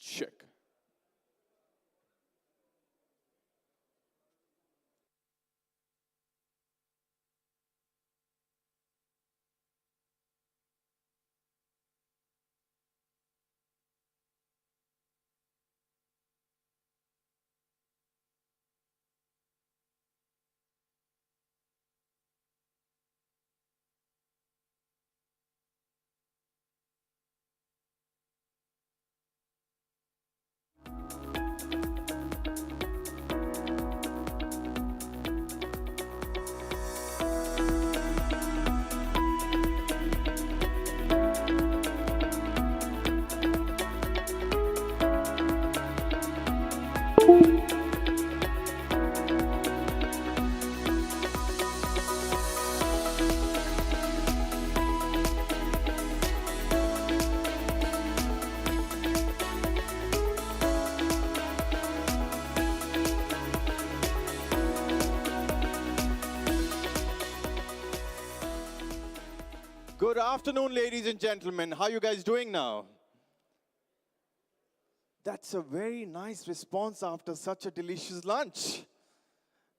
Check. Good afternoon, ladies and gentlemen. How are you guys doing now? That's a very nice response after such a delicious lunch.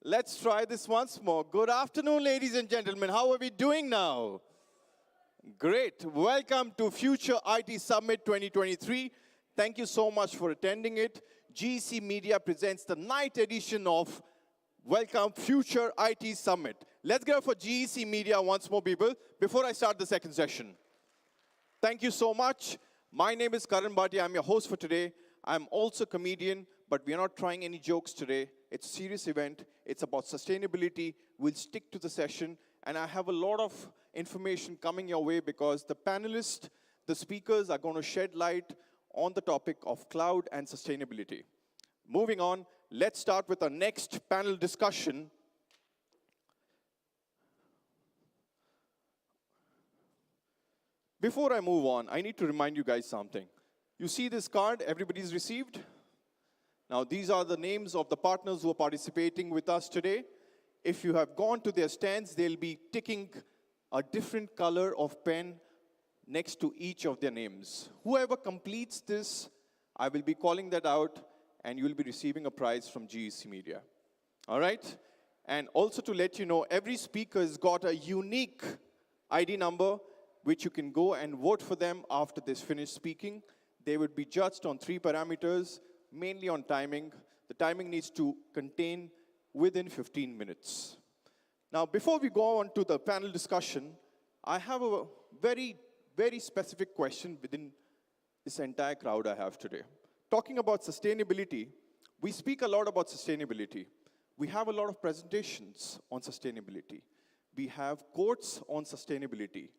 Let's try this once more. Good afternoon, ladies and gentlemen. How are we doing now? Great. Welcome to Future IT Summit 2023. Thank you so much for attending it. GEC Media presents the night edition of Welcome Future IT Summit. Let's go for GEC Media once more, people, before I start the second session. Thank you so much. My name is Karan Bhatia. I'm your host for today. I'm also a comedian, but we're not trying any jokes today. It's a serious event. It's about sustainability. We'll stick to the session. And I have a lot of information coming your way because the panelists, the speakers are going to shed light on the topic of cloud and sustainability. Moving on, let's start with our next panel discussion. Before I move on, I need to remind you guys something. You see this card everybody's received? Now, these are the names of the partners who are participating with us today. If you have gone to their stands, they'll be ticking a different color of pen next to each of their names. Whoever completes this, I will be calling that out, and you will be receiving a prize from GEC Media. All right? And also to let you know, every speaker has got a unique ID number, which you can go and vote for them after they finish speaking. They would be judged on 3 parameters, mainly on timing. The timing needs to contain within 15 minutes. Now, before we go on to the panel discussion, I have a very, very specific question within this entire crowd I have today. Talking about sustainability, we speak a lot about sustainability. We have a lot of presentations on sustainability. We have quotes on sustainability.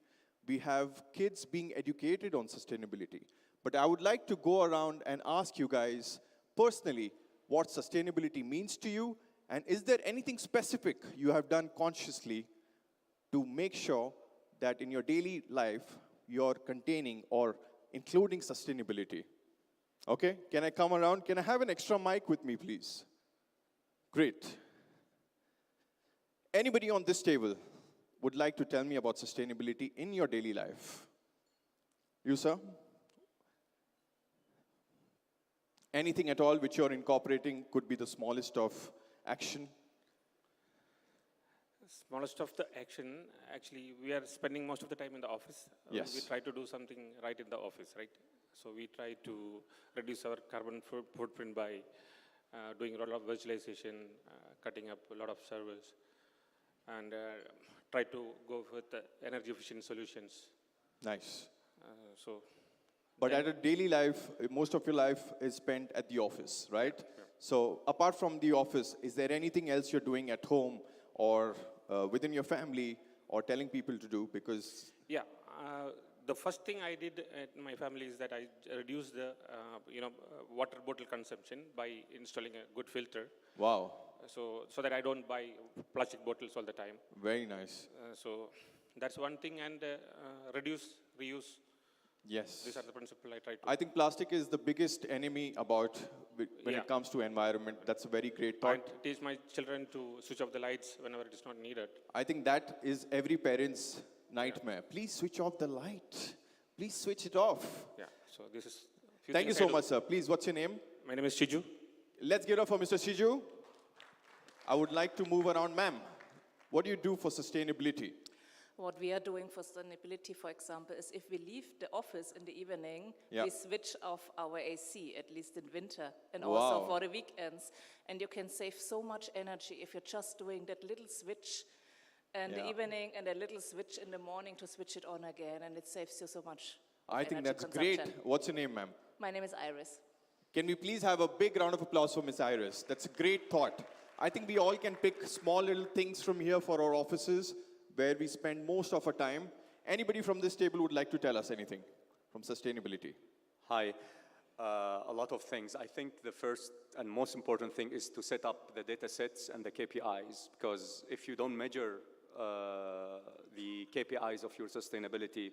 We have kids being educated on sustainability. But I would like to go around and ask you guys personally what sustainability means to you, and is there anything specific you have done consciously to make sure that in your daily life you're containing or including sustainability? Okay, can I come around? Can I have an extra mic with me, please? Great. Anybody on this table would like to tell me about sustainability in your daily life? You, sir? Anything at all which you're incorporating, could be the smallest of action? Smallest of the action, actually, we are spending most of the time in the office. Yes. We try to do something right in the office, right? So we try to reduce our carbon footprint by doing a lot of virtualization, cutting up a lot of servers, and try to go with energy efficient solutions. Nice. But at a daily life, most of your life is spent at the office, right? Yeah. So apart from the office, is there anything else you're doing at home or within your family or telling people to do? Because the first thing I did at my family is that I reduced the water bottle consumption by installing a good filter. Wow. So that I don't buy plastic bottles all the time. Very nice. So that's one thing, and reduce, reuse. Yes. These are the principles I try to. I think plastic is the biggest enemy when it comes to environment. That's a very great thought. And teach my children to switch off the lights whenever it is not needed. I think that is every parent's nightmare. Please switch off the light. Please switch it off. Yeah. So this is. Thank you so much, sir. Please, what's your name? My name is Shiju. Let's give it up for Mr. Shiju. I would like to move around, ma'am. What do you do for sustainability? What we are doing for sustainability, for example, is if we leave the office in the evening, Yeah. we switch off our AC, at least in winter, and Wow. also for the weekends. And you can save so much energy if you're just doing that little switch in the Yeah. evening and a little switch in the morning to switch it on again, and it saves you so much I think energy that's great. consumption. What's your name, ma'am? My name is Iris. Can we please have a big round of applause for Miss Iris? That's a great thought. I think we all can pick small little things from here for our offices where we spend most of our time. Anybody from this table would like to tell us anything from sustainability? Hi. A lot of things. I think the first and most important thing is to set up the data sets and the KPIs, because if you don't measure the KPIs of your sustainability,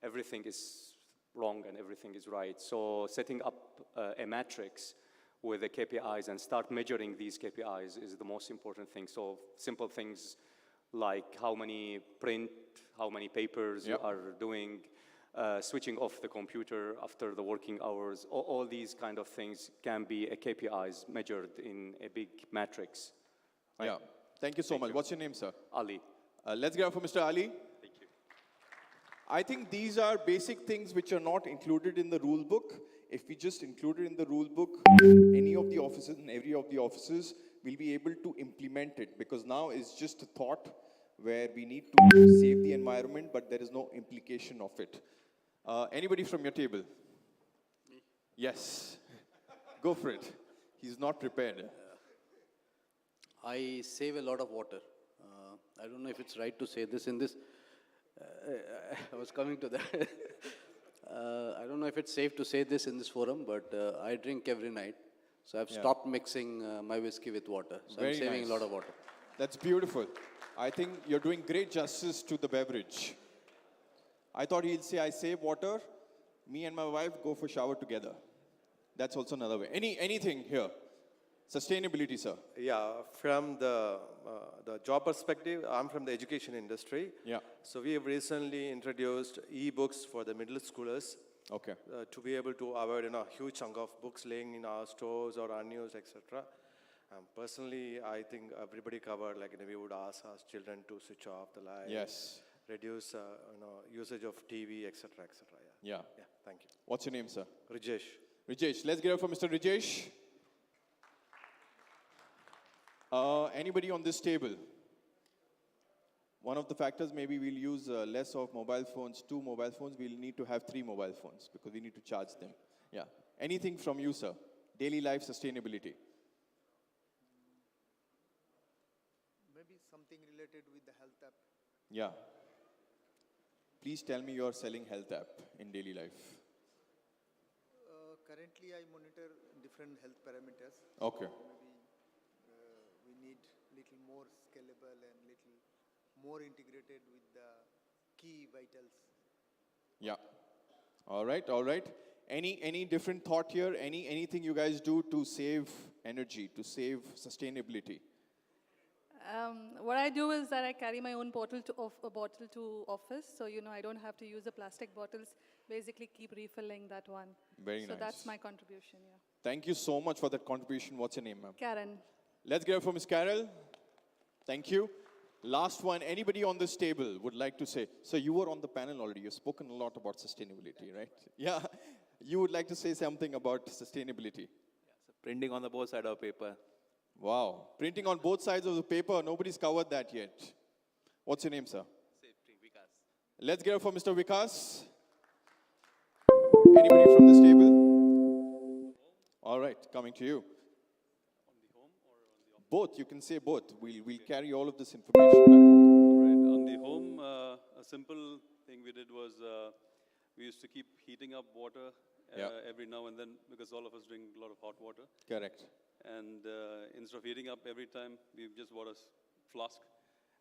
everything is wrong and everything is right. So setting up a matrix with the KPIs and start measuring these KPIs is the most important thing. So simple things like how many print, how many papers you are doing, switching off the computer after the working hours, all these kind of things can be a KPIs measured in a big matrix. Right? Yeah. Thank you so much. What's your name, sir? Ali. Let's get up for Mr. Ali. Thank you. I think these are basic things which are not included in the rule book. If we just include it in the rule book, any of the offices and every of the offices will be able to implement it, because now it's just a thought where we need to save the environment, but there is no implication of it. Anybody from your table? Me. Yes. Go for it. He's not prepared. I save a lot of water. I don't know if it's right to say this in this. I was coming to that. I don't know if it's safe to say this in this forum, but I drink every night. So I've stopped mixing my whiskey with water. So Very I'm saving nice. a lot of water. That's beautiful. I think you're doing great justice to the beverage. I thought he'll say, I save water. Me and my wife go for shower together. That's also another way. Anything here? Sustainability, sir. Yeah, from the job perspective, I'm from the education industry. Yeah. So we have recently introduced e-books for the middle schoolers Okay. to be able to avoid a huge chunk of books laying in our stores or unused, etc. Personally, I think everybody covered, like we would ask our children to switch off the light. Yes. Reduce usage of TV, etc., etc. Yeah. Yeah, thank you. What's your name, sir? Rajesh. Rajesh. Let's get up for Mr. Rajesh. Anybody on this table? One of the factors, maybe we'll use less of mobile phones, 2 mobile phones. We'll need to have 3 mobile phones because we need to charge them. Yeah. Anything from you, sir? Daily life sustainability. Maybe something related with the health app. Yeah. Please tell me you're selling health app in daily life. Currently, I monitor different health parameters. Okay. Maybe we need little more scalable and little more integrated with the key vitals. Yeah. All right. All right. Any different thought here? Anything you guys do to save energy, to save sustainability? What I do is that I carry my own bottle to office, so I don't have to use the plastic bottles. Basically, keep refilling that one. Very so nice. that's my contribution. Yeah. Thank you so much for that contribution. What's your name, ma'am? Karen. Let's get it from Ms. Carol. Thank you. Last one. Anybody on this table would like to say? So you were on the panel already. You've spoken a lot about sustainability, right? Yeah. You would like to say something about sustainability? So printing on the both side of paper. Wow. Printing on both sides of the paper. Nobody's covered that yet. What's your name, sir? Safety, Vikas. Let's get it for Mr. Vikas. Anybody from this table? All right, coming to you. On the home or on the office? Both, you can say both. We'll carry all of this information back home. Right. On the home, a simple thing we did was we used to keep heating up water every now and then because all of us drink a lot of hot water. Correct. And instead of heating up every time, we just bought a flask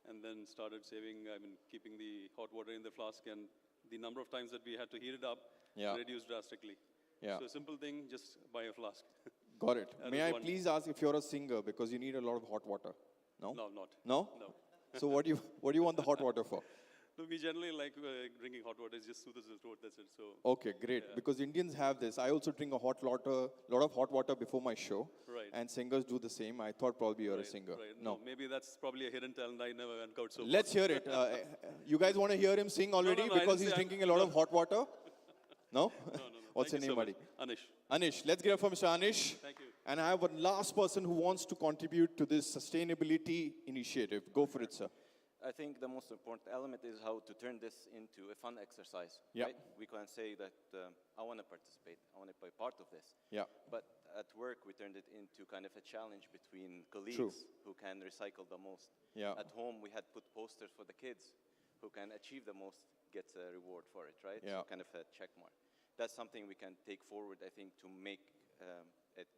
and then started saving, keeping the hot water in the flask, and the number of times that we had to heat it up reduced drastically. Yeah. So a simple thing, just buy a flask. Got it. That May is I one. please ask if you're a singer because you need a lot of hot water? No? No, not. No? No. So what do you want the hot water for? No, we generally like drinking hot water. It just soothes the throat, that's it. So Okay, great. Yeah. Because Indians have this. I also drink a lot of hot water before my show. Right. And singers do the same. I thought probably you're a Right, singer. right. No. Maybe that's probably a hidden talent I never uncovered so far. Let's hear it. You guys want to hear him sing already no, I because didn't he's say drinking a lot of hot water? No? No. What's your Thank name, you so buddy? much. Anish. Anish. Let's get it from Mr. Anish. Thank you. And I have one last person who wants to contribute to this sustainability initiative. Go for it, sir. I think the most important element is how to turn this into a fun exercise. Yeah. Right? We can say that I want to participate, I want to be part of this. Yeah. But at work, we turned it into kind of a challenge between colleagues True. who can recycle the most. Yeah. At home, we had put posters for the kids who can achieve the most gets a reward for it, right? Yeah. So kind of a check mark. That's something we can take forward, I think, to make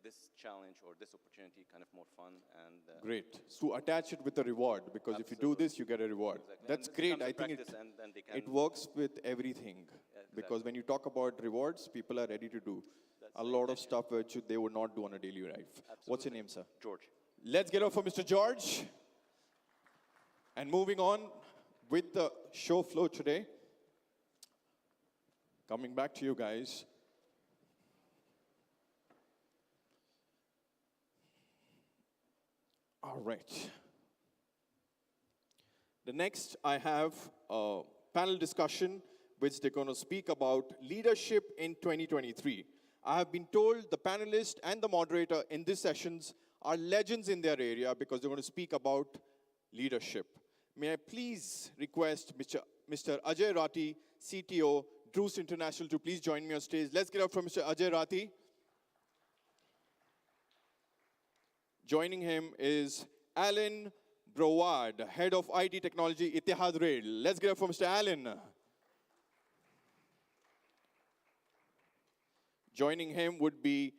this challenge or this opportunity kind of more fun and Great. So attach it with a reward because if you do this, you get a reward. Exactly. That's And this great. becomes a I think practice and they can it works with everything. Because when you talk about rewards, people are ready to do That's a the lot of intention. stuff which they would not do on a daily life. What's your Absolutely. name, sir? George. Let's get up for Mr. George. And moving on with the show flow today. Coming back to you guys. All right. The next, I have a panel discussion which they're going to speak about leadership in 2023. I have been told the panelist and the moderator in these sessions are legends in their area because they're going to speak about leadership. May I please request Mr. Ajay Rathi, CTO, Druce International, to please join me on stage. Let's get up from Mr. Ajay Rathi. Joining him is Alan Broward, Head of IT Technology, Etihad Rail. Let's get up from Mr. Alan. Joining him would be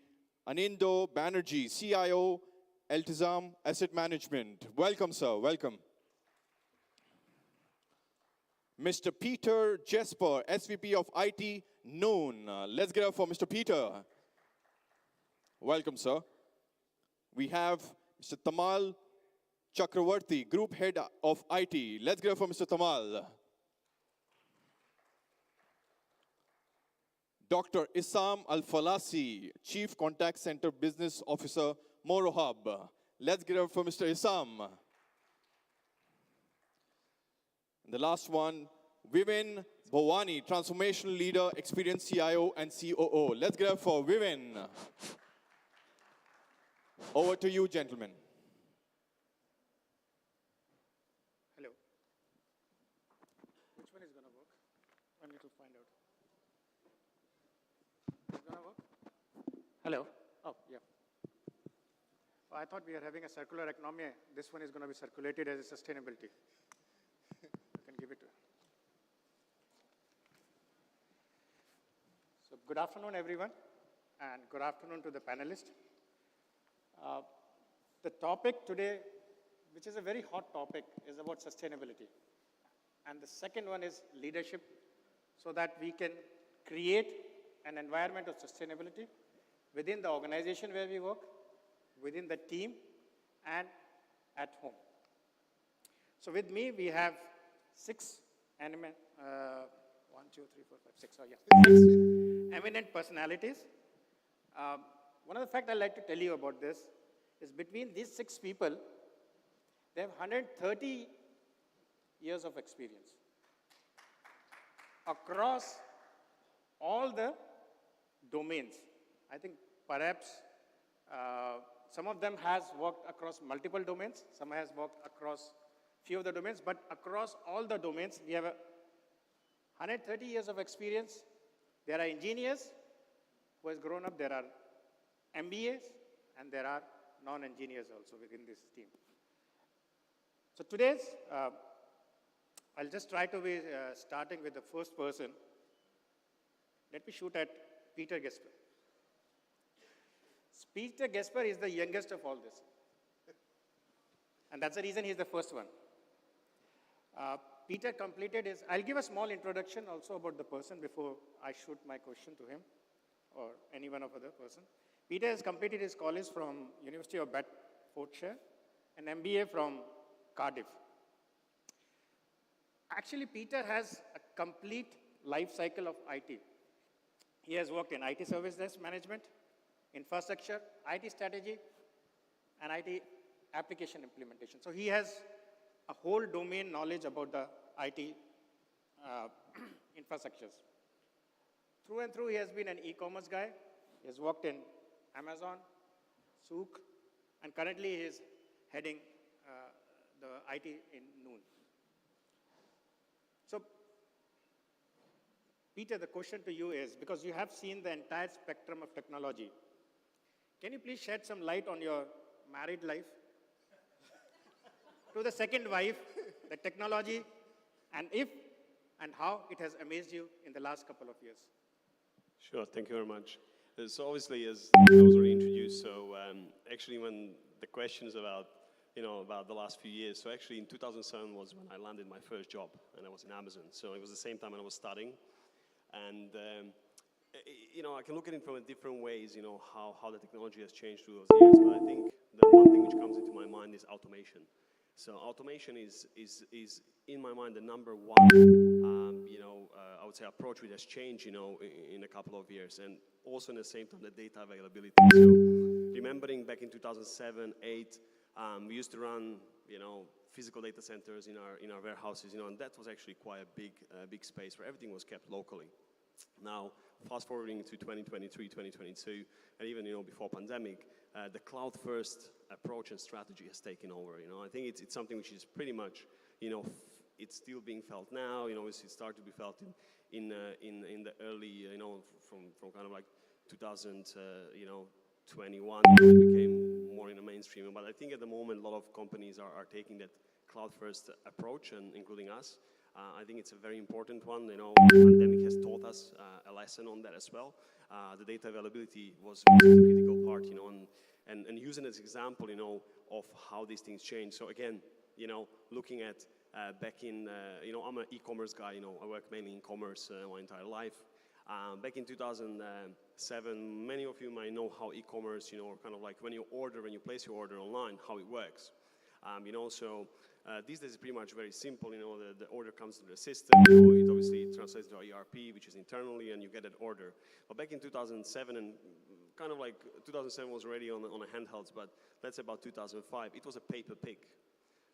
Anindo Banerjee, CIO, Altizam Asset Management. Welcome, sir. Welcome. Mr. Peter Jesper, SVP of IT, Noon. Let's get up for Mr. Peter. Welcome, sir. We have Mr. Tamal Chakravarti, Group Head of IT. Let's get up for Mr. Tamal. Dr. Issam Al-Falasi, Chief Contact Center Business Officer, Moro Hub. Let's get up for Mr. Issam. And the last one, Vivin Bhavani, Transformational Leader, Experienced CIO and COO. Let's get up for Vivin. Over to you, gentlemen. Hello. Which one is going to work? I need to find out. Is it going to work? Hello. Oh, yeah. Oh, I thought we are having a circular economy. This one is going to be circulated as a sustainability. You can give it to. So good afternoon, everyone, and good afternoon to the panelists. The topic today, which is a very hot topic, is about sustainability. And the second one is leadership, so that we can create an environment of sustainability within the organization where we work, within the team, and at home. So with me, we have six eminent, six eminent personalities. One of the facts I'd like to tell you about this is between these six people, they have 130 years of experience across all the domains. I think perhaps some of them has worked across multiple domains, some has worked across few of the domains, but across all the domains, we have 130 years of experience. There are engineers who has grown up, there are MBAs, and there are non-engineers also within this team. So today's, I'll just try to be starting with the first person. Let me shoot at Peter Gesper. Peter Gesper is the youngest of all this. And that's the reason he's the first one. Peter completed his, I'll give a small introduction also about the person before I shoot my question to him or any one of other person. Peter has completed his college from University of Bedfordshire, an MBA from Cardiff. Actually, Peter has a complete life cycle of IT. He has worked in IT service desk management, infrastructure, IT strategy, and IT application implementation. So he has a whole domain knowledge about the IT infrastructures. Through and through, he has been an e-commerce guy. He has worked in Amazon, Souk, and currently he is heading the IT in Noon. So, Peter, the question to you is, because you have seen the entire spectrum of technology, can you please shed some light on your married life? To the second wife, the technology, and if and how it has amazed you in the last couple of years. Sure, thank you very much. So obviously, as I was already introduced, so actually when the questions about, about the last few years, so actually in 2007 was when I landed my first job, and I was in Amazon. So it was the same time when I was studying. And, I can look at it from a different ways, how the technology has changed through those years. But I think the one thing which comes into my mind is automation. So automation is in my mind the number one, I would say approach which has changed, in a couple of years, and also in the same time the data availability. So remembering back in 2007, 2008, we used to run, physical data centers in our warehouses, and that was actually quite a big space where everything was kept locally. Now, fast forwarding to 2023, 2022, and even before pandemic, the cloud-first approach and strategy has taken over. I think it's something which is pretty much, it's still being felt now. It started to be felt in the early, from kind of like 2021, it became more in the mainstream. But I think at the moment, a lot of companies are taking that cloud-first approach, and including us. I think it's a very important one. The pandemic has taught us a lesson on that as well. The data availability was a critical part, and using as example, of how these things change. So again, looking at back in, I'm an e-commerce guy, I work mainly in commerce my entire life. Back in 2007, many of you might know how e-commerce, kind of like when you place your order online, how it works. So these days it's pretty much very simple. The order comes to the system. It obviously translates to ERP, which is internally, and you get an order. But back in 2007, and kind of like 2007 was already on the handhelds, but let's say about 2005, it was a paper pig.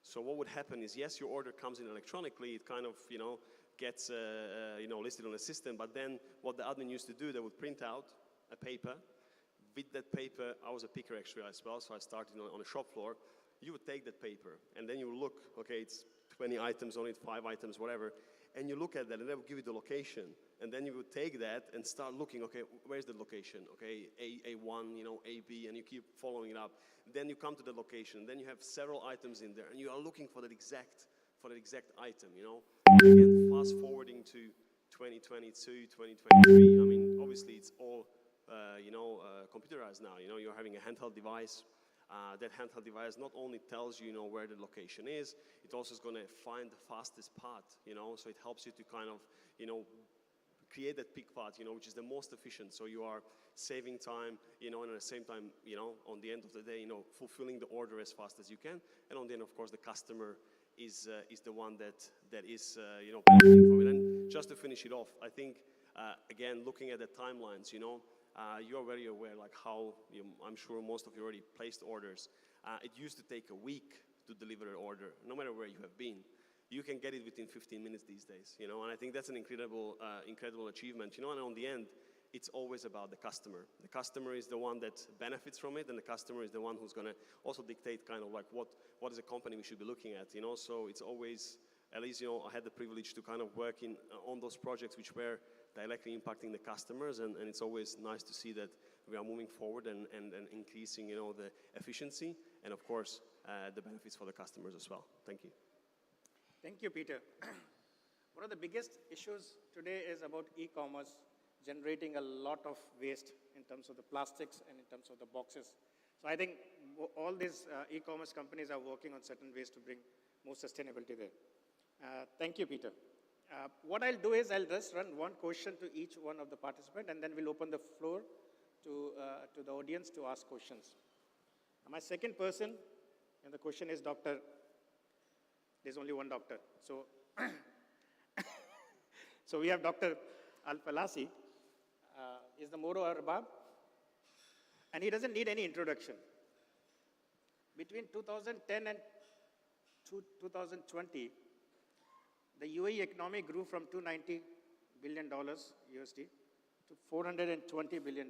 So what would happen is, yes, your order comes in electronically. It kind of, gets listed on the system. But then what the admin used to do, they would print out a paper. With that paper, I was a picker actually as well, so I started on the shop floor. You would take that paper, and then you would look, okay, it's 20 items on it, 5 items, whatever, and you look at that, and they would give you the location, and then you would take that and start looking, okay, where's the location? Okay, A1, AB, and you keep following it up. Then you come to the location, then you have several items in there, and you are looking for that exact item, Again, fast forwarding to 2022, 2023, I mean, obviously it's all, computerized now, you're having a handheld device. That handheld device not only tells you, where the location is, it also is going to find the fastest path, so it helps you to kind of, create that pick path, which is the most efficient. So you are saving time, and at the same time, on the end of the day, fulfilling the order as fast as you can. And on the end, of course, the customer is the one that is, benefiting from it. And just to finish it off, I think, again, looking at the timelines, you're very aware, like how, I'm sure most of you already placed orders. It used to take a week to deliver an order, no matter where you have been. You can get it within 15 minutes these days, and I think that's an incredible achievement, and on the end, it's always about the customer. The customer is the one that benefits from it, and the customer is the one who's gonna also dictate kind of like what is a company we should be looking at, so it's always, at least, I had the privilege to kind of work on those projects which were directly impacting the customers, and it's always nice to see that we are moving forward and increasing, the efficiency, and of course, the benefits for the customers as well. Thank you. Thank you, Peter. One of the biggest issues today is about e-commerce generating a lot of waste in terms of the plastics and in terms of the boxes. So I think all these e-commerce companies are working on certain ways to bring more sustainability there. Thank you, Peter. What I'll do is I'll just run one question to each one of the participants, and then we'll open the floor to the audience to ask questions. My second person, and the question is Dr. There's only one doctor. So, so we have Dr. Al-Falasi. He's the Moro Arbab, and he doesn't need any introduction. Between 2010 and 2020, the UAE economy grew from $290 billion USD to $420 billion,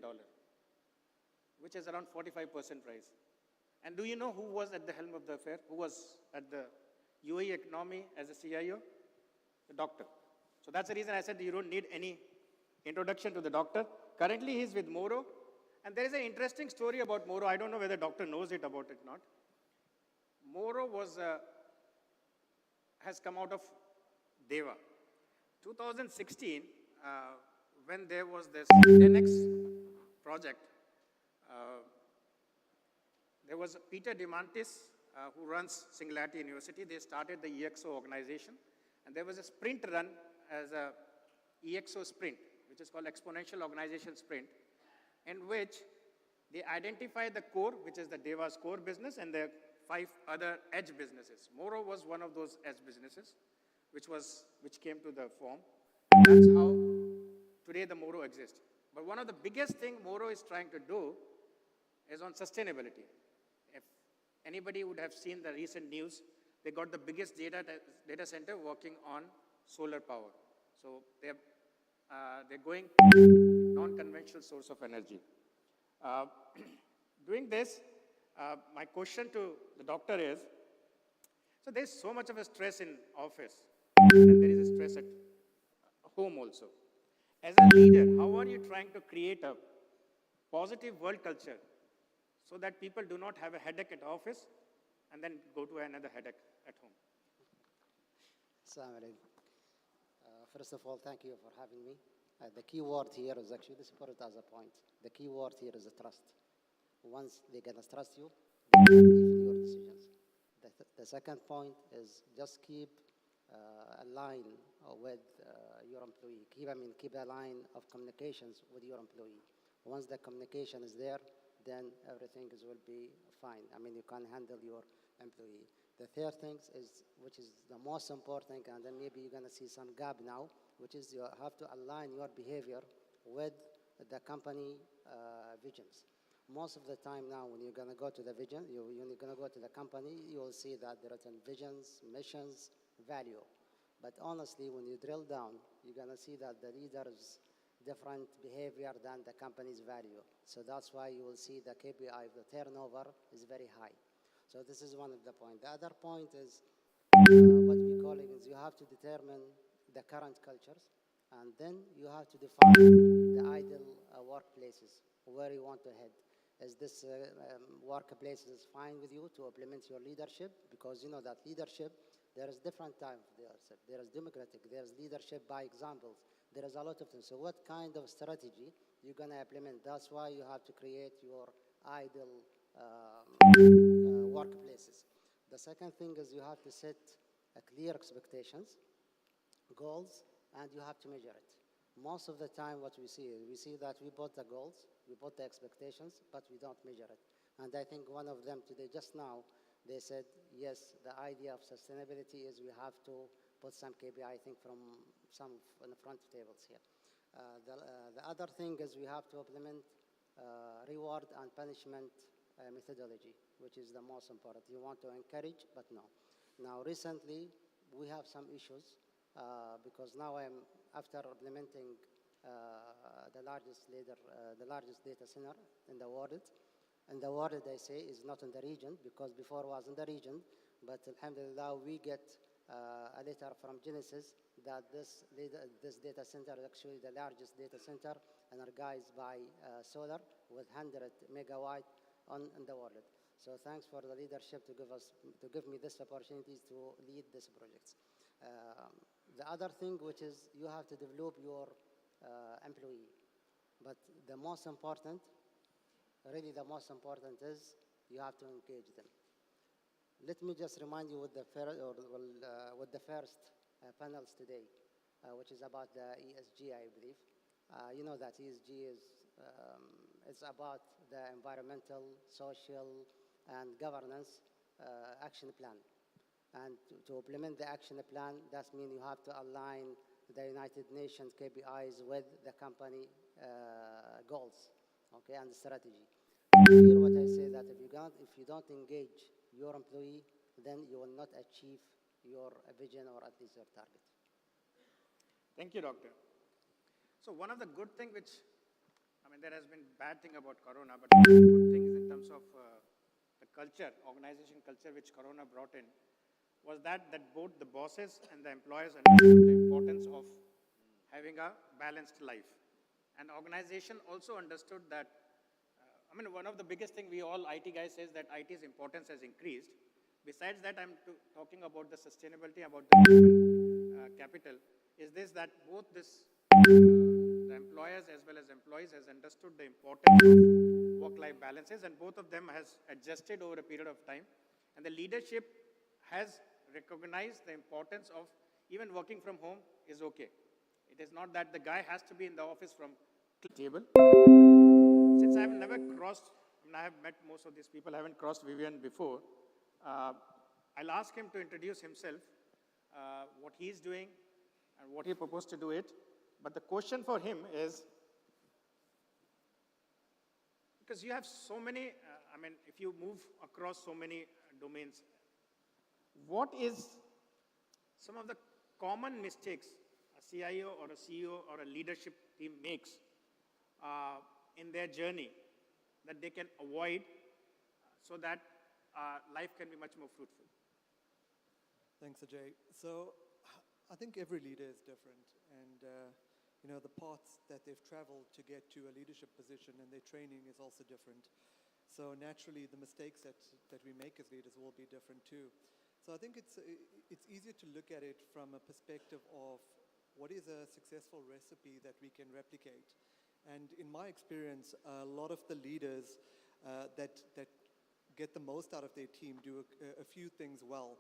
which is around 45% rise. And do you know who was at the helm of the affair? Who was at the UAE economy as a CIO? The doctor. So that's the reason I said you don't need any introduction to the doctor. Currently, he's with Moro. And there is an interesting story about Moro. I don't know whether the doctor knows it about it or not. Moro has come out of Deva. 2016, when there was this Linux project, there was Peter Diamandis, who runs Singularity University. They started the EXO organization, and there was a sprint run as a EXO sprint, which is called Exponential Organization Sprint, in which they identified the core, which is the Deva's core business, and the 5 other edge businesses. Moro was one of those edge businesses, which came to the form. That's how today the Moro exists. But one of the biggest thing Moro is trying to do is on sustainability. If anybody would have seen the recent news, they got the biggest data center working on solar power. So they're going non-conventional source of energy. Doing this, my question to the doctor is, so there's so much of a stress in office, and there is a stress at home also. As a leader, how are you trying to create a positive work culture so that people do not have a headache at office and then go to another headache at home? Assalamu alaikum. First of all, thank you for having me. The key word here is actually, this is put it as a point. The key word here is trust. Once they're gonna trust you, they're gonna believe in your decisions. The second point is just keep a line with your employee. Keep a line of communications with your employee. Once the communication is there, then everything will be fine. You can handle your employee. The third thing is, which is the most important, and then maybe you're gonna see some gap now, which is you have to align your behavior with the company visions. Most of the time now, when you're gonna go to the vision, when you're gonna go to the company, you will see that there are visions, missions, value. But honestly, when you drill down, you're gonna see that the leader's different behavior than the company's value. So that's why you will see the KPI, the turnover is very high. So this is one of the points. The other point is what we call it is you have to determine the current cultures, and then you have to define the ideal workplaces, where you want to head. Is this workplace is fine with you to implement your leadership? Because you know that leadership, there is different type of leadership. There is democratic, there is leadership by examples. There is a lot of things. So what kind of strategy you're going to implement? That's why you have to create your ideal workplaces. The second thing is you have to set clear expectations, goals, and you have to measure it. Most of the time what we see that we put the goals, we put the expectations, but we don't measure it. And I think one of them today, just now, they said, yes, the idea of sustainability is we have to put some KPI, I think from some in the front tables here. The other thing is we have to implement reward and punishment methodology, which is the most important. You want to encourage, but no. Now recently, we have some issues because now after implementing the largest data center in the world. And the world, I say, is not in the region, because before it was in the region, but alhamdulillah, we get a letter from Genesis that this data center is actually the largest data center energized by solar with 100 megawatt in the world. So thanks for the leadership to give me this opportunity to lead these projects. The other thing, which is you have to develop your employee, but the most important, really the most important is you have to engage them. Let me just remind you with the first panels today, which is about the ESG, I believe. You know that ESG is it's about the environmental, social, and governance action plan. And to implement the action plan, that means you have to align the United Nations KPIs with the company goals, okay, and strategy. Here what I say that if you don't engage your employee, then you will not achieve your vision or at least your target. Thank you, Doctor. So one of the good things which, there has been bad thing about Corona, but one of the good things in terms of the culture, organization culture which Corona brought in, was that both the bosses and the employers understood the importance of having a balanced life. And organization also understood that, one of the biggest thing we all IT guys says that IT's importance has increased. Besides that, I'm talking about the sustainability, about the human capital, is this that both the employers as well as employees has understood the importance of work-life balances, and both of them has adjusted over a period of time. And the leadership has recognized the importance of even working from home is okay. It is not that the guy has to be in the office from table. Since I have never crossed, I have met most of these people, I haven't crossed Vivian before, I'll ask him to introduce himself, what he's doing, and what he proposed to do it. But the question for him is, because you have so many, if you move across so many domains, what is some of the common mistakes a CIO or a CEO or a leadership team makes in their journey that they can avoid so that life can be much more fruitful? Thanks, Ajay. So I think every leader is different, and the paths that they've traveled to get to a leadership position and their training is also different. So naturally, the mistakes that we make as leaders will be different too. So I think it's easier to look at it from a perspective of what is a successful recipe that we can replicate. And in my experience, a lot of the leaders that get the most out of their team do a few things well.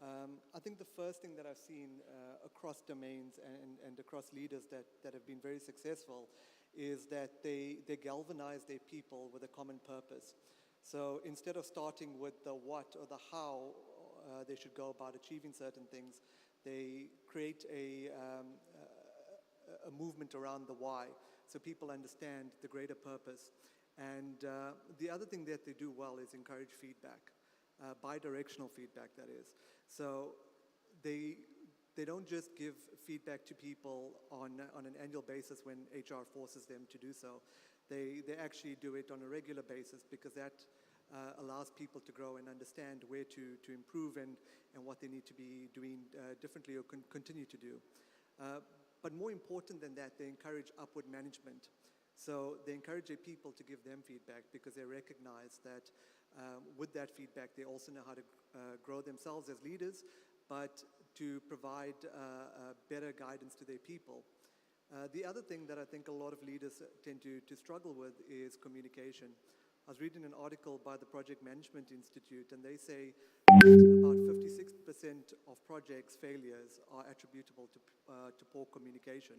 I think the first thing that I've seen across domains and across leaders that have been very successful is that they galvanize their people with a common purpose. So instead of starting with the what or the how they should go about achieving certain things, they create a movement around the why, so people understand the greater purpose. And the other thing that they do well is encourage feedback, bi-directional feedback, that is. So they don't just give feedback to people on an annual basis when HR forces them to do so. They actually do it on a regular basis, because that allows people to grow and understand where to improve and what they need to be doing differently or continue to do. But more important than that, they encourage upward management. So they encourage their people to give them feedback, because they recognize that with that feedback, they also know how to grow themselves as leaders, but to provide better guidance to their people. The other thing that I think a lot of leaders tend to struggle with is communication. I was reading an article by the Project Management Institute, and they say that about 56% of projects failures are attributable to poor communication.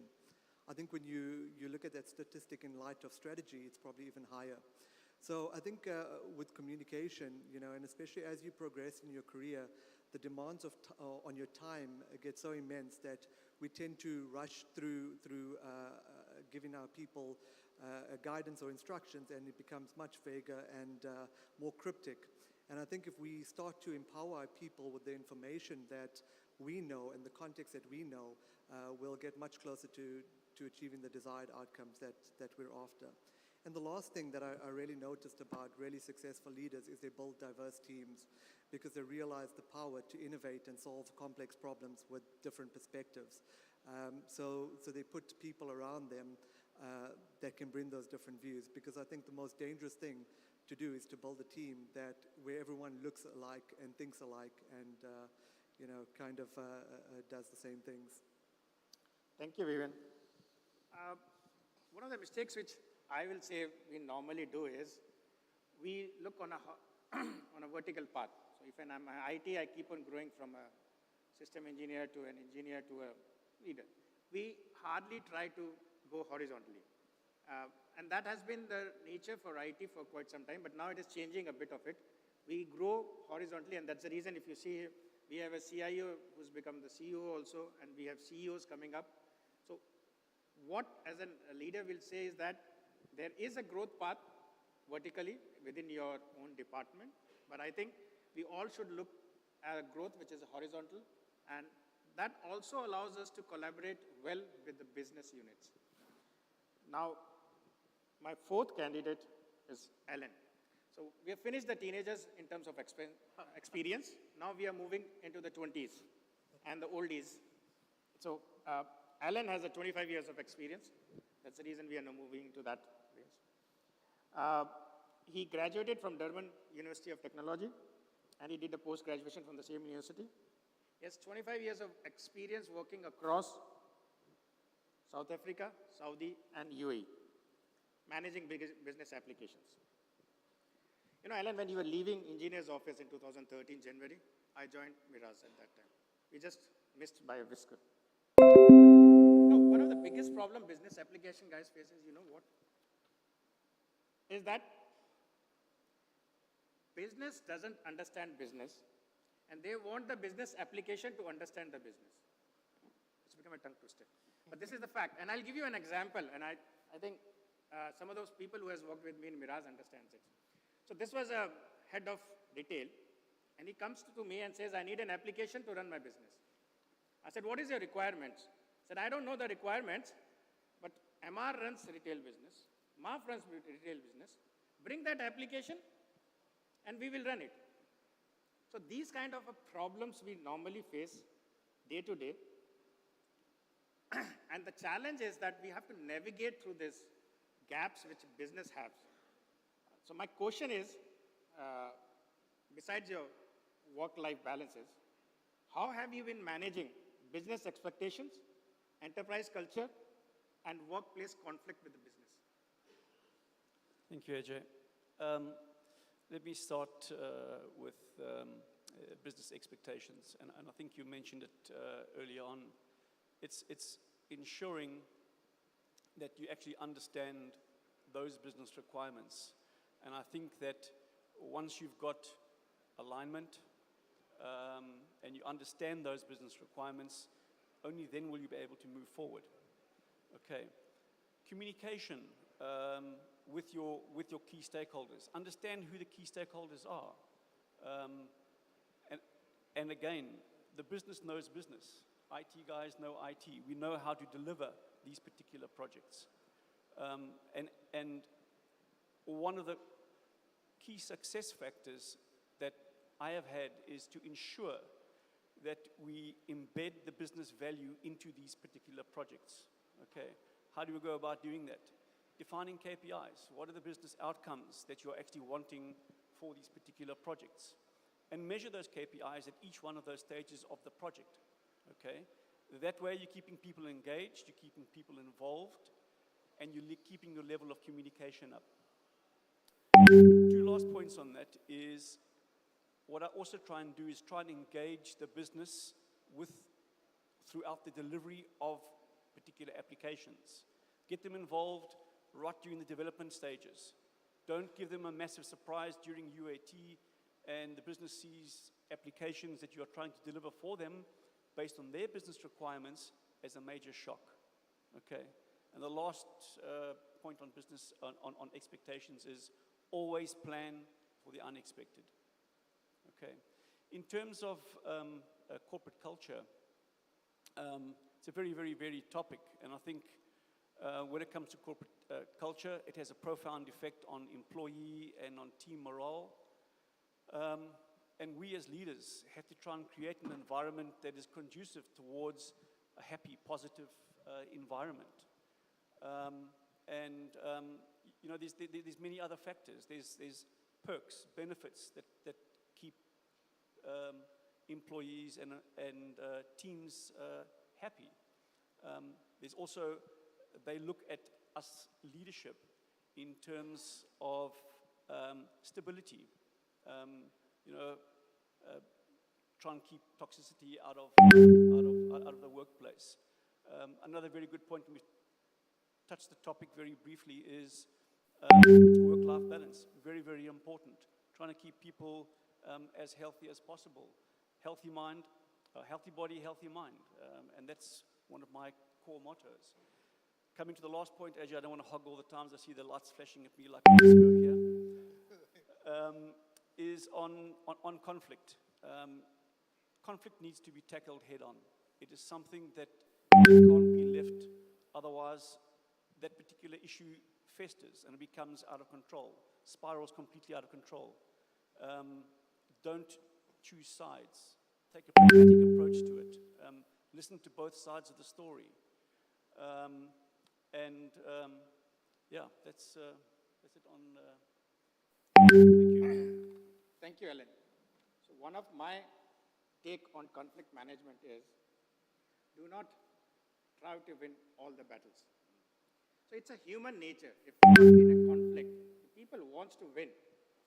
I think when you look at that statistic in light of strategy, it's probably even higher. So I think with communication, and especially as you progress in your career, the demands on your time get so immense that we tend to rush through giving our people guidance or instructions, and it becomes much vaguer and more cryptic. And I think if we start to empower our people with the information that we know and the context that we know, we'll get much closer to achieving the desired outcomes that we're after. And the last thing that I really noticed about really successful leaders is they build diverse teams, because they realize the power to innovate and solve complex problems with different perspectives. So they put people around them that can bring those different views, because I think the most dangerous thing to do is to build a team where everyone looks alike and thinks alike and kind of does the same things. Thank you, Vivian. One of the mistakes which I will say we normally do is we look on a vertical path. So if I'm IT, I keep on growing from a system engineer to an engineer to a leader. We hardly try to go horizontally. And that has been the nature for IT for quite some time, but now it is changing a bit of it. We grow horizontally, and that's the reason if you see, we have a CIO who's become the CEO also, and we have CEOs coming up. So what as a leader will say is that there is a growth path vertically within your own department, but I think we all should look at growth which is horizontal, and that also allows us to collaborate well with the business units. Now, my fourth candidate is Alan. So we have finished the teenagers in terms of experience. Now we are moving into the 20s and the oldies. So Alan has 25 years of experience. That's the reason we are now moving to that range. He graduated from Durban University of Technology, and he did a post-graduation from the same university. He has 25 years of experience working across South Africa, Saudi, and UAE, managing business applications. Alan, when you were leaving engineer's office in 2013, January, I joined Miraz at that time. We just missed by a whisker. One of the biggest problem business application guys faces, you know what? Is that business doesn't understand business, and they want the business application to understand the business. It's become a tongue twister. But this is the fact, and I'll give you an example, and I think some of those people who has worked with me in Miraz understands it. So this was a head of retail, and he comes to me and says, I need an application to run my business. I said, what is your requirements? He said, I don't know the requirements, but MR runs retail business, MAF runs retail business, bring that application, and we will run it. So these kind of problems we normally face day to day, and the challenge is that we have to navigate through these gaps which business has. So my question is, besides your work-life balances, how have you been managing business expectations, enterprise culture, and workplace conflict with the business? Thank you, Ajay. Um, Let me start with business expectations, and I think you mentioned it early on. It's ensuring that you actually understand those business requirements. And I think that once you've got alignment and you understand those business requirements, only then will you be able to move forward. Okay. Communication with your key stakeholders. Understand who the key stakeholders are. And again, the business knows business. IT guys know IT. We know how to deliver these particular projects. And one of the key success factors that I have had is to ensure that we embed the business value into these particular projects. Okay, how do we go about doing that? Defining KPIs. What are the business outcomes that you're actually wanting for these particular projects? And measure those KPIs at each one of those stages of the project. Okay, that way you're keeping people engaged, you're keeping people involved, and you're keeping your level of communication up. Two last points on that is, what I also try and do is try and engage the business throughout the delivery of particular applications. Get them involved right during the development stages. Don't give them a massive surprise during UAT and the business sees applications that you are trying to deliver for them based on their business requirements as a major shock. Okay. And the last point on business, on expectations is always plan for the unexpected. Okay. In terms of corporate culture, it's a very, very varied topic. And I think when it comes to corporate culture, it has a profound effect on employee and on team morale. And we as leaders have to try and create an environment that is conducive towards a happy, positive environment. You know, there's many other factors. There's perks, benefits that keep employees and teams happy. There's also, they look at us leadership in terms of stability. You know, try and keep toxicity out of the workplace. Another very good point, we touched the topic very briefly, is work-life balance. Very, very important. Trying to keep people as healthy as possible. Healthy mind, healthy body, healthy mind. And that's one of my core mottos. Coming to the last point, Ajay, I don't want to hog all the times. I see the lights flashing at me like a disco here. Is on conflict. Conflict needs to be tackled head on. It is something that can't be left. Otherwise, that particular issue festers and it becomes out of control, spirals completely out of control. Don't choose sides. Take a pragmatic approach to it. Listen to both sides of the story. Yeah, that's it on. Thank you. Thank you, Alan. So one of my take on conflict management is, do not try to win all the battles. So it's a human nature. If you are in a conflict, people want to win,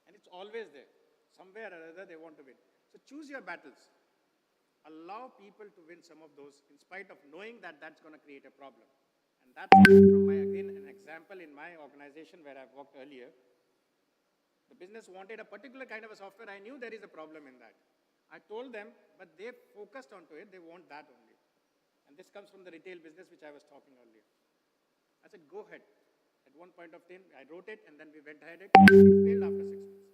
and it's always there. Somewhere or other, they want to win. So choose your battles. Allow people to win some of those, in spite of knowing that that's going to create a problem. And that's from again, an example in my organization where I've worked earlier. The business wanted a particular kind of a software. I knew there is a problem in that. I told them, but they focused onto it. They want that only. And this comes from the retail business, which I was talking earlier. I said, go ahead. At one point of time, I wrote it, and then we went ahead. It failed after 6 months.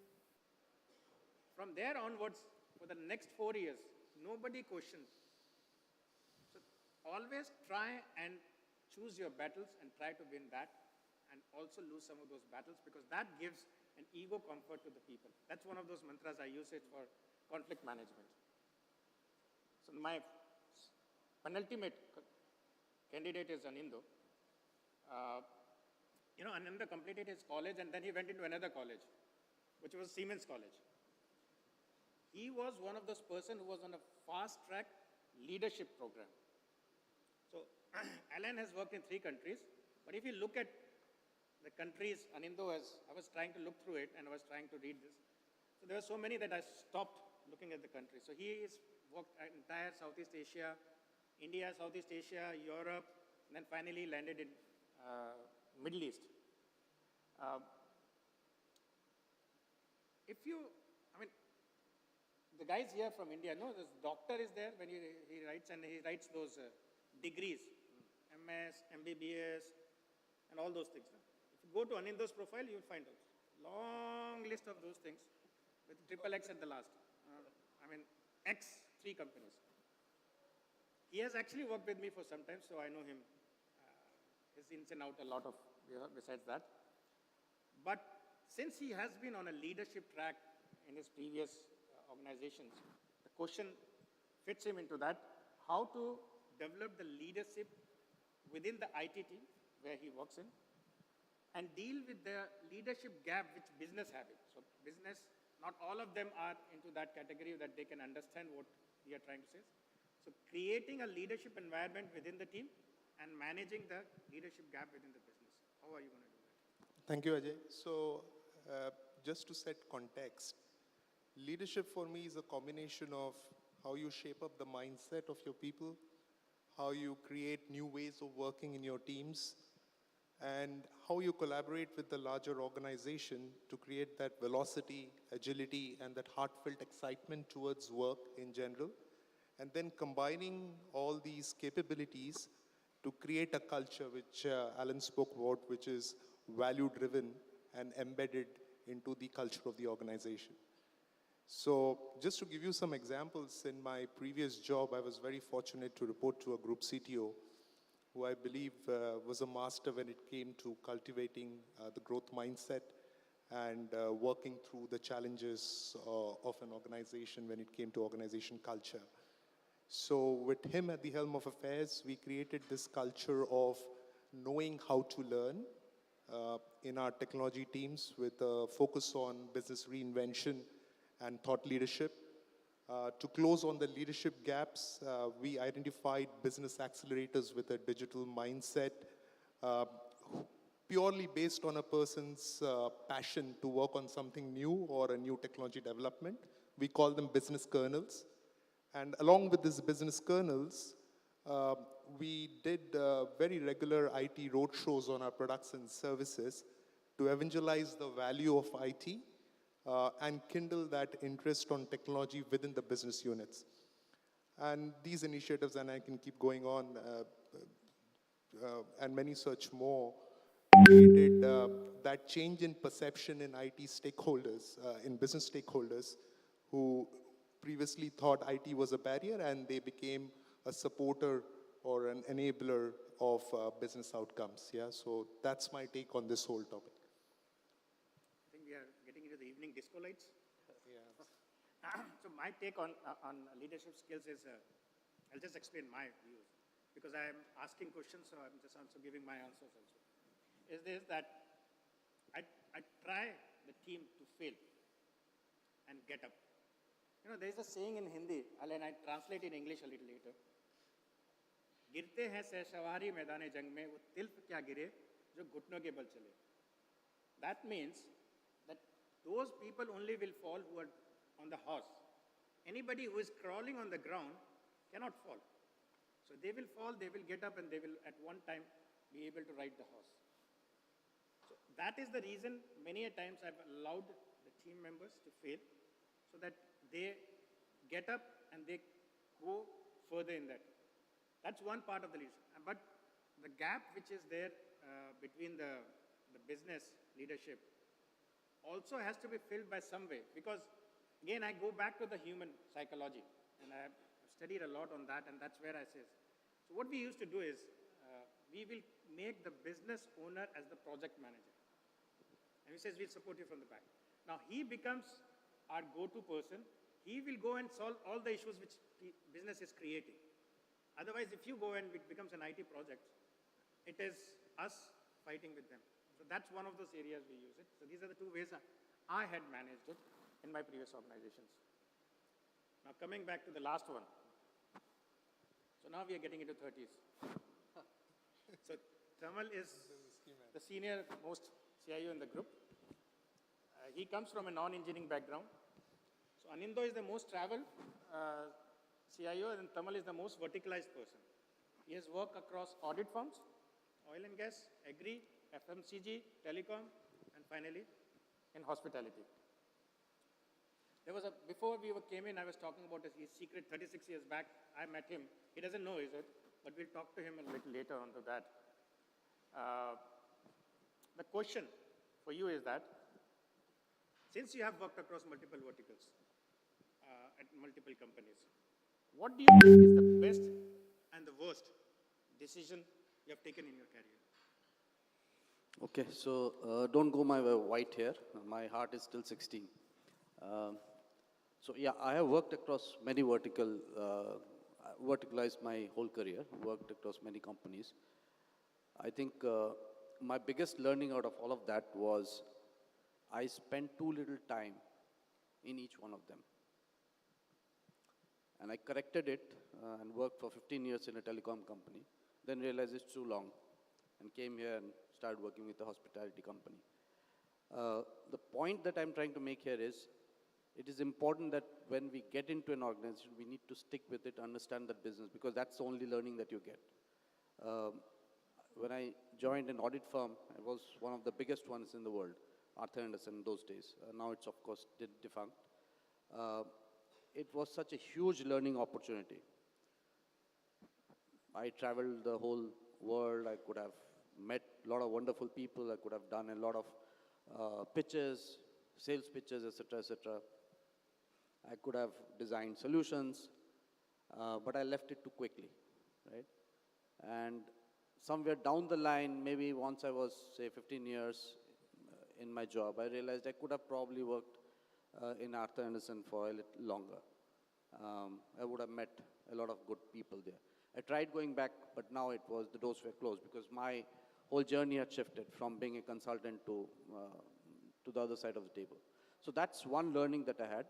From there onwards, for the next 4 years, nobody questioned. So always try and choose your battles and try to win that, and also lose some of those battles, because that gives an ego comfort to the people. That's one of those mantras I use it for conflict management. So my penultimate candidate is Anindo. You know, Ananda completed his college and then he went into another college, which was Siemens College. He was one of those person who was on a fast-track leadership program. So Alan has worked in 3 countries, but if you look at the countries, Anindo, as I was trying to look through it and I was trying to read this. So there were so many that I stopped looking at the countries. So he has worked at entire Southeast Asia, India, Southeast Asia, Europe, and then finally landed in Middle East. If you, I mean, the guys here from India, no, this doctor is there when he writes, and he writes those degrees, MS, MBBS, and all those things. If you go to Anindo's profile, you will find a long list of those things with triple X at the last. I mean, X, 3 companies. He has actually worked with me for some time, so I know him, his ins and out a lot of, besides that. But since he has been on a leadership track in his previous organizations, the question fits him into that, how to develop the leadership within the IT team where he works in, and deal with the leadership gap which business have it. So business, not all of them are into that category that they can understand what we are trying to say. So creating a leadership environment within the team and managing the leadership gap within the business. How are you going to do that? Thank you, Ajay. So just to set context, leadership for me is a combination of how you shape up the mindset of your people, how you create new ways of working in your teams, and how you collaborate with the larger organization to create that velocity, agility, and that heartfelt excitement towards work in general. And then combining all these capabilities to create a culture which Alan spoke about, which is value-driven and embedded into the culture of the organization. So just to give you some examples, in my previous job, I was very fortunate to report to a group CTO who I believe was a master when it came to cultivating the growth mindset and working through the challenges of an organization when it came to organization culture. So with him at the helm of affairs, we created this culture of knowing how to learn in our technology teams with a focus on business reinvention and thought leadership. To close on the leadership gaps, we identified business accelerators with a digital mindset, purely based on a person's passion to work on something new or a new technology development. We call them business kernels. And along with these business kernels, we did very regular IT roadshows on our products and services to evangelize the value of IT and kindle that interest on technology within the business units. And these initiatives, and I can keep going on, and many such more, created that change in perception in IT stakeholders, in business stakeholders, who previously thought IT was a barrier, and they became a supporter or an enabler of business outcomes. Yeah, so that's my take on this whole topic. I think we are getting into the evening disco lights. So my take on leadership skills is, I'll just explain my views, because I am asking questions, so I'm just also giving my answers also. Is this that I try the team to fail and get up. You know, there is a saying in Hindi, and I translate in English a little later. गिरते हैं सहसवारी मैदान जंग में वो तिल्फ क्या गिरे जो घुटनों के बल चले. That means that those people only will fall who are on the horse. Anybody who is crawling on the ground cannot fall. So they will fall, they will get up, and they will at one time be able to ride the horse. So that is the reason many a times I've allowed the team members to fail, so that they get up and they go further in that. That's one part of the leadership. But the gap which is there between the business leadership also has to be filled by some way, because again I go back to the human psychology, and I've studied a lot on that, and that's where I say. So what we used to do is we will make the business owner as the project manager, and he says we'll support you from the back. Now he becomes our go-to person. He will go and solve all the issues which business is creating. Otherwise, if you go and it becomes an IT project, it is us fighting with them. So that's one of those areas we use it. So these are the two ways I had managed it in my previous organizations. Now coming back to the last one. So now we are getting into 30s. So Tamal is the senior most CIO in the group. He comes from a non-engineering background. So Anindo is the most traveled CIO and Tamal is the most verticalized person. He has worked across audit firms, oil and gas, agri, FMCG, telecom, and finally in hospitality. Before we came in, I was talking about his secret 36 years back. I met him. He doesn't know, is it? But we'll talk to him a little later on to that. The question for you is that, since you have worked across multiple verticals at multiple companies, what do you think is the best and the worst decision you have taken in your career? Okay, so don't go my white hair. My heart is still 16. So yeah, I have worked across many verticalized my whole career, worked across many companies. I think my biggest learning out of all of that was I spent too little time in each one of them. And I corrected it and worked for 15 years in a telecom company, then realized it's too long and came here and started working with a hospitality company. The point that I'm trying to make here is, it is important that when we get into an organization, we need to stick with it, understand that business, because that's the only learning that you get. When I joined an audit firm, it was one of the biggest ones in the world, Arthur Andersen in those days. Now it's, of course, defunct. It was such a huge learning opportunity. I traveled the whole world. I could have met a lot of wonderful people. I could have done a lot of pitches, sales pitches, etc., etc. I could have designed solutions, but I left it too quickly, right? And somewhere down the line, maybe once I was, say, 15 years in my job, I realized I could have probably worked in Arthur Andersen for a little longer. I would have met a lot of good people there. I tried going back, but now the doors were closed because my whole journey had shifted from being a consultant to the other side of the table. So that's one learning that I had.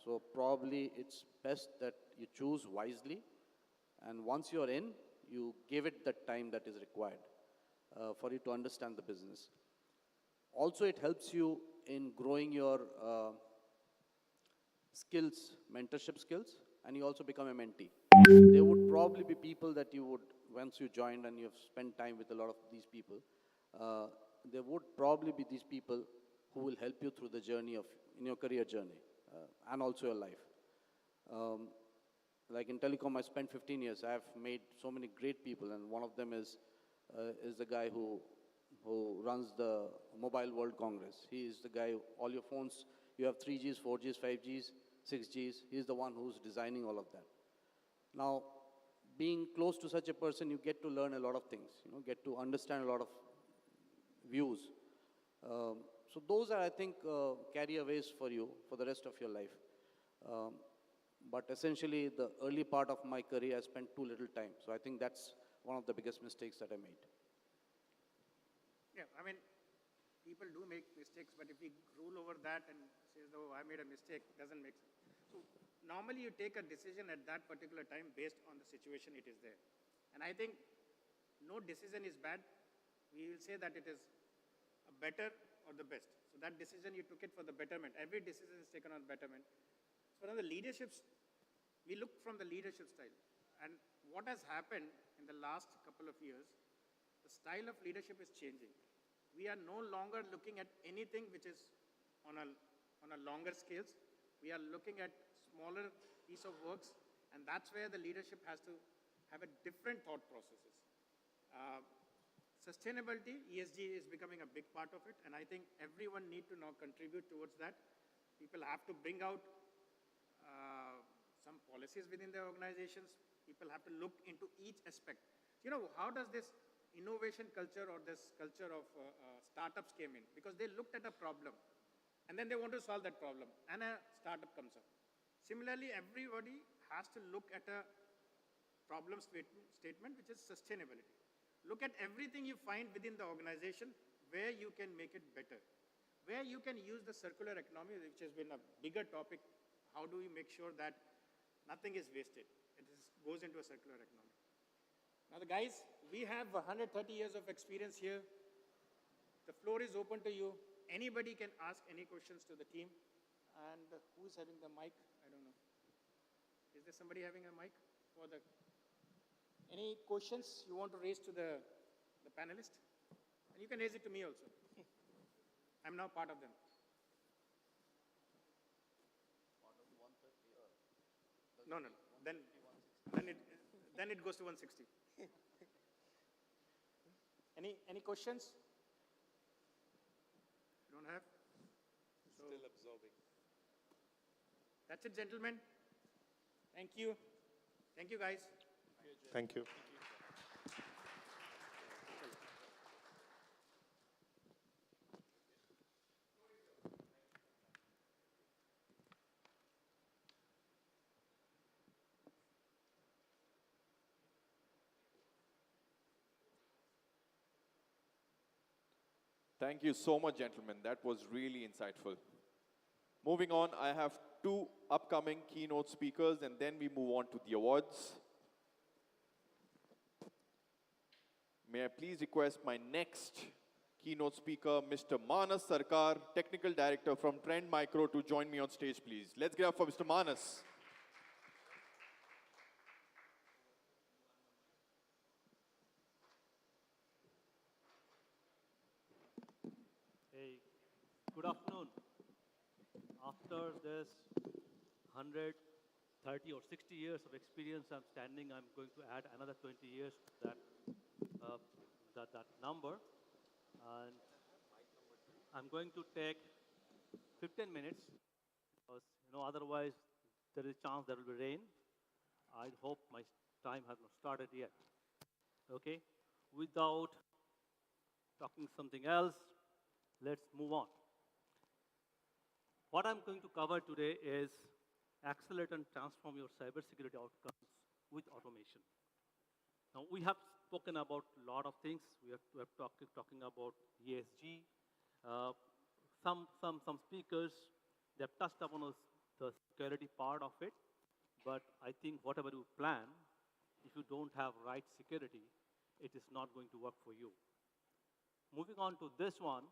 So probably it's best that you choose wisely, and once you're in, you give it the time that is required for you to understand the business. Also, it helps you in growing your skills, mentorship skills, and you also become a mentee. There would probably be people that you would, once you joined and you've spent time with a lot of these people, there would probably be these people who will help you through the journey in your career journey and also your life. Like in telecom, I spent 15 years. I have made so many great people, and one of them is the guy who runs the Mobile World Congress. He is the guy, all your phones, you have 3Gs, 4Gs, 5Gs, 6Gs. He's the one who's designing all of that. Now, being close to such a person, you get to learn a lot of things, get to understand a lot of views. So those are, I think, carry-aways for you for the rest of your life. But essentially, the early part of my career, I spent too little time. So I think that's one of the biggest mistakes that I made. Yeah, I mean, people do make mistakes, but if we rule over that and say, oh, I made a mistake, doesn't make sense. So normally you take a decision at that particular time based on the situation it is there. And I think no decision is bad. We will say that it is a better or the best. So that decision, you took it for the betterment. Every decision is taken on betterment. So now the leaderships, we look from the leadership style. And what has happened in the last couple of years, the style of leadership is changing. We are no longer looking at anything which is on a longer scales. We are looking at smaller piece of works, and that's where the leadership has to have a different thought processes. Sustainability, ESG is becoming a big part of it, and I think everyone need to now contribute towards that. People have to bring out some policies within their organizations. People have to look into each aspect. How does this innovation culture or this culture of startups came in? Because they looked at a problem, and then they want to solve that problem, and a startup comes up. Similarly, everybody has to look at a problem statement, which is sustainability. Look at everything you find within the organization where you can make it better, where you can use the circular economy, which has been a bigger topic. How do we make sure that nothing is wasted? It goes into a circular economy. Now the guys, we have 130 years of experience here. The floor is open to you. Anybody can ask any questions to the team. And who's having the mic? I don't know. Is there somebody having a mic for the? Any questions you want to raise to the panelist? And you can raise it to me also. I'm now part of them. No. Then it goes to 160. Any questions? You don't have? So, Still absorbing. That's it, gentlemen. Thank you. Thank you, guys. Thank you. Thank you so much, gentlemen. That was really insightful. Moving on, I have two upcoming keynote speakers, and then we move on to the awards. May I please request my next keynote speaker, Mr. Manas Sarkar, Technical Director from Trend Micro, to join me on stage, please. Let's get up for Mr. Manas. Hey, good afternoon. After this 130 or 60 years of experience I'm standing, I'm going to add another 20 years to that number. And I'm going to take 15 minutes because, otherwise there is a chance there will be rain. I hope my time has not started yet. Okay? Without talking something else, let's move on. What I'm going to cover today is accelerate and transform your cybersecurity outcomes with automation. Now, we have spoken about a lot of things. We are talking about ESG. Some speakers, they have touched upon the security part of it. But I think whatever you plan, if you don't have right security, it is not going to work for you. Moving on to this one.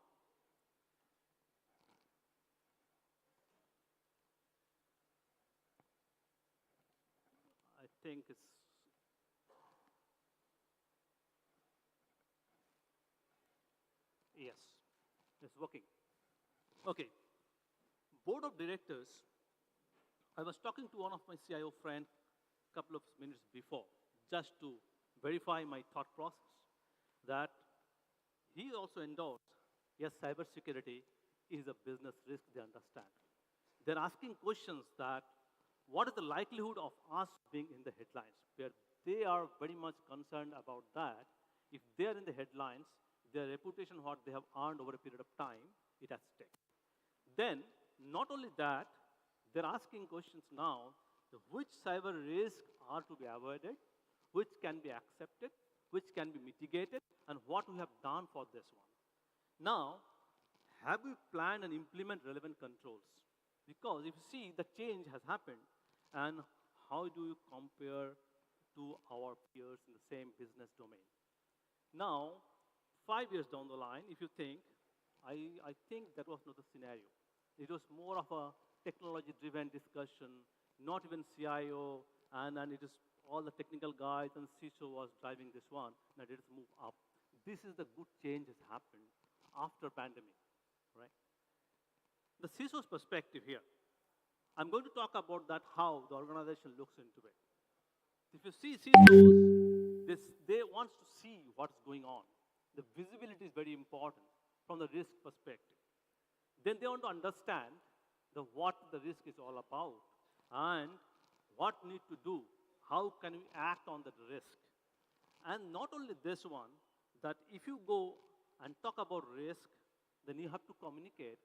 I think it's yes, it's working. Okay. Board of directors. I was talking to one of my CIO friends a couple of minutes before, just to verify my thought process, that he also endorsed, yes, cybersecurity is a business risk, they understand. They're asking questions that, what is the likelihood of us being in the headlines? Where they are very much concerned about that. If they're in the headlines, their reputation, what they have earned over a period of time, it at stake. Then, not only that, they're asking questions now, which cyber risks are to be avoided, which can be accepted, which can be mitigated, and what we have done for this one. Now, have we planned and implement relevant controls? Because if you see, the change has happened, and how do you compare to our peers in the same business domain? Now, 5 years down the line, if you think, I think that was not the scenario. It was more of a technology-driven discussion, not even CIO, and it is all the technical guys and CISO was driving this one, and it has moved up. This is the good change has happened after pandemic, right? The CISO's perspective here. I'm going to talk about that, how the organization looks into it. If you see CISOs, they want to see what's going on. The visibility is very important from the risk perspective. Then they want to understand what the risk is all about and what need to do, how can we act on that risk. And not only this one, that if you go and talk about risk, then you have to communicate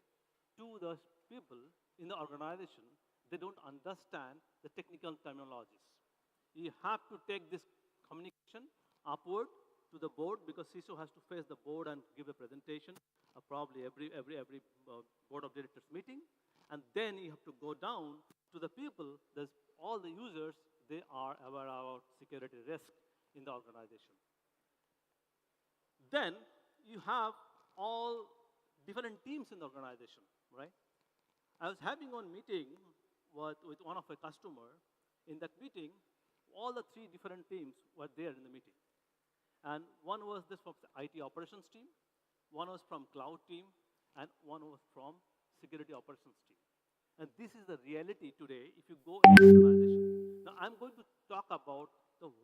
to the people in the organization. They don't understand the technical terminologies. You have to take this communication upward to the board, because CISO has to face the board and give a presentation, probably every board of directors meeting. And then you have to go down to the people, all the users, they are aware about security risk. in the organization. Then you have all different teams in the organization, right? I was having one meeting with one of a customer. In that meeting, all the 3 different teams were there in the meeting. And one was this from the IT operations team, one was from cloud team, and one was from security operations team. And this is the reality today if you go in the organization. Now, I'm going to talk about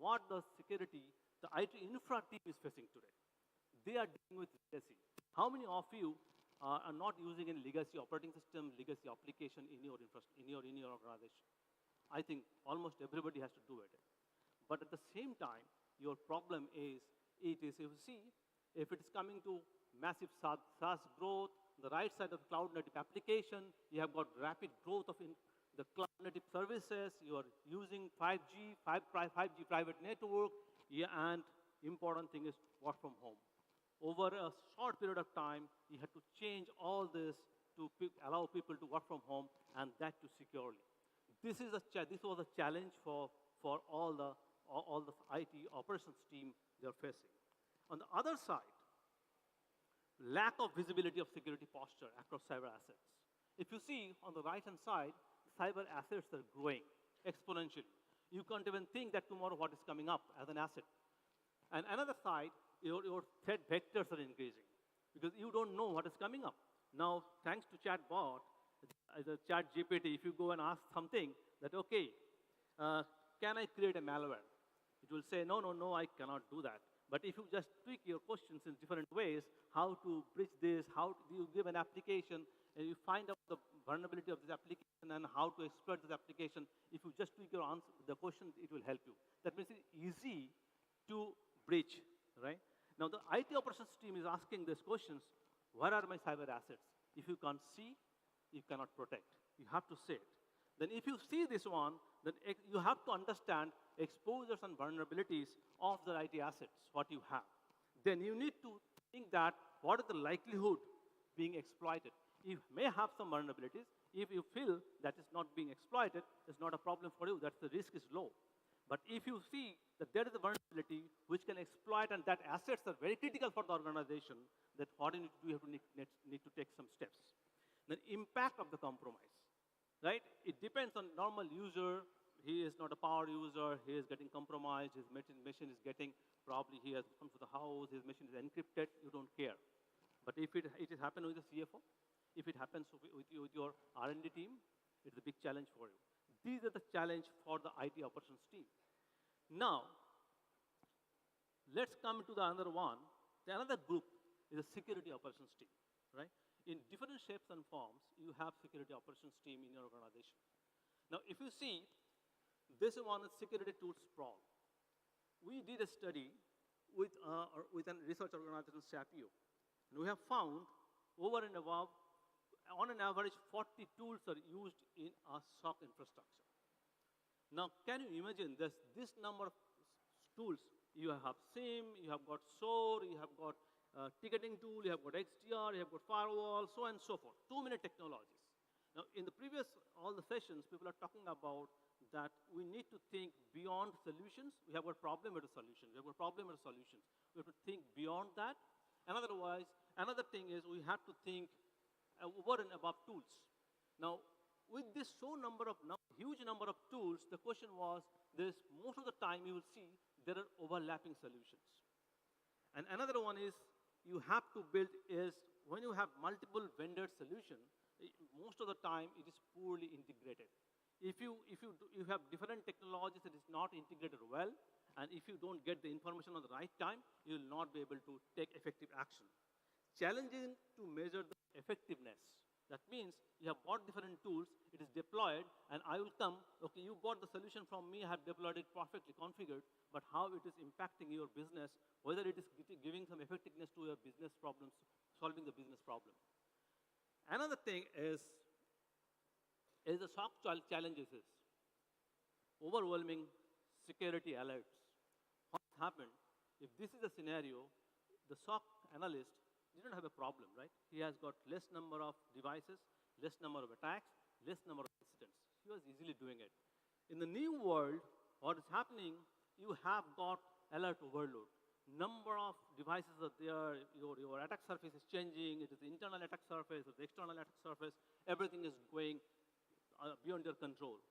what the security, the IT infra team is facing today. They are dealing with legacy. How many of you are not using any legacy operating system, legacy application in your organization? I think almost everybody has to do it. But at the same time, your problem is, if you see, if it's coming to massive SaaS growth, the right side of cloud native application, you have got rapid growth of the cloud native services, you are using 5G private network, and important thing is work from home. Over a short period of time, you have to change all this to allow people to work from home, and that too securely. This was a challenge for all the IT operations team they're facing. On the other side, lack of visibility of security posture across cyber assets. If you see on the right-hand side, cyber assets are growing exponentially. You can't even think that tomorrow what is coming up as an asset. And another side, your threat vectors are increasing because you don't know what is coming up. Now, thanks to chatbot, the chat GPT, if you go and ask something that, okay, can I create a malware? It will say, no, I cannot do that. But if you just tweak your questions in different ways, how to bridge this, how do you give an application, and you find out the vulnerability of this application and how to exploit this application, if you just tweak your answer, the question, it will help you. That means it's easy to bridge, right? Now, the IT operations team is asking these questions, where are my cyber assets? If you can't see, you cannot protect. You have to say it. Then if you see this one, then you have to understand exposures and vulnerabilities of the IT assets, what you have. Then you need to think that what is the likelihood being exploited. You may have some vulnerabilities. If you feel that it's not being exploited, it's not a problem for you, that the risk is low. But if you see that there is a vulnerability which can exploit and that assets are very critical for the organization, that what you need to do, you have to need to take some steps. The impact of the compromise, right? It depends on normal user. He is not a power user. He is getting compromised. His machine is getting, probably he has come to the house. His machine is encrypted. You don't care. But if it is happened with the CFO, if it happens with your R&D team, it's a big challenge for you. These are the challenge for the IT operations team. Now, let's come to the another one. The another group is a security operations team, right? In different shapes and forms, you have security operations team in your organization. Now, if you see, this one is security tools sprawl. We did a study with a research organization, Sapio. And we have found over and above, on an average, 40 tools are used in a SOC infrastructure. Now, can you imagine this number of tools? You have SIEM, you have got SOAR, you have got ticketing tool, you have got XDR, you have got firewall, so on and so forth. Too many technologies. Now, in the previous, all the sessions, people are talking about that we need to think beyond solutions. We have a problem with a solution. We have a problem with solutions. We have to think beyond that. And otherwise, another thing is we have to think over and above tools. Now, with this huge number of tools, the question was, most of the time you will see there are overlapping solutions. And another one is you have to build is when you have multiple vendor solution, most of the time it is poorly integrated. If you have different technologies that is not integrated well, and if you don't get the information on the right time, you will not be able to take effective action. Challenging to measure the effectiveness. That means you have bought different tools, it is deployed, and I will come, okay, you bought the solution from me, I have deployed it perfectly configured, but how it is impacting your business, whether it is giving some effectiveness to your business problems, solving the business problem. Another thing is the SOC challenges is overwhelming security alerts. What happened, if this is a scenario, the SOC analyst didn't have a problem, right? He has got less number of devices, less number of attacks, less number of incidents. He was easily doing it. In the new world, what is happening, you have got alert overload. Number of devices are there, your attack surface is changing, it is the internal attack surface, or the external attack surface, everything is going beyond your control.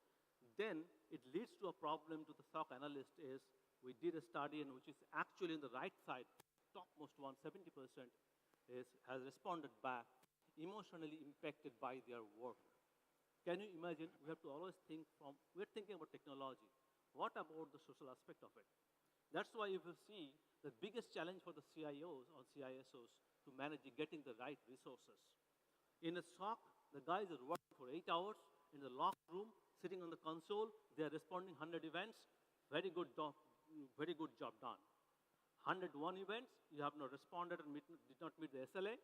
Then it leads to a problem to the SOC analyst is, we did a study and which is actually in the right side, topmost one, 70% has responded back, emotionally impacted by their work. Can you imagine? We have to always think we're thinking about technology. What about the social aspect of it? That's why you will see the biggest challenge for the CIOs or CISOs to manage getting the right resources. In a SOC, the guys are working for 8 hours in the locked room, sitting on the console, they are responding 100 events, very good job done. 101 events, you have not responded and did not meet the SLA,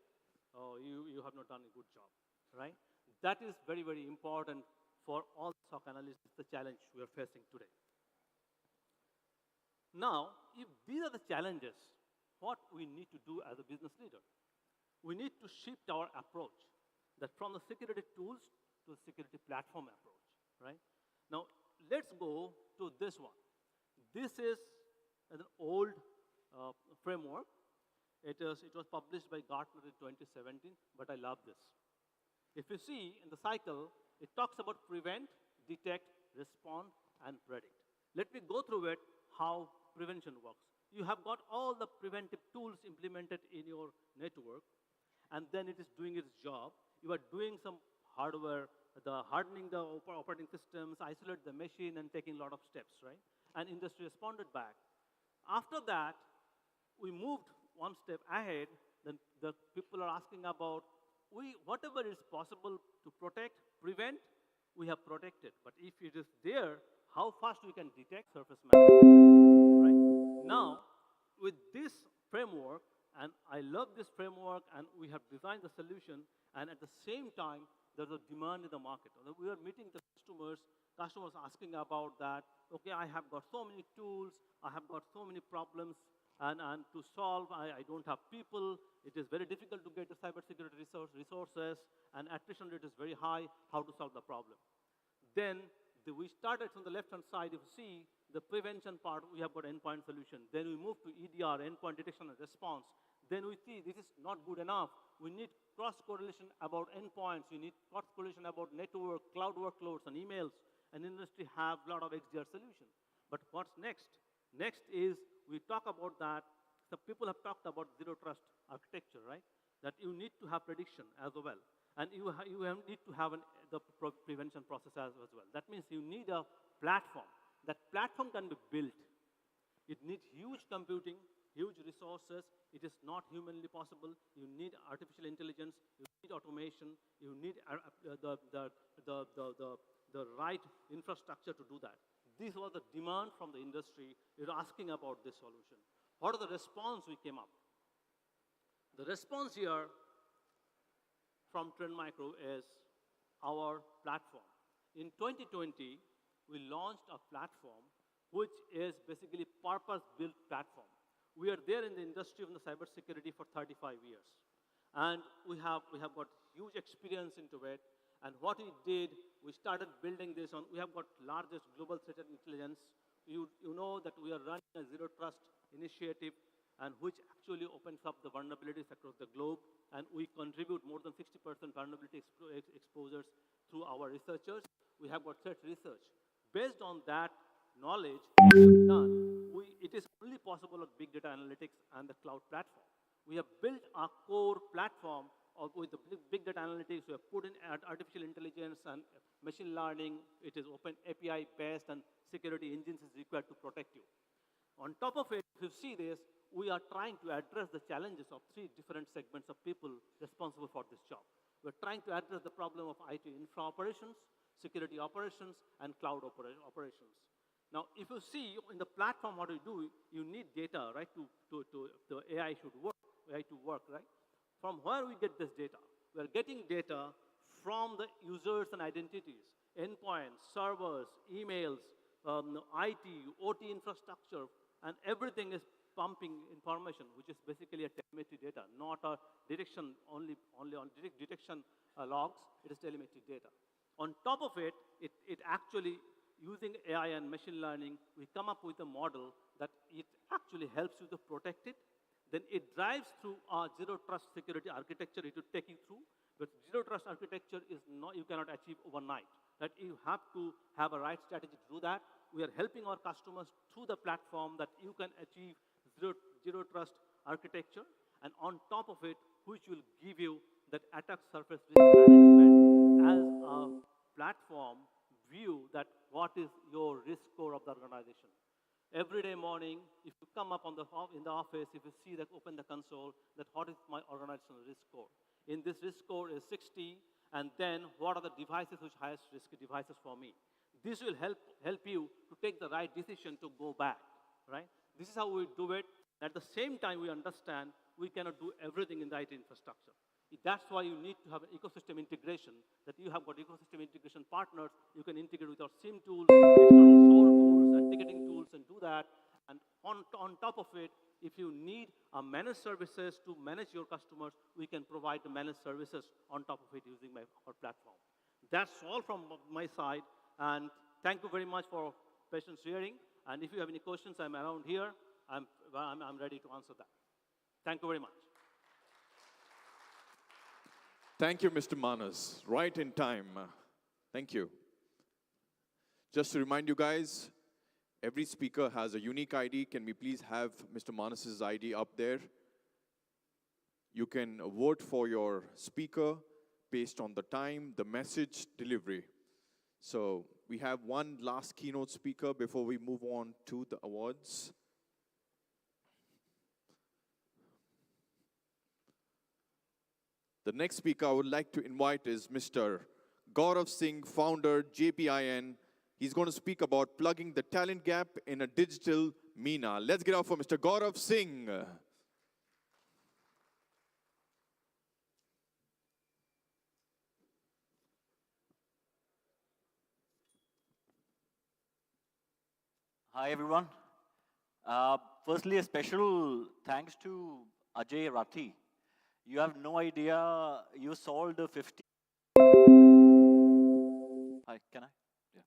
you have not done a good job, right? That is very, very important for all SOC analysts. It's the challenge we are facing today. Now, if these are the challenges, what we need to do as a business leader? We need to shift our approach, that from the security tools to the security platform approach, right? Now, let's go to this one. This is an old framework. It was published by Gartner in 2017, but I love this. If you see in the cycle, it talks about prevent, detect, respond, and predict. Let me go through it, how prevention works. You have got all the preventive tools implemented in your network, and then it is doing its job. You are doing some hardware, hardening the operating systems, isolate the machine, and taking a lot of steps, right? And industry responded back. After that, we moved one step ahead. Then the people are asking about, whatever is possible to protect, prevent, we have protected. But if it is there, how fast we can detect surface management, right? Now, with this framework, and I love this framework, and we have designed the solution, and at the same time, there's a demand in the market. We are meeting the customers asking about that. Okay, I have got so many tools, I have got so many problems, and to solve, I don't have people. It is very difficult to get the cybersecurity resources, and attrition rate is very high. How to solve the problem? Then we started from the left-hand side. If you see the prevention part, we have got endpoint solution. Then we move to EDR, endpoint detection and response. Then we see this is not good enough. We need cross-correlation about endpoints. We need cross-correlation about network, cloud workloads, and emails. And industry have a lot of XDR solutions. But what's next? Next is we talk about that. Some people have talked about zero trust architecture, right? That you need to have prediction as well. And you need to have the prevention process as well. That means you need a platform. That platform can be built. It needs huge computing, huge resources. It is not humanly possible. You need artificial intelligence. You need automation. You need the right infrastructure to do that. These were the demand from the industry. You're asking about this solution. What are the response we came up? The response here from Trend Micro is our platform. In 2020, we launched a platform which is basically purpose-built platform. We are there in the industry of the cybersecurity for 35 years. And we have got huge experience into it. And what we did, we started building this on, we have got largest global threat intelligence. You know that we are running a zero trust initiative, and which actually opens up the vulnerabilities across the globe. And we contribute more than 60% vulnerability exposures through our researchers. We have got threat research. Based on that knowledge we have done, it is only possible with big data analytics and the cloud platform. We have built our core platform with the big data analytics. We have put in artificial intelligence and machine learning. It is open API based, and security engines is required to protect you. On top of it, if you see this, we are trying to address the challenges of 3 different segments of people responsible for this job. We're trying to address the problem of IT infra operations, security operations, and cloud operations. Now, if you see in the platform what we do, you need data, right, the AI should work, right? From where we get this data? We're getting data from the users and identities, endpoints, servers, emails, IT, OT infrastructure, and everything is pumping information, which is basically a telemetry data, not a detection only on detection logs. It is telemetry data. On top of it, it actually, using AI and machine learning, we come up with a model that it actually helps you to protect it. Then it drives through our zero trust security architecture. It will take you through. But zero trust architecture is not, you cannot achieve overnight. That you have to have a right strategy to do that. We are helping our customers through the platform that you can achieve zero trust architecture. And on top of it, which will give you that attack surface risk management as a platform view that what is your risk score of the organization. Every day morning, if you come up in the office, if you see that, open the console, that what is my organizational risk score? In this risk score is 60, and then what are the devices which highest risk devices for me? This will help you to take the right decision to go back, right? This is how we do it. At the same time, we understand we cannot do everything in the IT infrastructure. That's why you need to have an ecosystem integration, that you have got ecosystem integration partners. You can integrate with our SIM tools, external SOAR tools, and ticketing tools, and do that. And on top of it, if you need a managed services to manage your customers, we can provide the managed services on top of it using our platform. That's all from my side. And thank you very much for patience hearing. And if you have any questions, I'm around here. I'm ready to answer that. Thank you very much. Thank you, Mr. Manas. Right in time. Thank you. Just to remind you guys, every speaker has a unique ID. Can we please have Mr. Manas's ID up there? You can vote for your speaker based on the time, the message, delivery. So we have one last keynote speaker before we move on to the awards. The next speaker I would like to invite is Mr. Gaurav Singh, founder, JPIN. He's going to speak about plugging the talent gap in a digital MENA. Let's get out for Mr. Gaurav Singh. Hi, everyone. Firstly, a special thanks to Ajay Rathi. You have no idea, you solved the 50. Hi, can I? Yeah.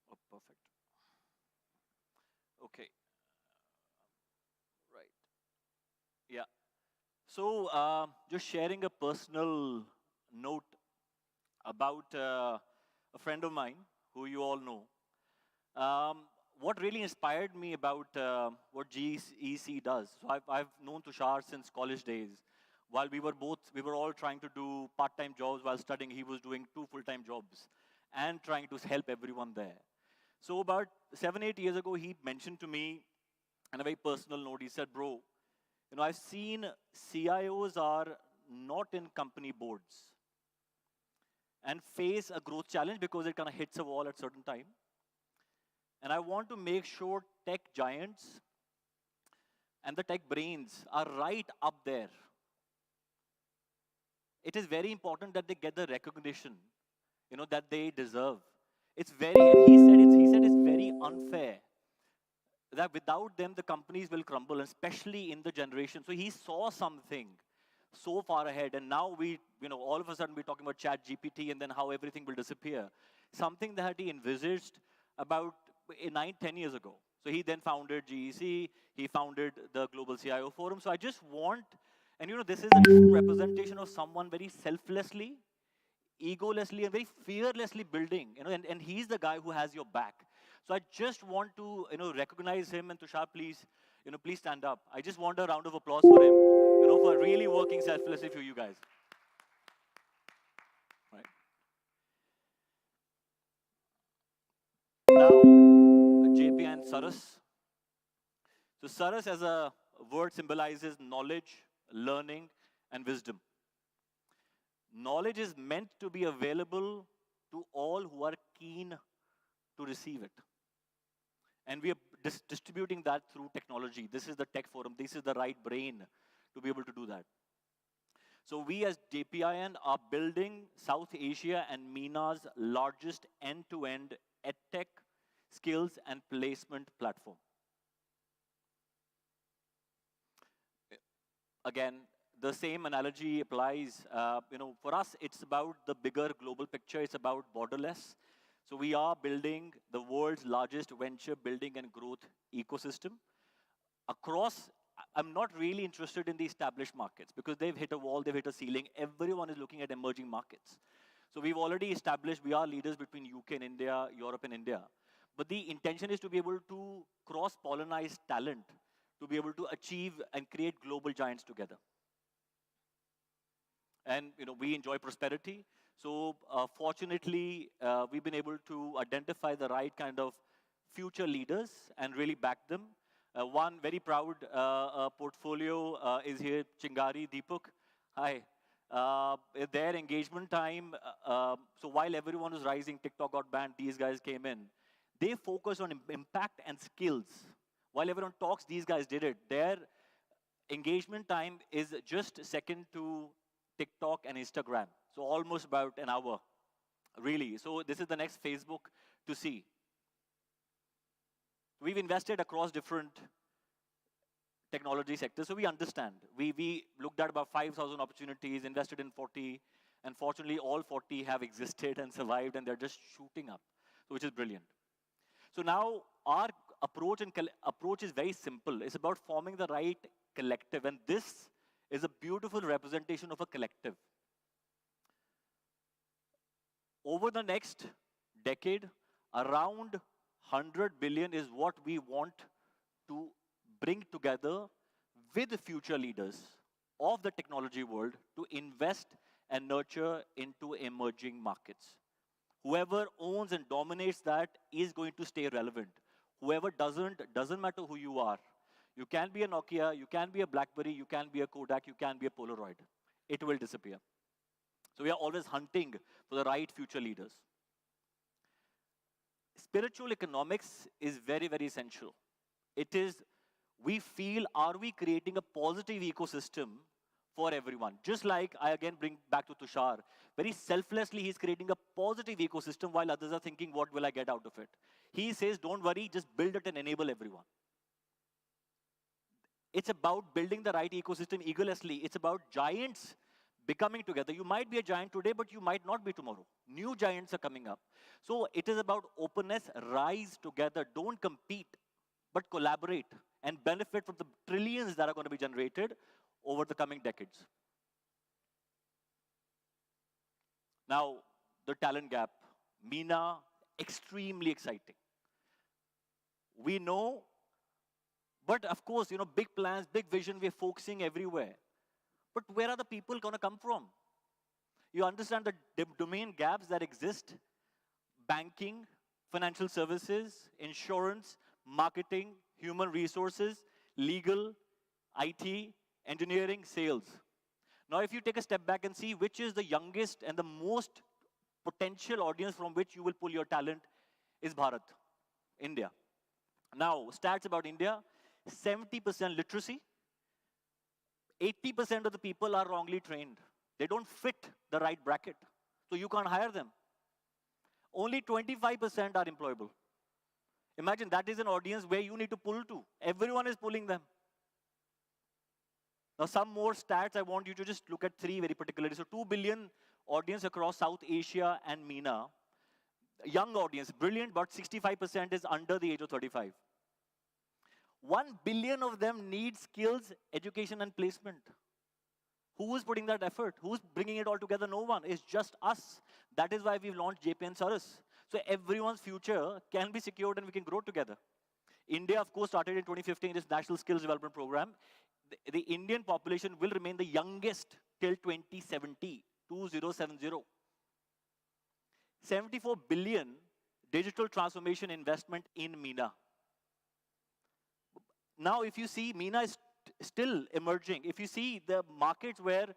Oh, perfect. Okay. Right. Yeah. So, just sharing a personal note about a friend of mine who you all know. What really inspired me about what GEC does, so I've known Tushar since college days. While we were all trying to do part-time jobs while studying, he was doing 2 full-time jobs and trying to help everyone there. So about 7, 8 years ago, he mentioned to me, on a very personal note, he said, bro, you know, I've seen CIOs are not in company boards and face a growth challenge because it kind of hits a wall at certain time. And I want to make sure tech giants and the tech brains are right up there. It is very important that they get the recognition, you know, that they deserve. It's very, and he said it's very unfair that without them the companies will crumble, especially in the generation. So he saw something so far ahead, and now we, you know, all of a sudden we're talking about Chat GPT and then how everything will disappear. Something that he envisaged about 9, 10 years ago. So he then founded GEC, he founded the Global CIO Forum. So I just want, and you know, this is a true representation of someone very selflessly, egolessly, and very fearlessly building, you know, and he's the guy who has your back. So I just want to, you know, recognize him, and Tushar, please, you know, please stand up. I just want a round of applause for him, you know, for really working selflessly for you guys. Right. Now, JP and Saras. So Saras as a word symbolizes knowledge, learning, and wisdom. Knowledge is meant to be available to all who are keen to receive it. And we are distributing that through technology. This is the tech forum. This is the right brain to be able to do that. So we as JPIN are building South Asia and MENA's largest end-to-end EdTech skills and placement platform. Again, the same analogy applies. You know, for us, it's about the bigger global picture. It's about borderless. So we are building the world's largest venture building and growth ecosystem across. I'm not really interested in the established markets because they've hit a wall, they've hit a ceiling. Everyone is looking at emerging markets. So we've already established, we are leaders between UK and India, Europe and India. But the intention is to be able to cross-pollinize talent, to be able to achieve and create global giants together. And we enjoy prosperity. So fortunately, we've been able to identify the right kind of future leaders and really back them. One very proud portfolio is here, Chingari Deepak. Hi. Their engagement time, so while everyone was rising, TikTok got banned, these guys came in. They focused on impact and skills. While everyone talks, these guys did it. Their engagement time is just second to TikTok and Instagram. So almost about an hour, really. So this is the next Facebook to see. We've invested across different technology sectors, so we understand. We looked at about 5,000 opportunities, invested in 40, and fortunately all 40 have existed and survived, and they're just shooting up, which is brilliant. So now our approach is very simple. It's about forming the right collective, and this is a beautiful representation of a collective. Over the next decade, around 100 billion is what we want to bring together with the future leaders of the technology world to invest and nurture into emerging markets. Whoever owns and dominates that is going to stay relevant. Whoever doesn't matter who you are. You can be a Nokia, you can be a BlackBerry, you can be a Kodak, you can be a Polaroid. It will disappear. So we are always hunting for the right future leaders. Spiritual economics is very, very essential. It is, we feel, are we creating a positive ecosystem for everyone? Just like I again bring back to Tushar, very selflessly he's creating a positive ecosystem while others are thinking, what will I get out of it? He says, don't worry, just build it and enable everyone. It's about building the right ecosystem egolessly. It's about giants becoming together. You might be a giant today, but you might not be tomorrow. New giants are coming up. So it is about openness, rise together. Don't compete, but collaborate and benefit from the trillions that are going to be generated over the coming decades. Now, the talent gap. MENA, extremely exciting. We know, but of course, big plans, big vision, we're focusing everywhere. But where are the people going to come from? You understand the domain gaps that exist? Banking, financial services, insurance, marketing, human resources, legal, IT, engineering, sales. Now, if you take a step back and see which is the youngest and the most potential audience from which you will pull your talent is Bharat, India. Now, stats about India, 70% literacy, 80% of the people are wrongly trained. They don't fit the right bracket, so you can't hire them. Only 25% are employable. Imagine that is an audience where you need to pull to. Everyone is pulling them. Now, some more stats I want you to just look at three very particularly. So 2 billion audience across South Asia and MENA. Young audience, brilliant, but 65% is under the age of 35. 1 billion of them need skills, education, and placement. Who is putting that effort? Who's bringing it all together? No one. It's just us. That is why we've launched JPN Saras. So everyone's future can be secured and we can grow together. India, of course, started in 2015 this National Skills Development Program. The Indian population will remain the youngest till 2070, 2070. 74 billion digital transformation investment in MENA. Now, if you see, MENA is still emerging. If you see the markets where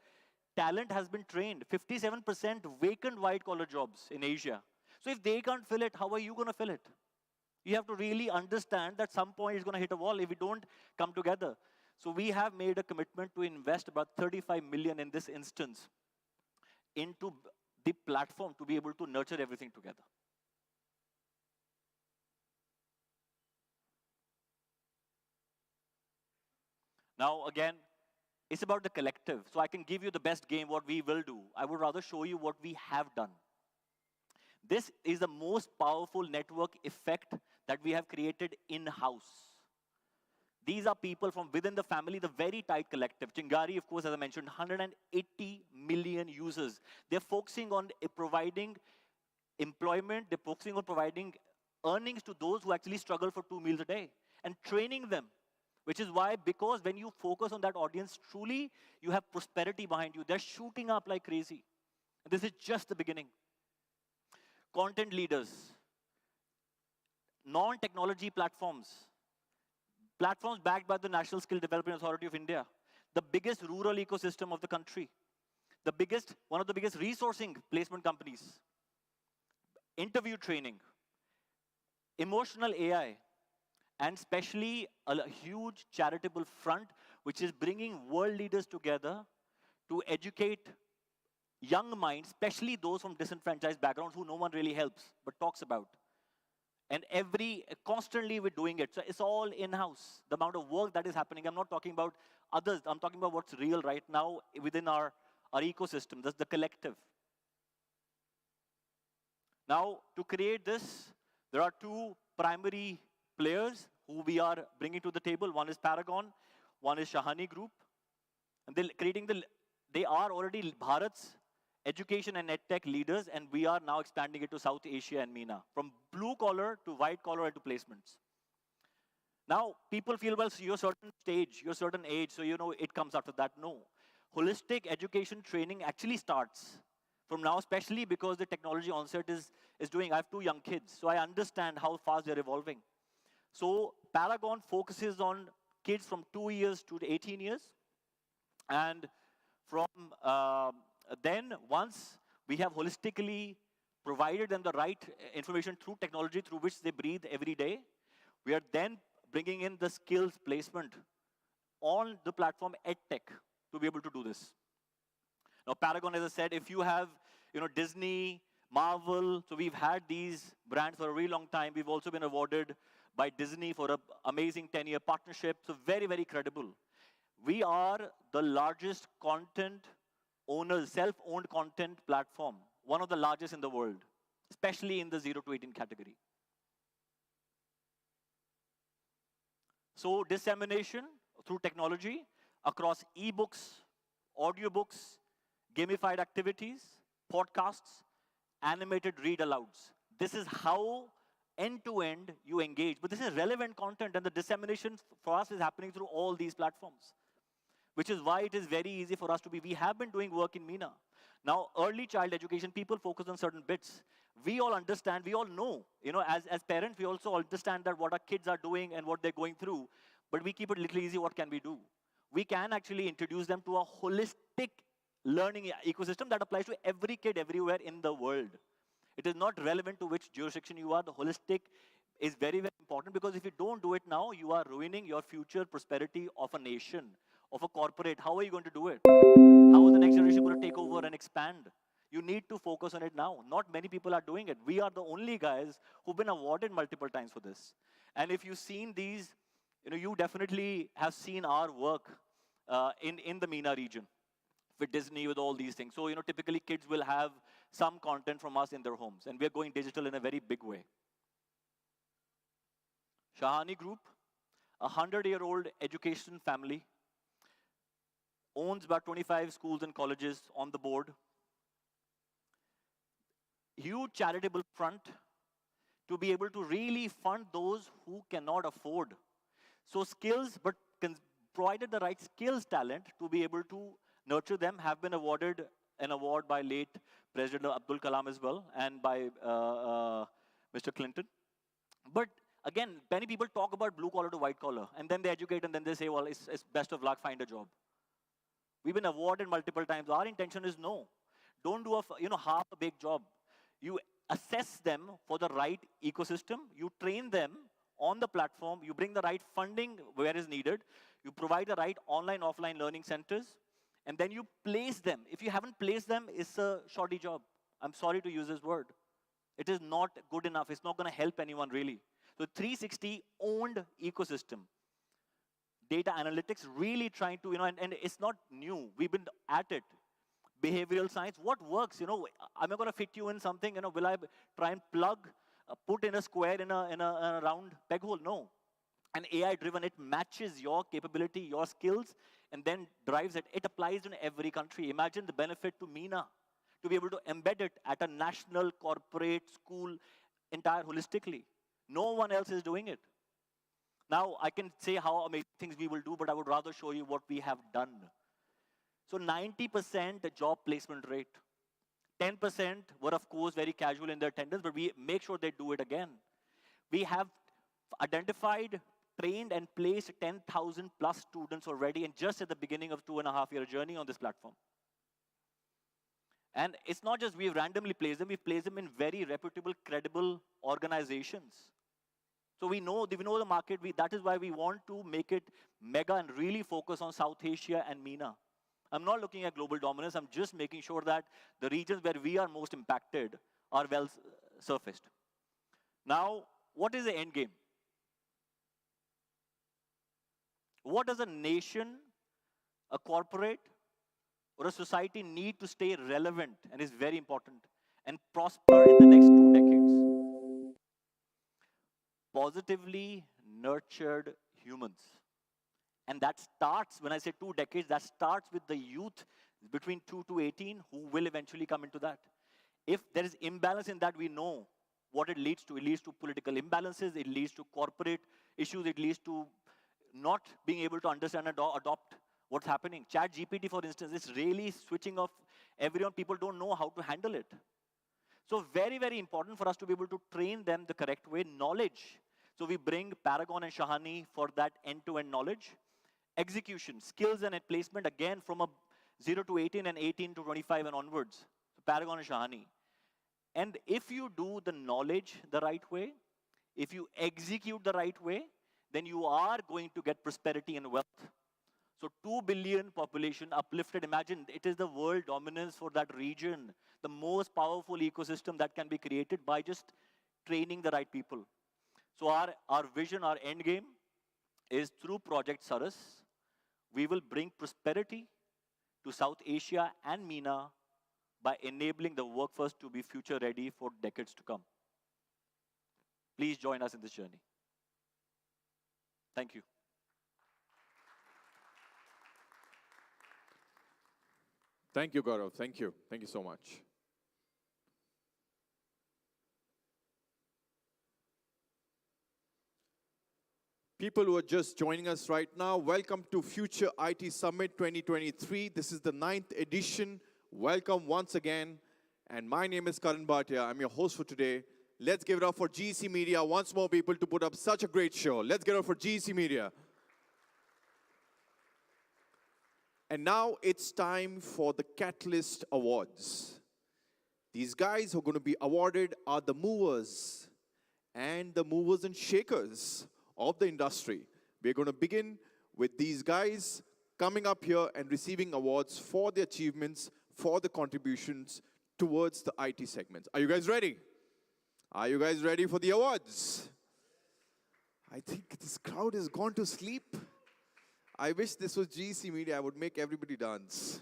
talent has been trained, 57% vacant white-collar jobs in Asia. So if they can't fill it, how are you going to fill it? You have to really understand that some point it's going to hit a wall if we don't come together. So we have made a commitment to invest about 35 million in this instance into the platform to be able to nurture everything together. Now, again, it's about the collective. So I can give you the best game, what we will do. I would rather show you what we have done. This is the most powerful network effect that we have created in-house. These are people from within the family, the very tight collective. Chingari, of course, as I mentioned, 180 million users. They're focusing on providing employment, they're focusing on providing earnings to those who actually struggle for 2 meals a day and training them. Which is why, because when you focus on that audience, truly, you have prosperity behind you. They're shooting up like crazy. This is just the beginning. Content leaders, non-technology platforms, platforms backed by the National Skill Development Authority of India, the biggest rural ecosystem of the country, one of the biggest resourcing placement companies, interview training, emotional AI, and especially a huge charitable front, which is bringing world leaders together to educate young minds, especially those from disenfranchised backgrounds who no one really helps, but talks about. And constantly we're doing it. So it's all in-house. The amount of work that is happening, I'm not talking about others, I'm talking about what's real right now within our ecosystem, that's the collective. Now, to create this, there are two primary players who we are bringing to the table. One is Paragon, one is Shahani Group. And they are already Bharat's education and edtech leaders, and we are now expanding it to South Asia and MENA, from blue collar to white collar and to placements. Now, people feel, well, so you're a certain stage, you're a certain age, so it comes after that. No. Holistic education training actually starts from now, especially because the technology onset is doing. I have 2 young kids, so I understand how fast they're evolving. So Paragon focuses on kids from 2 years to 18 years. And from then, once we have holistically provided them the right information through technology through which they breathe every day, we are then bringing in the skills placement on the platform EdTech to be able to do this. Now, Paragon, as I said, if you have Disney, Marvel, so we've had these brands for a really long time. We've also been awarded by Disney for an amazing 10-year partnership, so very, very credible. We are the largest content owners, self-owned content platform, one of the largest in the world, especially in the 0 to 18 category. So dissemination through technology across ebooks, audiobooks, gamified activities, podcasts, animated read-alouds. This is how end-to-end you engage. But this is relevant content, and the dissemination for us is happening through all these platforms, which is why it is very easy for us to be. We have been doing work in MENA. Now, early child education, people focus on certain bits. We all understand, we all know, as parents, we also understand that what our kids are doing and what they're going through, but we keep it a little easy. What can we do? We can actually introduce them to a holistic learning ecosystem that applies to every kid everywhere in the world. It is not relevant to which jurisdiction you are. The holistic is very, very important, because if you don't do it now, you are ruining your future prosperity of a nation, of a corporate. How are you going to do it? How is the next generation going to take over and expand? You need to focus on it now. Not many people are doing it. We are the only guys who've been awarded multiple times for this. And if you've seen these, you definitely have seen our work in the MENA region with Disney, with all these things. So, typically kids will have some content from us in their homes, and we're going digital in a very big way. Shahani Group, a 100-year-old education family, owns about 25 schools and colleges on the board. Huge charitable front to be able to really fund those who cannot afford. So skills, but provided the right skills talent to be able to nurture them, have been awarded an award by late President Abdul Kalam as well, and by Mr. Clinton. But again, many people talk about blue collar to white collar, and then they educate, and then they say, well, it's best of luck, find a job. We've been awarded multiple times. Our intention is no. Don't do half a big job. You assess them for the right ecosystem. You train them on the platform. You bring the right funding where is needed. You provide the right online, offline learning centers. And then you place them. If you haven't placed them, it's a shoddy job. I'm sorry to use this word. It is not good enough. It's not going to help anyone really. So 360 owned ecosystem. Data analytics really trying to, and it's not new. We've been at it. behavioral science. What works? Am I going to fit you in something? Will I try and plug, put in a square in a round peg hole? No. And AI-driven, it matches your capability, your skills, and then drives it. It applies in every country. Imagine the benefit to MENA, to be able to embed it at a national, corporate, school, entire holistically. No one else is doing it. Now, I can say how amazing things we will do, but I would rather show you what we have done. So 90% job placement rate. 10% were, of course, very casual in their attendance, but we make sure they do it again. We have identified, trained, and placed 10,000 plus students already, and just at the beginning of 2.5-year journey on this platform. And it's not just we've randomly placed them, we've placed them in very reputable, credible organizations. So we know the market. That is why we want to make it mega and really focus on South Asia and MENA. I'm not looking at global dominance. I'm just making sure that the regions where we are most impacted are well surfaced. Now, what is the end game? What does a nation, a corporate, or a society need to stay relevant, and is very important, and prosper in the next 2 decades? Positively nurtured humans. And that starts, when I say 2 decades, that starts with the youth between 2 to 18 who will eventually come into that. If there is imbalance in that, we know what it leads to. It leads to political imbalances, it leads to corporate issues, it leads to not being able to understand and adopt what's happening. Chat GPT, for instance, is really switching off everyone. People don't know how to handle it. So very, very important for us to be able to train them the correct way. Knowledge. So we bring Paragon and Shahani for that end-to-end knowledge. Execution, skills and placement, again, from a 0 to 18 and 18 to 25 and onwards. So Paragon and Shahani. And if you do the knowledge the right way, if you execute the right way, then you are going to get prosperity and wealth. So 2 billion population uplifted. Imagine, it is the world dominance for that region. The most powerful ecosystem that can be created by just training the right people. So our vision, our end game is through Project Saras, we will bring prosperity to South Asia and MENA by enabling the workforce to be future ready for decades to come. Please join us in this journey. Thank you. Thank you, Gaurav. Thank you. Thank you so much. People who are just joining us right now, welcome to Future IT Summit 2023. This is the 9th edition. Welcome once again. And my name is Karan Bhatia. I'm your host for today. Let's give it up for GEC Media. Once more, people, to put up such a great show. Let's give it up for GEC Media. And now it's time for the Catalyst Awards. These guys who are going to be awarded are the movers and the movers and shakers of the industry. We're going to begin with these guys coming up here and receiving awards for their achievements, for the contributions towards the IT segments. Are you guys ready? Are you guys ready for the awards? I think this crowd has gone to sleep. I wish this was GEC Media. I would make everybody dance.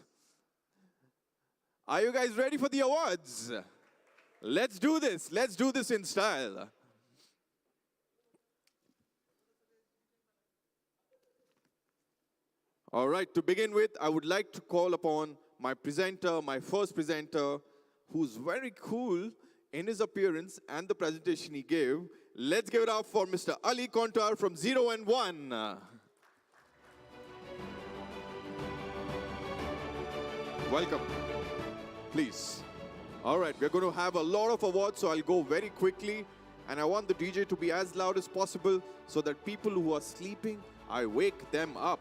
Are you guys ready for the awards? Let's do this. Let's do this in style. All right, to begin with, I would like to call upon my presenter, my first presenter, who's very cool in his appearance and the presentation he gave. Let's give it up for Mr. Ali Kontar from 0 and 1. Welcome, please. All right, we're going to have a lot of awards, so I'll go very quickly. And I want the DJ to be as loud as possible so that people who are sleeping, I wake them up.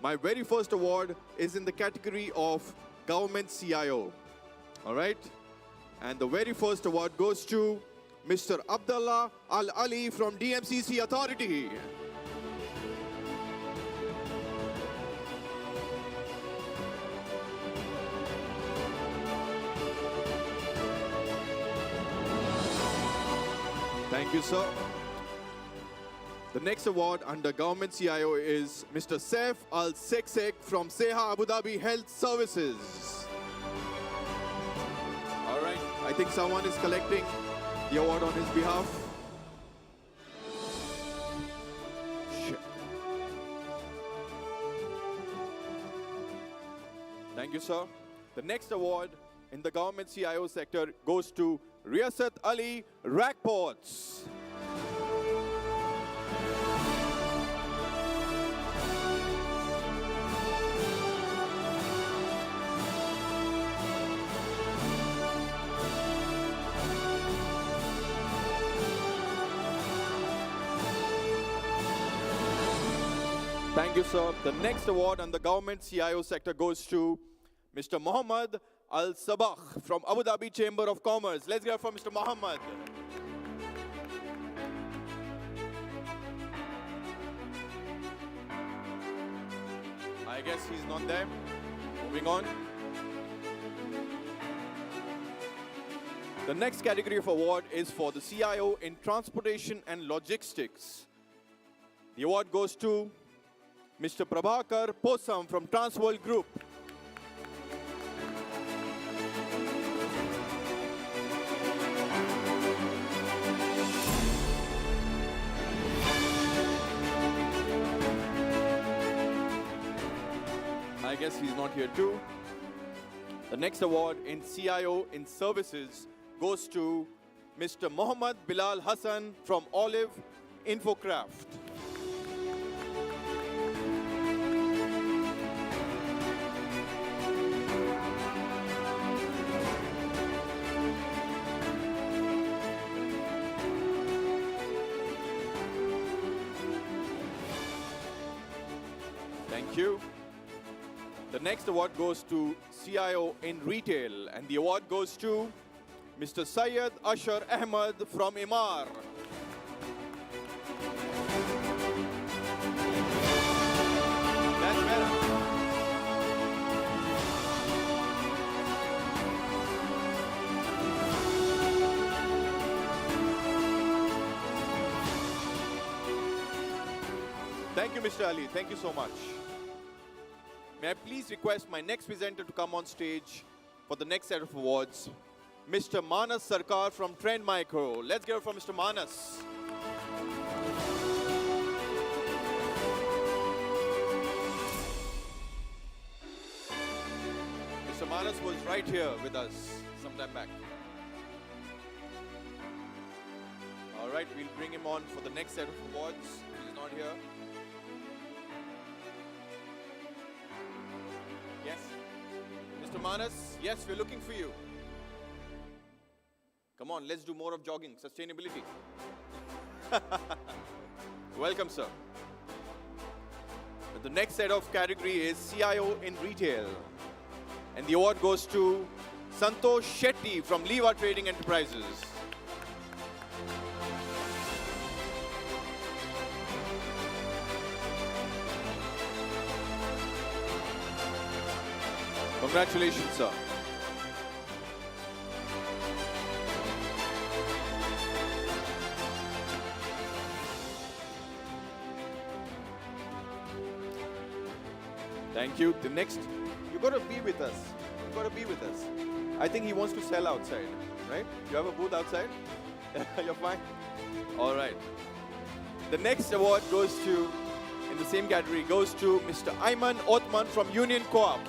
My very first award is in the category of Government CIO. All right? And the very first award goes to Mr. Abdullah Al Ali from DMCC Authority. Thank you, sir. The next award under Government CIO is Mr. Saif Al Seksek from Seha Abu Dhabi Health Services. I think someone is collecting the award on his behalf. Shit. Thank you, sir. The next award in the government CIO sector goes to Riyasat Ali Rackports. Thank you, sir. The next award on the government CIO sector goes to Mr. Mohammad Al Sabah from Abu Dhabi Chamber of Commerce. Let's hear from Mr. Mohammad. I guess he's not there. Moving on. The next category of award is for the CIO in transportation and logistics. The award goes to Mr. Prabhakar Posam from Transworld Group. I guess he's not here too. The next award in CIO in services goes to Mr. Mohammad Bilal Hassan from Olive Infocraft. Thank you. The next award goes to CIO in retail, and the award goes to Mr. Syed Ashar Ahmad from Imar. That's better. Thank you, Mr. Ali. Thank you so much. May I please request my next presenter to come on stage for the next set of awards, Mr. Manas Sarkar from Trend Micro. Let's hear from Mr. Manas. Mr. Manas was right here with us some time back. All right, we'll bring him on for the next set of awards. He's not here. Yes. Mr. Manas, yes, we're looking for you. Come on, let's do more of jogging, sustainability. Welcome, sir. The next set of category is CIO in retail. And the award goes to Santosh Shetty from Leva Trading Enterprises. Congratulations, sir. Thank you. The next, you got to be with us. You got to be with us. I think he wants to sell outside, right? You have a booth outside? You're fine? All right. The next award goes to, in the same category, goes to Mr. Ayman Othman from Union Co-op.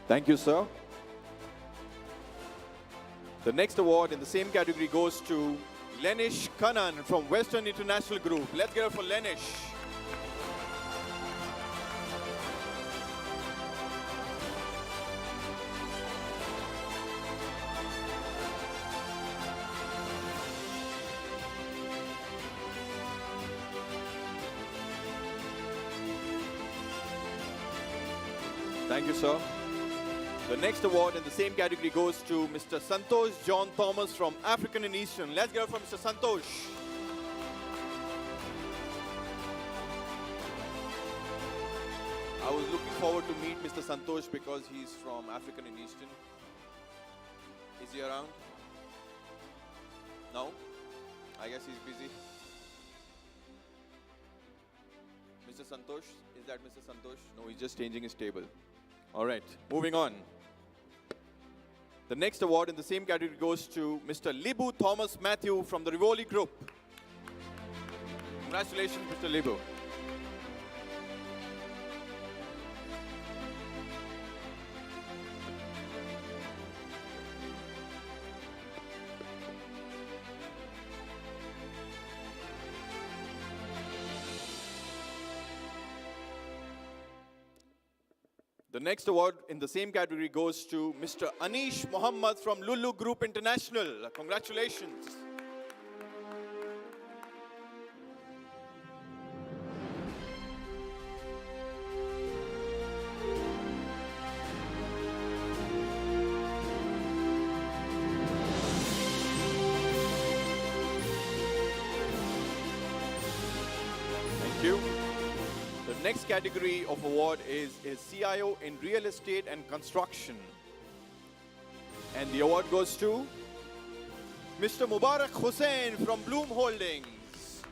Thank you, sir. The next award in the same category goes to Lenish Kanan from Western International Group. Let's get it for Lenish. Thank you, sir. The next award in the same category goes to Mr. Santosh John Thomas from African and Eastern. Let's get it from Mr. Santosh. I was looking forward to meet Mr. Santosh because he's from African and Eastern. Is he around? No? I guess he's busy. Mr. Santosh? Is that Mr. Santosh? No, he's just changing his table. All right, moving on. The next award in the same category goes to Mr. Libu Thomas Matthew from the Rivoli Group. Congratulations, Mr. Libu. The next award in the same category goes to Mr. Anish Muhammad from Lulu Group International. Congratulations. Thank you. The next category of award is CIO in Real Estate and Construction. And the award goes to Mr. Mubarak Hussain from Bloom Holdings.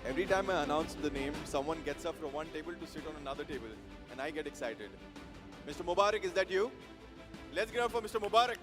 Every time I announce the name, someone gets up from one table to sit on another table, and I get excited. Mr. Mubarak, is that you? Let's give it up for Mr. Mubarak.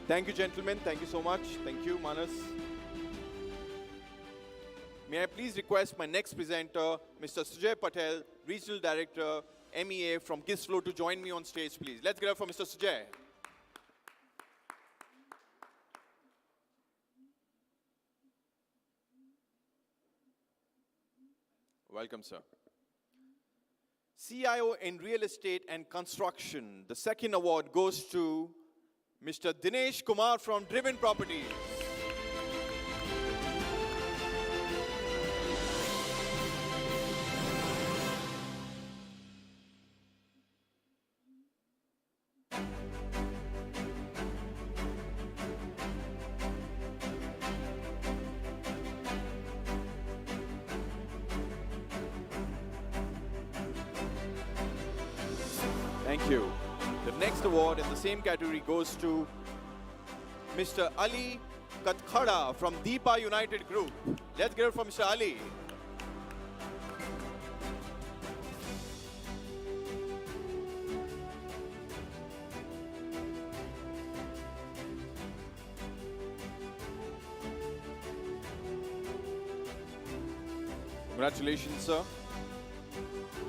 Thank you, gentlemen. Thank you so much. Thank you, Manas. May I please request my next presenter, Mr. Sujay Patel, Regional Director, MEA from KISSFlow, to join me on stage, please. Let's get up for Mr. Sujay. Welcome, sir. CIO in Real Estate and Construction. The second award goes to Mr. Dinesh Kumar from Driven Properties. Thank you. The next award in the same category goes to Mr. Ali Katkhada from Deepa United Group. Let's get it from Mr. Ali. Congratulations, sir.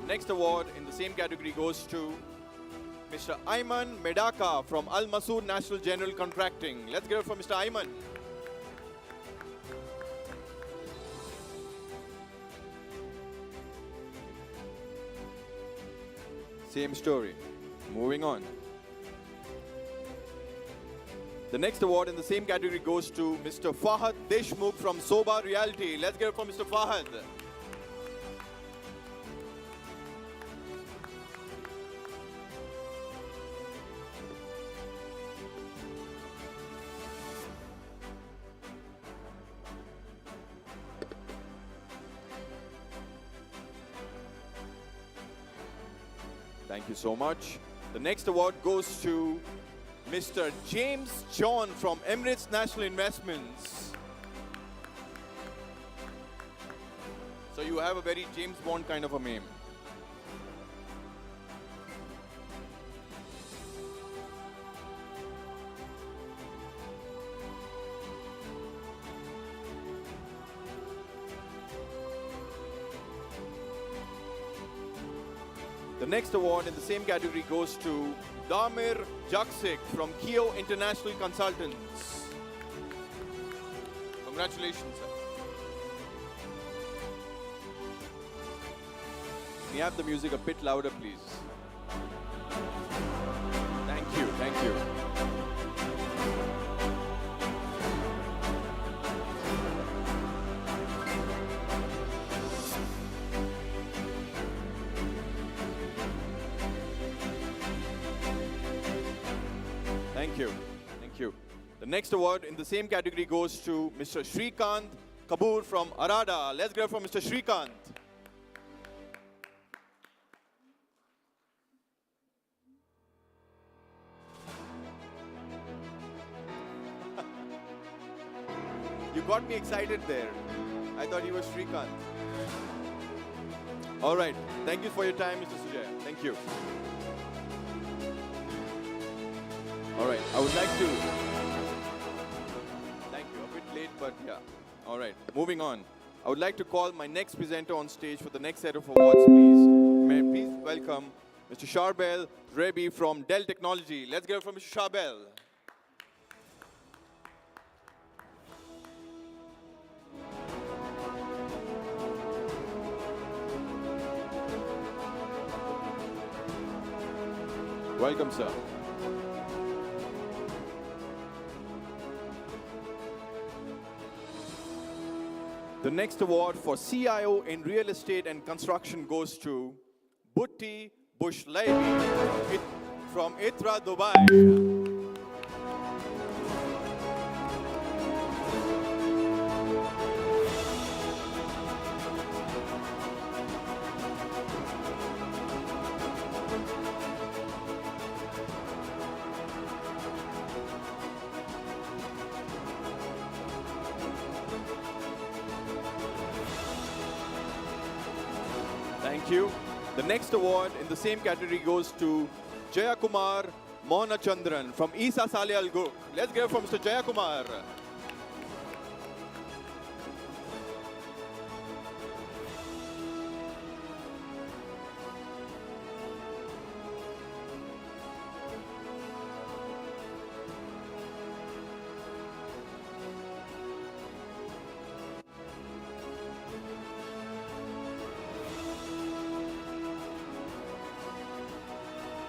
Next award in the same category goes to Mr. Ayman Medaka from Al Masood National General Contracting. Let's get it from Mr. Ayman. Same story. Moving on. The next award in the same category goes to Mr. Fahad Deshmukh from Soba Realty. Let's get it from Mr. Fahad. Thank you so much. The next award goes to Mr. James John from Emirates National Investments. So you have a very James Bond kind of a name. The next award in the same category goes to Damir Jaksik from Kio International Consultants. Congratulations, sir. Can you have the music a bit louder, please? Thank you, thank you. Thank you, thank you. The next award in the same category goes to Mr. Shrikant Kapoor from Arada. Let's go for Mr. Shrikant. You got me excited there. I thought you were Shrikant. All right. Thank you for your time, Mr. Sujay. Thank you. All right. I would like to... Thank you. A bit late, but yeah. All right. Moving on. I would like to call my next presenter on stage for the next set of awards, please. May I please welcome Mr. Sharbel Rebi from Dell Technology. Let's go for Mr. Sharbel. Welcome, sir. The next award for CIO in real estate and construction goes to Bhutti Bushlaibi from ITRA, Dubai. Thank you. The next award in the same category goes to Jayakumar Monachandran from Isa Salyal Group. Let's go for Mr. Jayakumar.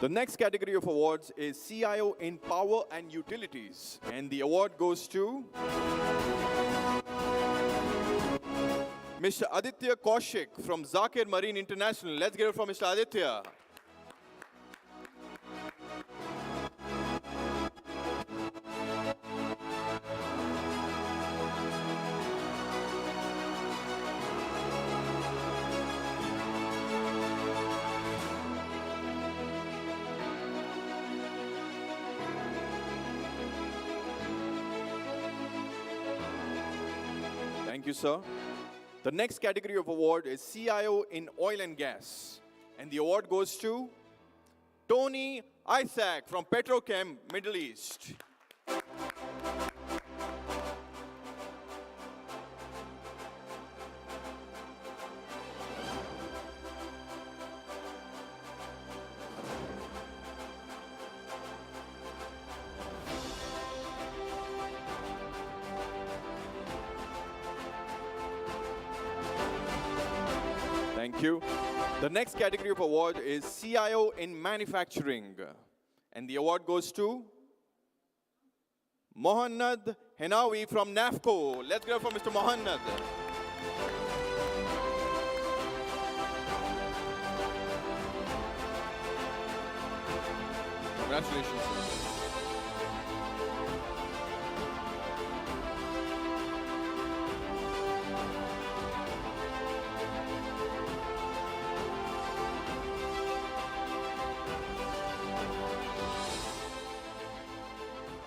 The next category of awards is CIO in Power and Utilities. And the award goes to Mr. Aditya Kaushik from Zakir Marine International. Let's get it from Mr. Aditya. Thank you, sir. The next category of award is CIO in Oil and Gas. And the award goes to Tony Isaac from Petrochem, Middle East. Thank you. The next category of award is CIO in Manufacturing. And the award goes to Mohannad Henawi from NAFCO. Let's go for Mr. Mohannad. Congratulations, sir.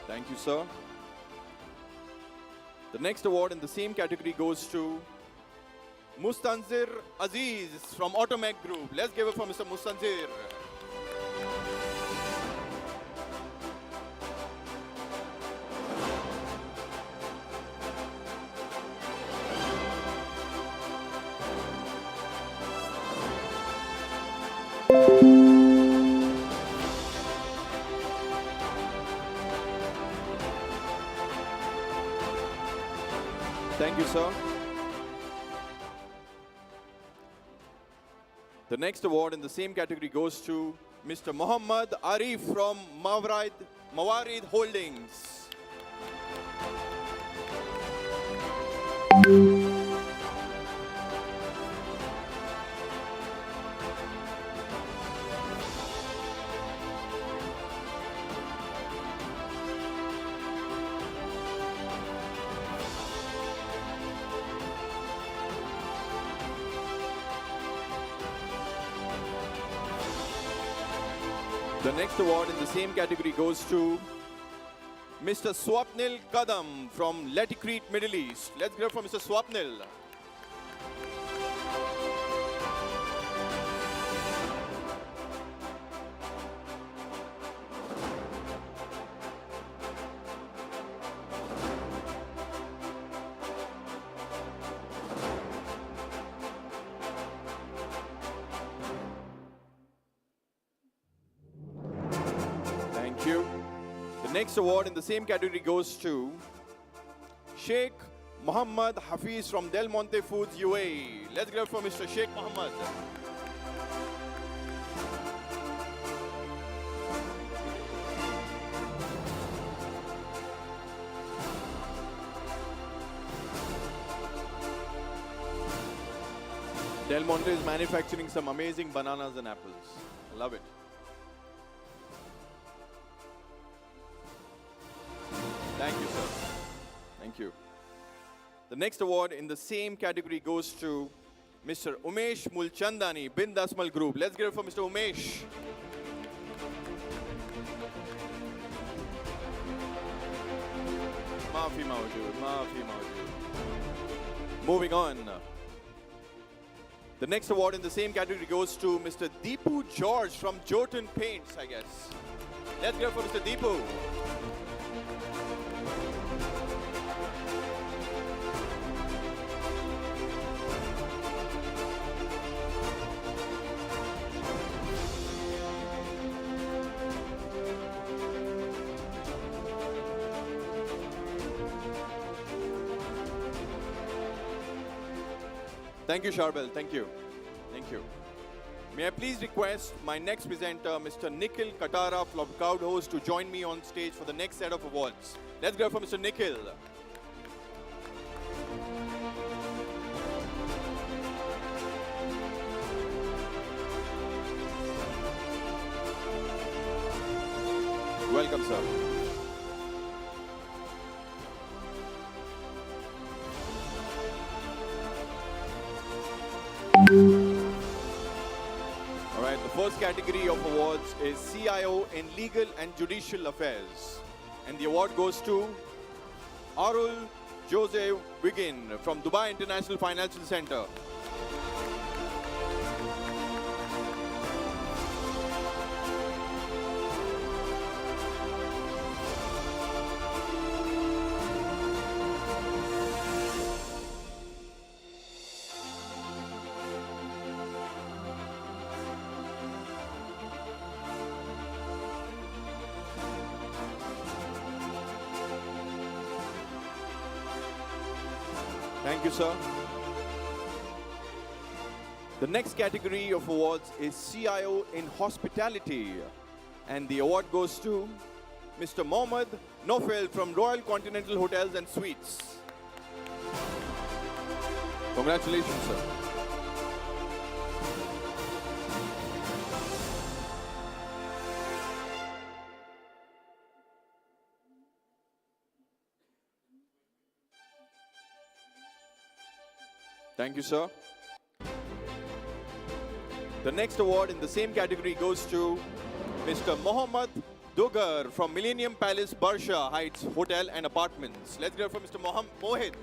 Thank you, sir. The next award in the same category goes to Mustanzir Aziz from Automec Group. Let's give it for Mr. Mustanzir. Thank you, sir. The next award in the same category goes to Mr. Muhammad Arif from Mawarid Holdings. The next award in the same category goes to Mr. Swapnil Kadam from Laticrete, Middle East. Let's hear from Mr. Swapnil. Thank you. The next award in the same category goes to Sheikh Muhammad Hafiz from Del Monte Foods, UAE. Let's hear from Mr. Sheikh Muhammad. Del Monte is manufacturing some amazing bananas and apples. I love it. Thank you, sir. Thank you. The next award in the same category goes to Mr. Umesh Mulchandani, Bin Dasmal Group. Let's get it for Mr. Umesh. Maafi Mawjood, Maafi Mawjood. Moving on. The next award in the same category goes to Mr. Deepu George from Jotun Paints, I guess. Let's go for Mr. Deepu. Thank you, Sharbel. Thank you. Thank you. May I please request my next presenter, Mr. Nikhil Katara from Cloud Host, to join me on stage for the next set of awards. Let's go for Mr. Nikhil. Welcome, sir. All right, the first category of awards is CIO in Legal and Judicial Affairs. And the award goes to Arul Jose Wiggin from Dubai International Financial Center. Thank you, sir. The next category of awards is CIO in Hospitality. And the award goes to Mr. Mohammad Nofel from Royal Continental Hotels and Suites. Congratulations, sir. Thank you, sir. The next award in the same category goes to Mr. Mohammad Dogar from Millennium Palace, Barsha Heights Hotel and Apartments. Let's hear from Mr. Mohit.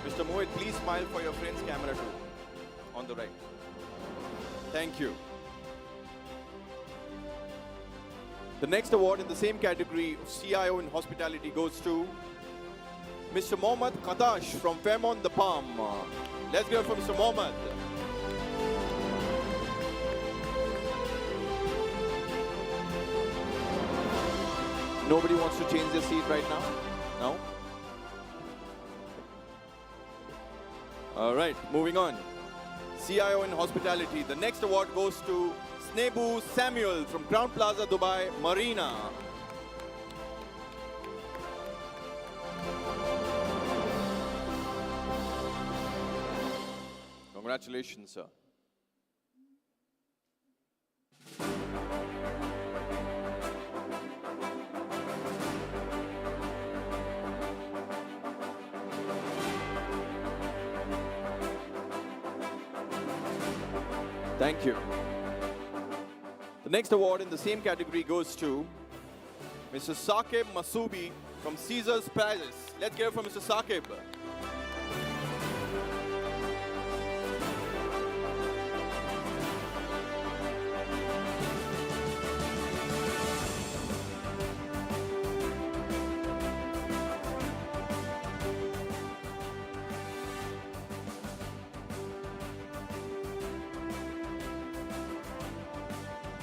Mr. Mohit, please smile for your friend's camera too. On the right. Thank you. The next award in the same category of CIO in Hospitality goes to Mr. Mohammad Kadash from Fairmont the Palm. Let's give it for Mr. Mohammad. Nobody wants to change their seat right now? No? All right, moving on. CIO in Hospitality. The next award goes to Snebu Samuel from Crown Plaza, Dubai Marina. Congratulations, sir. Thank you. The next award in the same category goes to Mr. Saqib Masubi from Caesars Palace. Let's get it from Mr. Saqib.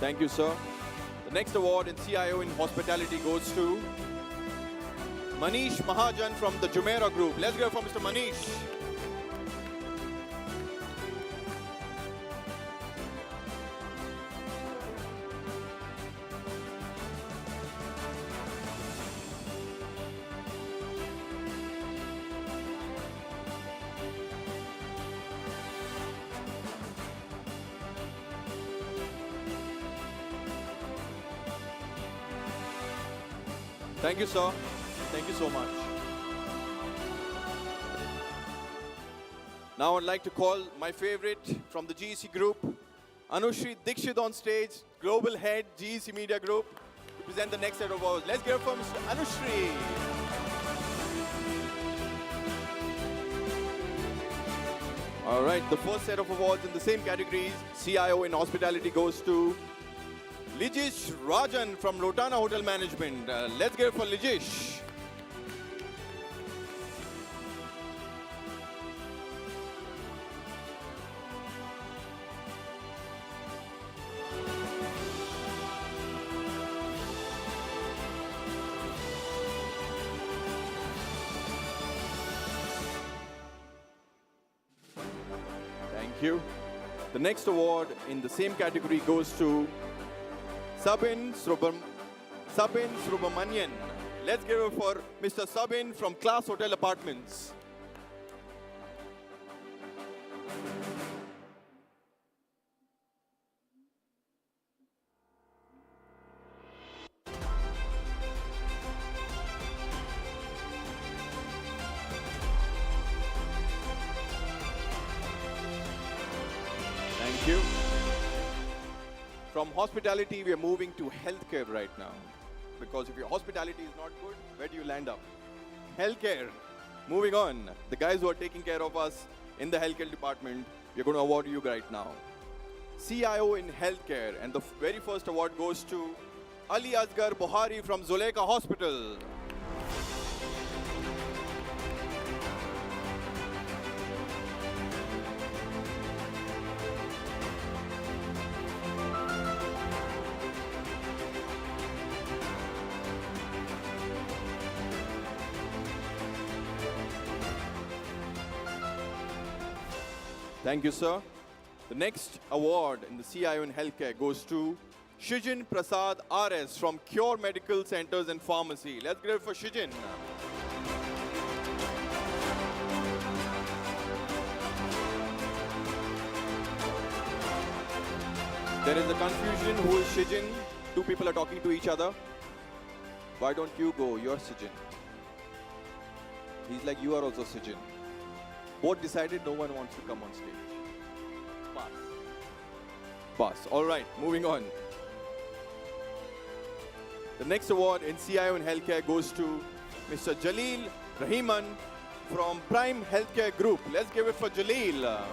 Thank you, sir. The next award in CIO in Hospitality goes to Manish Mahajan from the Jumeirah Group. Let's go for Mr. Manish. Thank you, sir. Thank you so much. Now I'd like to call my favorite from the GEC group, Anushri Dikshit on stage, Global Head, GEC Media Group, to present the next set of awards. Let's get it from Mr. Anushri. All right, the first set of awards in the same categories, CIO in Hospitality, goes to Lijish Rajan from Rotana Hotel Management. Let's get it for Lijish. Thank you. The next award in the same category goes to Sabin Subramanian. Let's give it for Mr. Sabin from Class Hotel Apartments. Thank you. From hospitality, we are moving to healthcare right now. Because if your hospitality is not good, where do you land up? Healthcare. Moving on. The guys who are taking care of us in the healthcare department, we're going to award you right now. CIO in healthcare. And the very first award goes to Ali Asgar Buhari from Zuleika Hospital. Thank you, sir. The next award in the CIO in Healthcare goes to Shijin Prasad RS from Cure Medical Centers and Pharmacy. Let's give it for Shijin. There is a confusion. Who is Shijin? Two people are talking to each other. Why don't you go? You're Shijin. He's like, you are also Shijin. Both decided no one wants to come on stage. Pass. Pass. All right, moving on. The next award in CIO in Healthcare goes to Mr. Jaleel Rahiman from Prime Healthcare Group. Let's give it for Jaleel.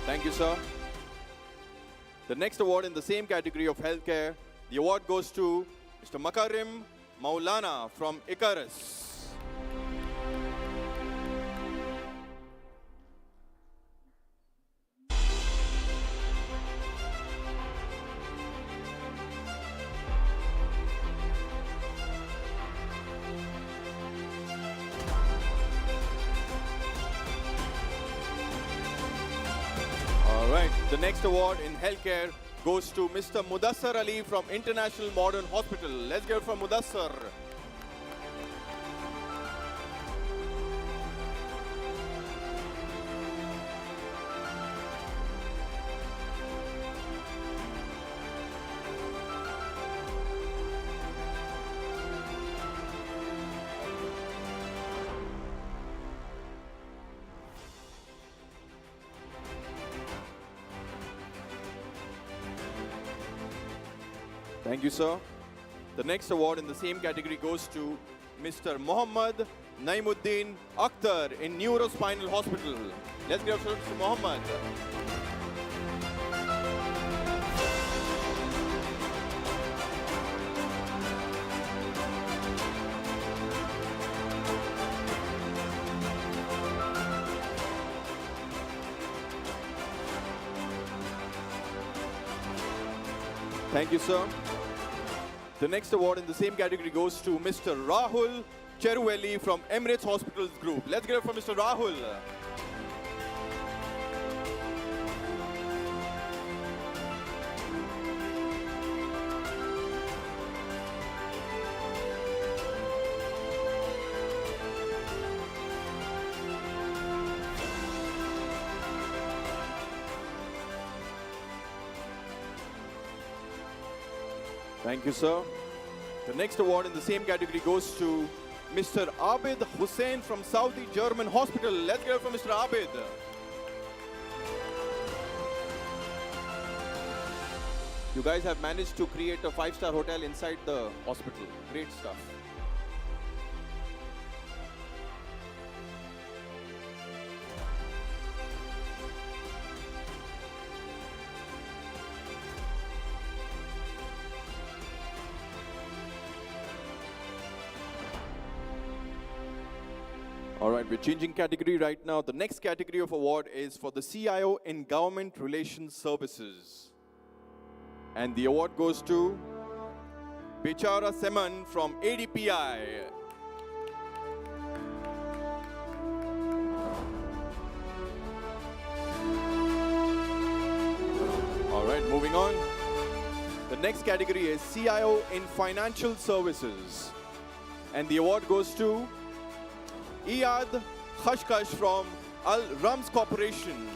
Thank you, sir. The next award in the same category of healthcare, the award goes to Mr. Makarim Maulana from Icarus. The next award in healthcare goes to Mr. Mudassar Ali from International Modern Hospital. Let's give it for Mudassar. Thank you, sir. The next award in the same category goes to Mr. Mohammad Naimuddin Akhtar in Neurospinal Hospital. Let's give it to Mr. Mohammad. Thank you, sir. The next award in the same category goes to Mr. Rahul Cheruvelli from Emirates Hospitals Group. Let's get it from Mr. Rahul. Thank you, sir. The next award in the same category goes to Mr. Abid Hussain from Saudi German Hospital. Let's get it from Mr. Abid. You guys have managed to create a 5-star hotel inside the hospital. Great stuff. All right, we're changing category right now. The next category of award is for the CIO in Government Relations Services. And the award goes to Bechara Seman from ADPI. All right, moving on. The next category is CIO in Financial Services. And the award goes to Iyad Khashkash from Al Rams Corporation.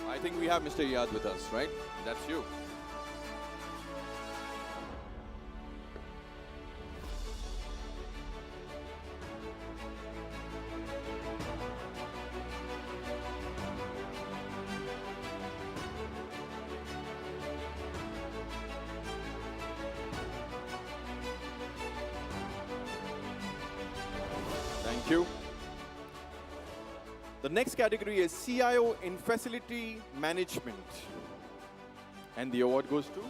I think we have Mr. Iyad with us, right? That's you. Thank you. The next category is CIO in Facility Management. And the award goes to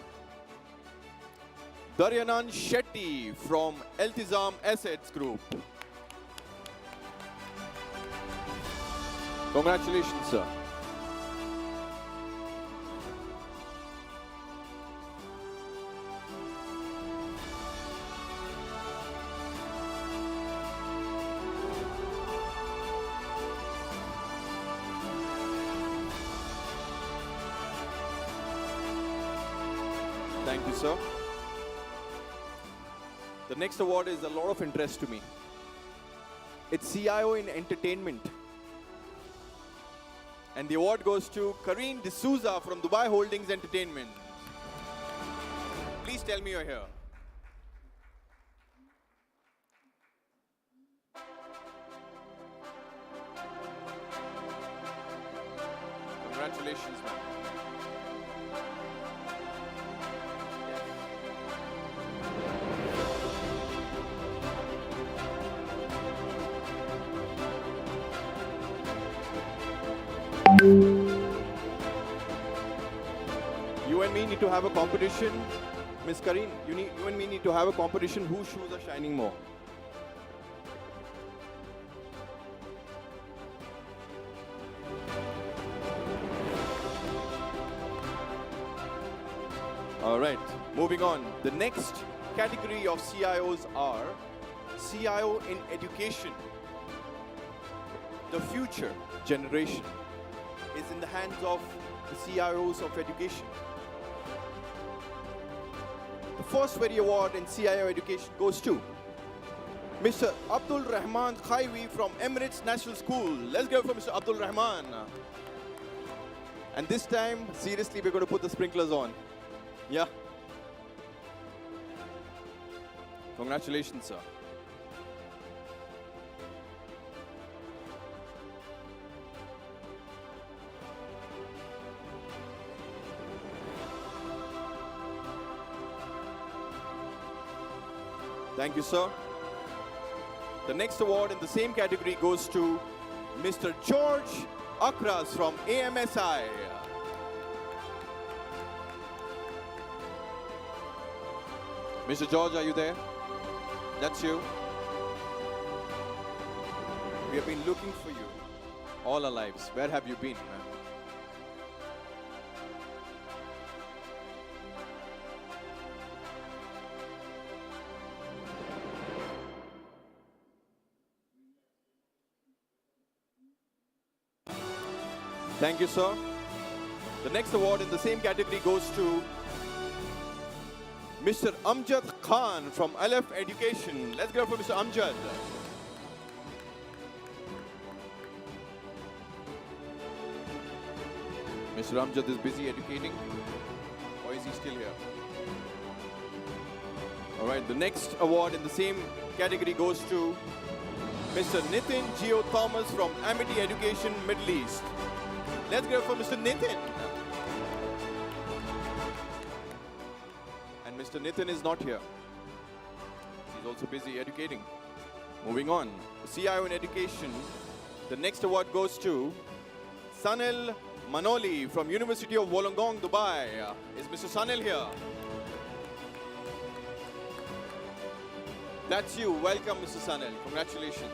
Daryanan Shetty from Eltizam Assets Group. Congratulations, sir. Thank you, sir. The next award is a lot of interest to me. It's CIO in Entertainment. And the award goes to Karine D'Souza from Dubai Holdings Entertainment. Please tell me you're here. Congratulations, ma'am. You and me need to have a competition. Miss Kareen, you and me need to have a competition whose shoes are shining more. All right, moving on. The next category of CIOs are CIO in education. The future generation is in the hands of the CIOs of education. The first very award in CIO education goes to Mr. Abdul Rahman Khaiwi from Emirates National School. Let's go for Mr. Abdul Rahman. And this time, seriously, we're going to put the sprinklers on. Yeah. Congratulations, sir. Thank you, sir. The next award in the same category goes to Mr. George Akras from AMSI. Mr. George, are you there? That's you. We have been looking for you all our lives. Where have you been, man? Thank you, sir. The next award in the same category goes to Mr. Amjad Khan from Aleph Education. Let's go for Mr. Amjad. Mr. Amjad is busy educating, or is he still here? All right, the next award in the same category goes to Mr. Nitin Geo Thomas from Amity Education, Middle East. Let's go for Mr. Nitin. And Mr. Nitin is not here. He's also busy educating. Moving on, CIO in education. The next award goes to Sanil Manoli from University of Wollongong, Dubai. Is Mr. Sanil here? That's you. Welcome, Mr. Sanil. Congratulations.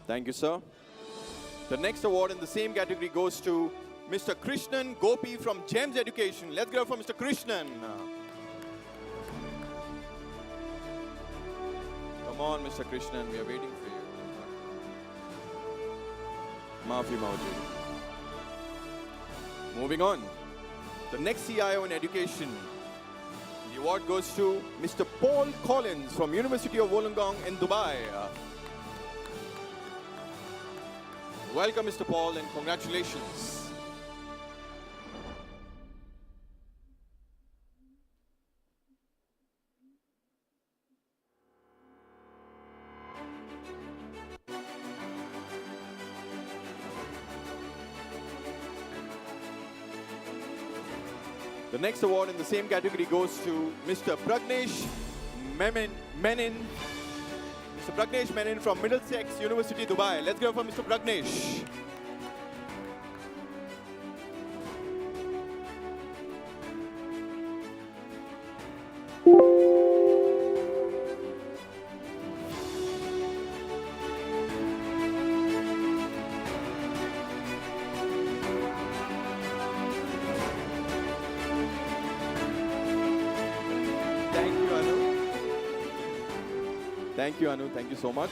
Thank you, sir. The next award in the same category goes to Mr. Krishnan Gopi from GEMS Education. Let's go for Mr. Krishnan. Come on, Mr. Krishnan, we are waiting for you. Maafi Maujud. Moving on. The next CIO in education. The award goes to Mr. Paul Collins from University of Wollongong in Dubai. Welcome, Mr. Paul, and congratulations. The next award in the same category goes to Mr. Pragnesh Menin. Mr. Pragnesh Menin from Middlesex University, Dubai. Let's go for Mr. Pragnesh. Thank you, Anu. Thank you so much.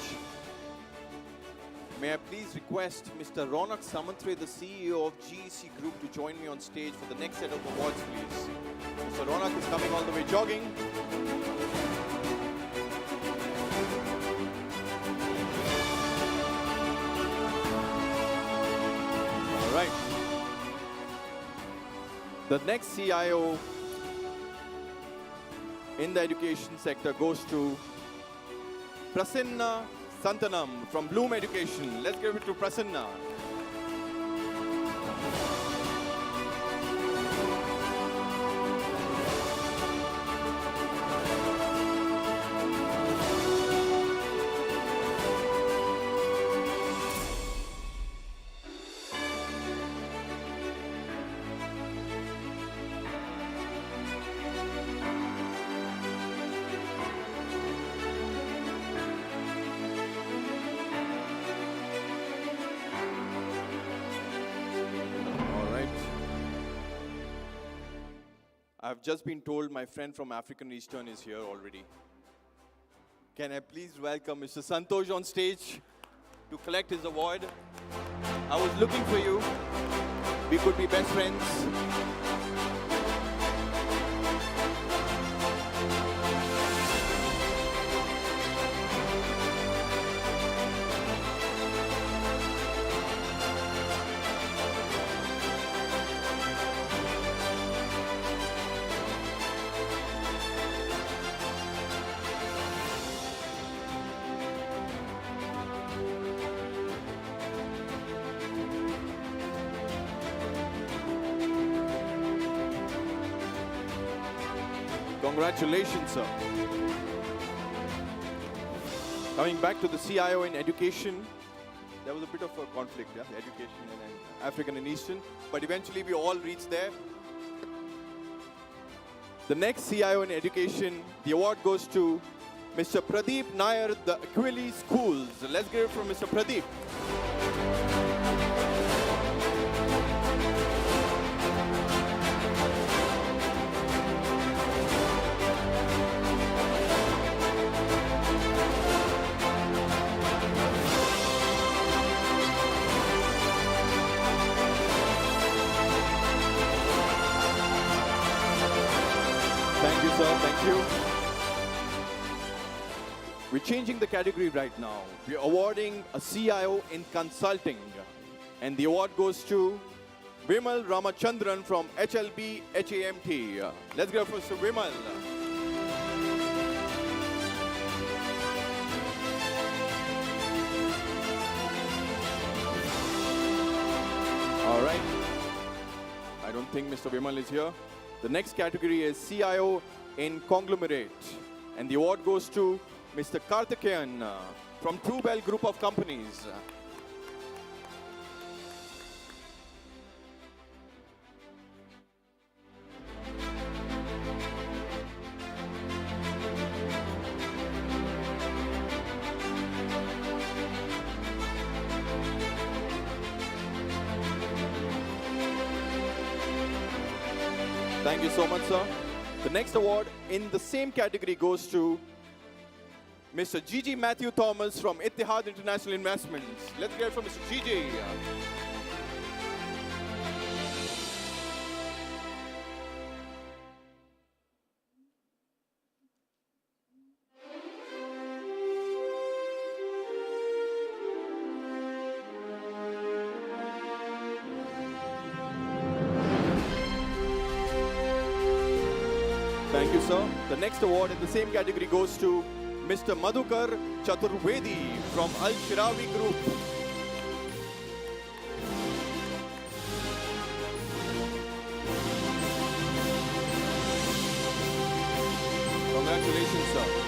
May I please request Mr. Ronak Samantre, the CEO of GEC Group, to join me on stage for the next set of awards, please. Mr. Ronak is coming all the way jogging. All right. The next CIO in the education sector goes to Prasanna Santanam from Bloom Education. Let's give it to Prasanna. I've just been told my friend from African Eastern is here already. Can I please welcome Mr. Santosh on stage to collect his award? I was looking for you. We could be best friends. Congratulations, sir. Coming back to the CIO in education, there was a bit of a conflict, yeah, education and African and Eastern, but eventually we all reached there. The next CIO in education, the award goes to Mr. Pradeep Nair, the Aquili Schools. Let's give it from Mr. Pradeep. Thank you, sir. Thank you. We're changing the category right now. We're awarding a CIO in consulting. And the award goes to Vimal Ramachandran from HLB HAMT. Let's go for Mr. Vimal. All right. I don't think Mr. Vimal is here. The next category is CIO in Conglomerate. And the award goes to Mr. Karthikeyan from Truebell Group of Companies. Thank you so much, sir. The next award in the same category goes to Mr. Gigi Matthew Thomas from Ittihad International Investments. Let's get it from Mr. Gigi. Thank you, sir. The next award in the same category goes to Mr. Madhukar Chaturvedi from Al Shirawi Group. Congratulations, sir.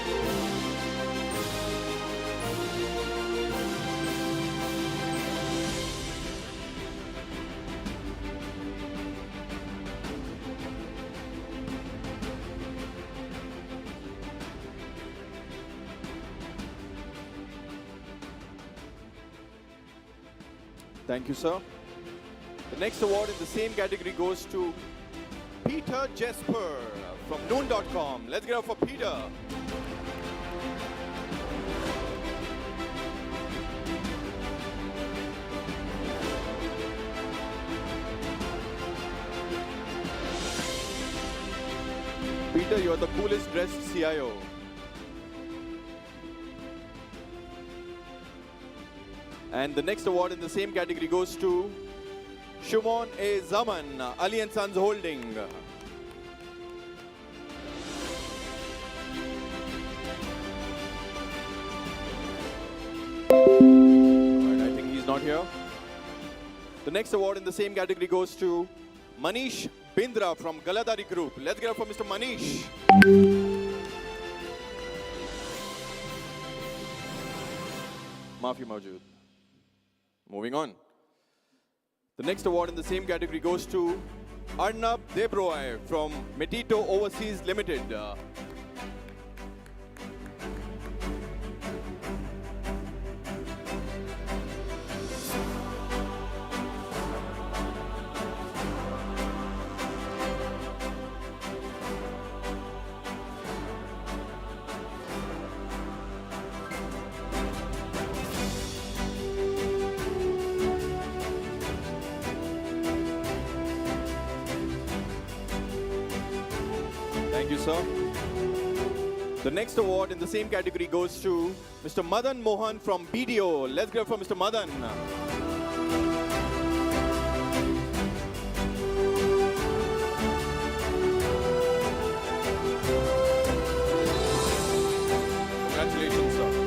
Thank you, sir. The next award in the same category goes to Peter Jesper from Noon.com. Let's get up for Peter. Peter, you're the coolest dressed CIO. And the next award in the same category goes to Shumon A. Zaman, Ali & Sons Holding. out here. The next award in the same category goes to Manish Bindra from Galadari Group. Let's get up for Mr. Manish. Maafi Mawjood. Moving on. The next award in the same category goes to Arnab Debroy from Metito Overseas Limited. Thank you, sir. The next award in the same category goes to Mr. Madan Mohan from BDO. Let's give it for Mr. Madan. Congratulations, sir.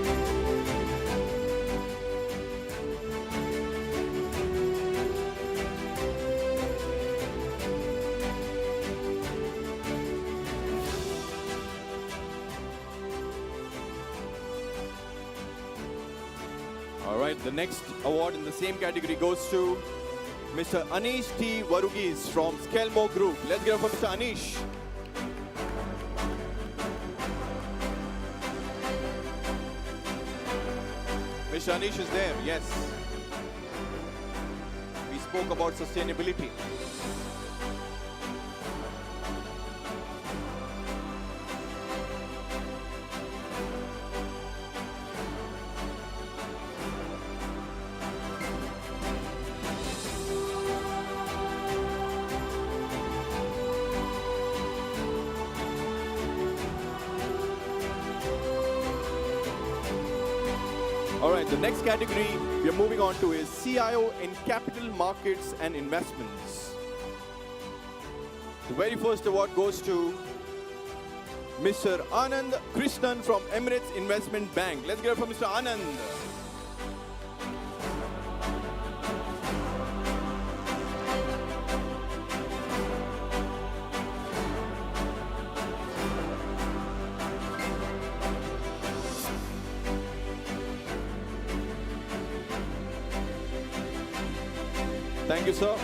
All right, the next award in the same category goes to Mr. Anish T. Varugis from Skelmo Group. Let's give it for Mr. Anish. Mr. Anish is there, yes. We spoke about sustainability. All right, the next category we are moving on to is CIO in Capital Markets and Investments. The very first award goes to Mr. Anand Krishnan from Emirates Investment Bank. Let's get it for Mr. Anand. Thank you, sir.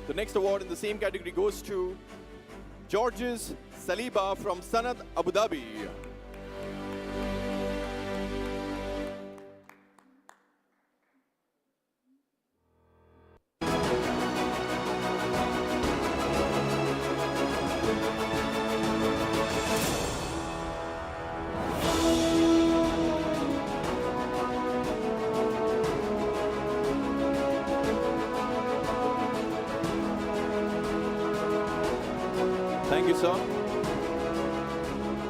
The next award in the same category goes to Georges Saliba from Sanad Abu Dhabi. Thank you, sir.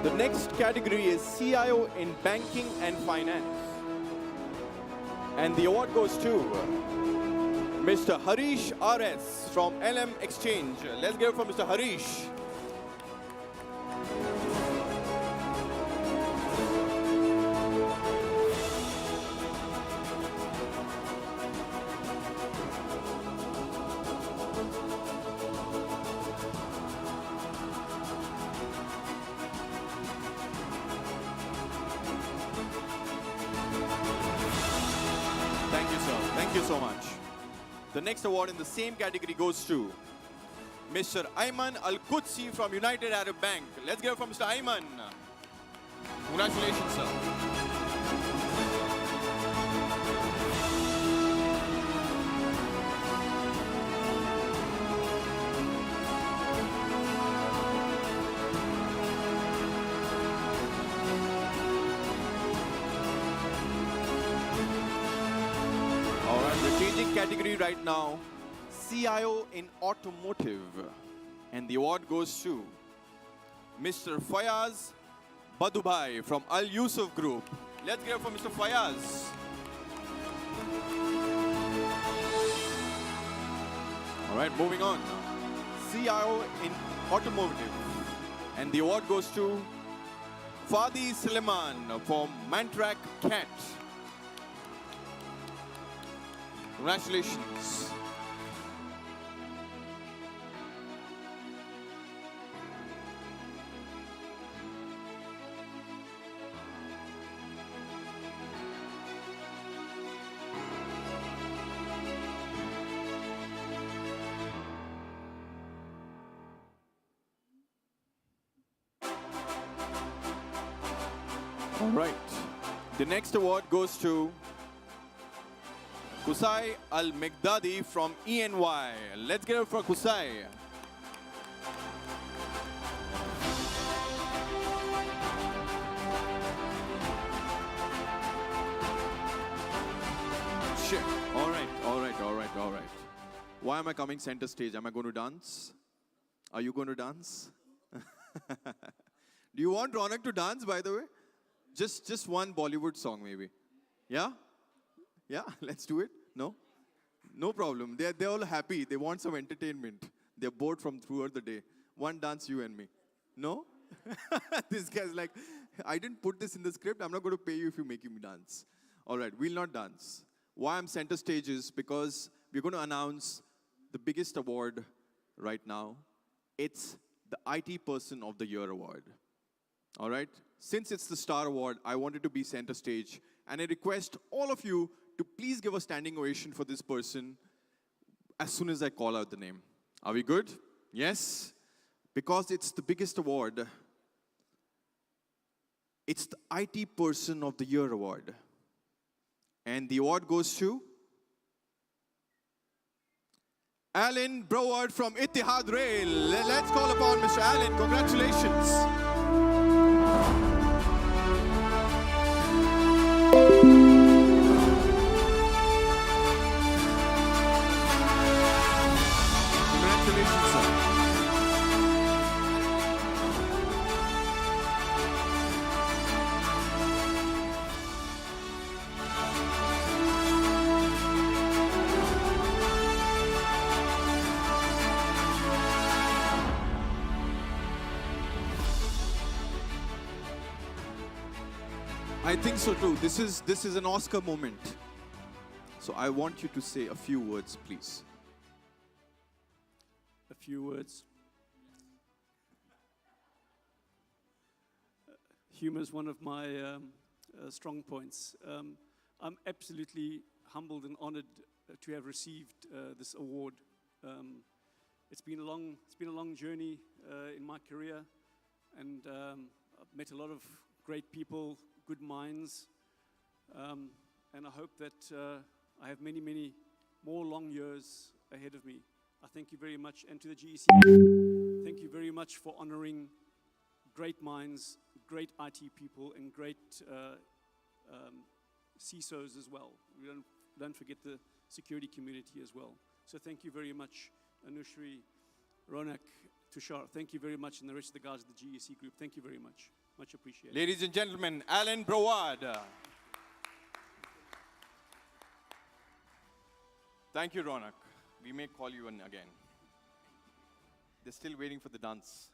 The next category is CIO in Banking and Finance. And the award goes to Mr. Harish RS from LM Exchange. Let's give it for Mr. Harish. Thank you, sir. Thank you so much. The next award in the same category goes to Mr. Ayman Al-Qudsi from United Arab Bank. Let's give it for Mr. Ayman. Congratulations, sir. All right, the changing category right now, CIO in Automotive. And the award goes to Mr. Fayaz Badubai from Al Yusuf Group. Let's give it for Mr. Fayaz. All right, moving on. CIO in Automotive. And the award goes to Fadi Suleiman from Mantrak Cat. Congratulations. All right. The next award goes to Kusai Al-Meghdadi from ENY. Let's get it for Kusai. Shit. All right, all right, all right, all right. Why am I coming center stage? Am I going to dance? Are you going to dance? Do you want Ronak to dance, by the way? Just one Bollywood song, maybe. Yeah? Yeah, let's do it. No? No problem. They're all happy. They want some entertainment. They're bored from throughout the day. One dance, you and me. No? This guy's like, I didn't put this in the script. I'm not going to pay you if you make me dance. All right, we'll not dance. Why I'm center stage is because we're going to announce the biggest award right now. It's the IT Person of the Year award. All right? Since it's the Star Award, I wanted to be center stage. And I request all of you to please give a standing ovation for this person as soon as I call out the name. Are we good? Yes? Because it's the biggest award. It's the IT Person of the Year award. And the award goes to Alan Broward from Ittihad Rail. Let's call upon Mr. Alan. Congratulations. I think so too. This is an Oscar moment. So I want you to say a few words, please. A few words. Humor is one of my strong points. I'm absolutely humbled and honored to have received this award. It's been a long journey in my career, and I've met a lot of great people, good minds, and I hope that I have many, many more long years ahead of me. I thank you very much, and to the GEC, thank you very much for honoring great minds, great IT people, and great CISOs as well. We don't forget the security community as well. So thank you very much, Anushri, Ronak, Tushar. Thank you very much, and the rest of the guys at the GEC group. Thank you very much. Much appreciated. Ladies and gentlemen, Alan Broward. Thank you, Ronak. We may call you in again. They're still waiting for the dance.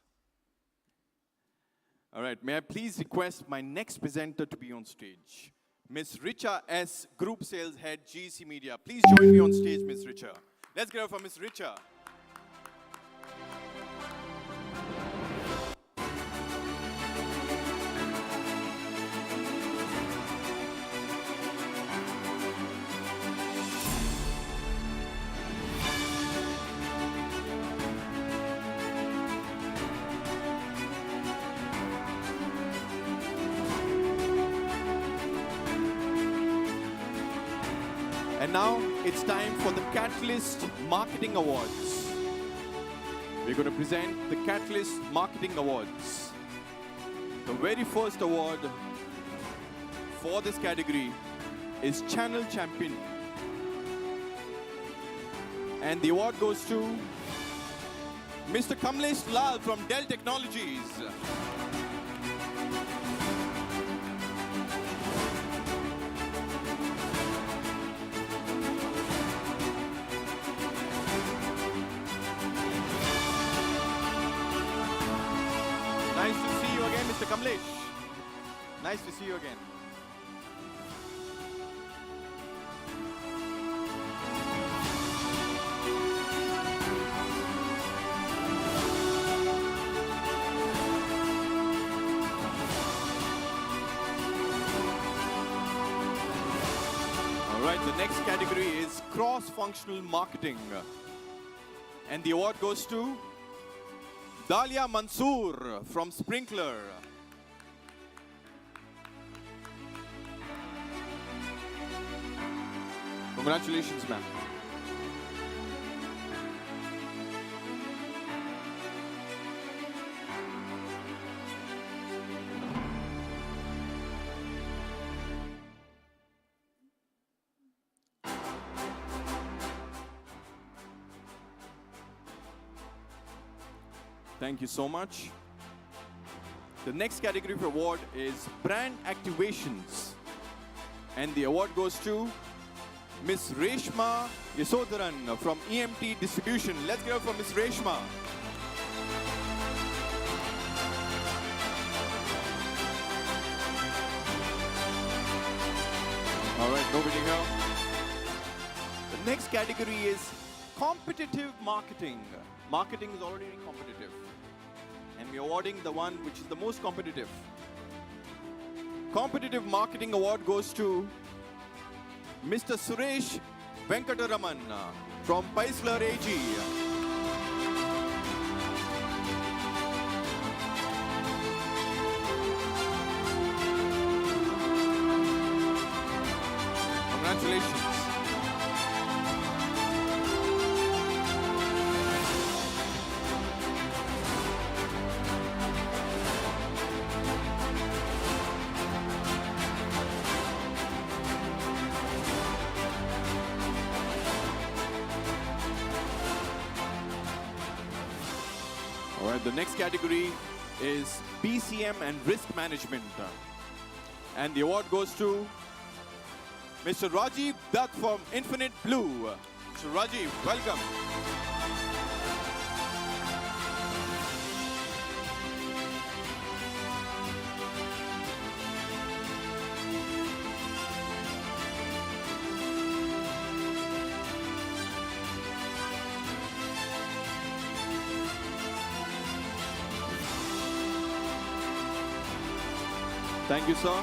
All right, may I please request my next presenter to be on stage? Ms. Richa S., Group Sales Head, GEC Media. Please join me on stage, Ms. Richa. Let's get it for Ms. Richa. And now it's time for the Catalyst Marketing Awards. We're going to present the Catalyst Marketing Awards. The very first award for this category is Channel Champion. And the award goes to Mr. Kamlesh Lal from Dell Technologies. Nice to see you again, Mr. Kamlesh. Nice to see you again. All right, the next category is cross-functional marketing. And the award goes to Dalia Mansoor from Sprinkler. Congratulations, ma'am. Thank you so much. The next category for award is brand activations. And the award goes to Miss Reshma Yasodharan from EMT Distribution. Let's give it for Miss Reshma. All right, nobody here. The next category is competitive marketing. Marketing is already competitive. And we're awarding the one which is the most competitive. Competitive Marketing Award goes to Mr. Suresh Venkataraman from Paisler AG. Congratulations. All right, the next category is BCM and Risk Management. And the award goes to Mr. Rajiv Dutt from Infinite Blue. Mr. Rajiv, welcome. Thank you, sir.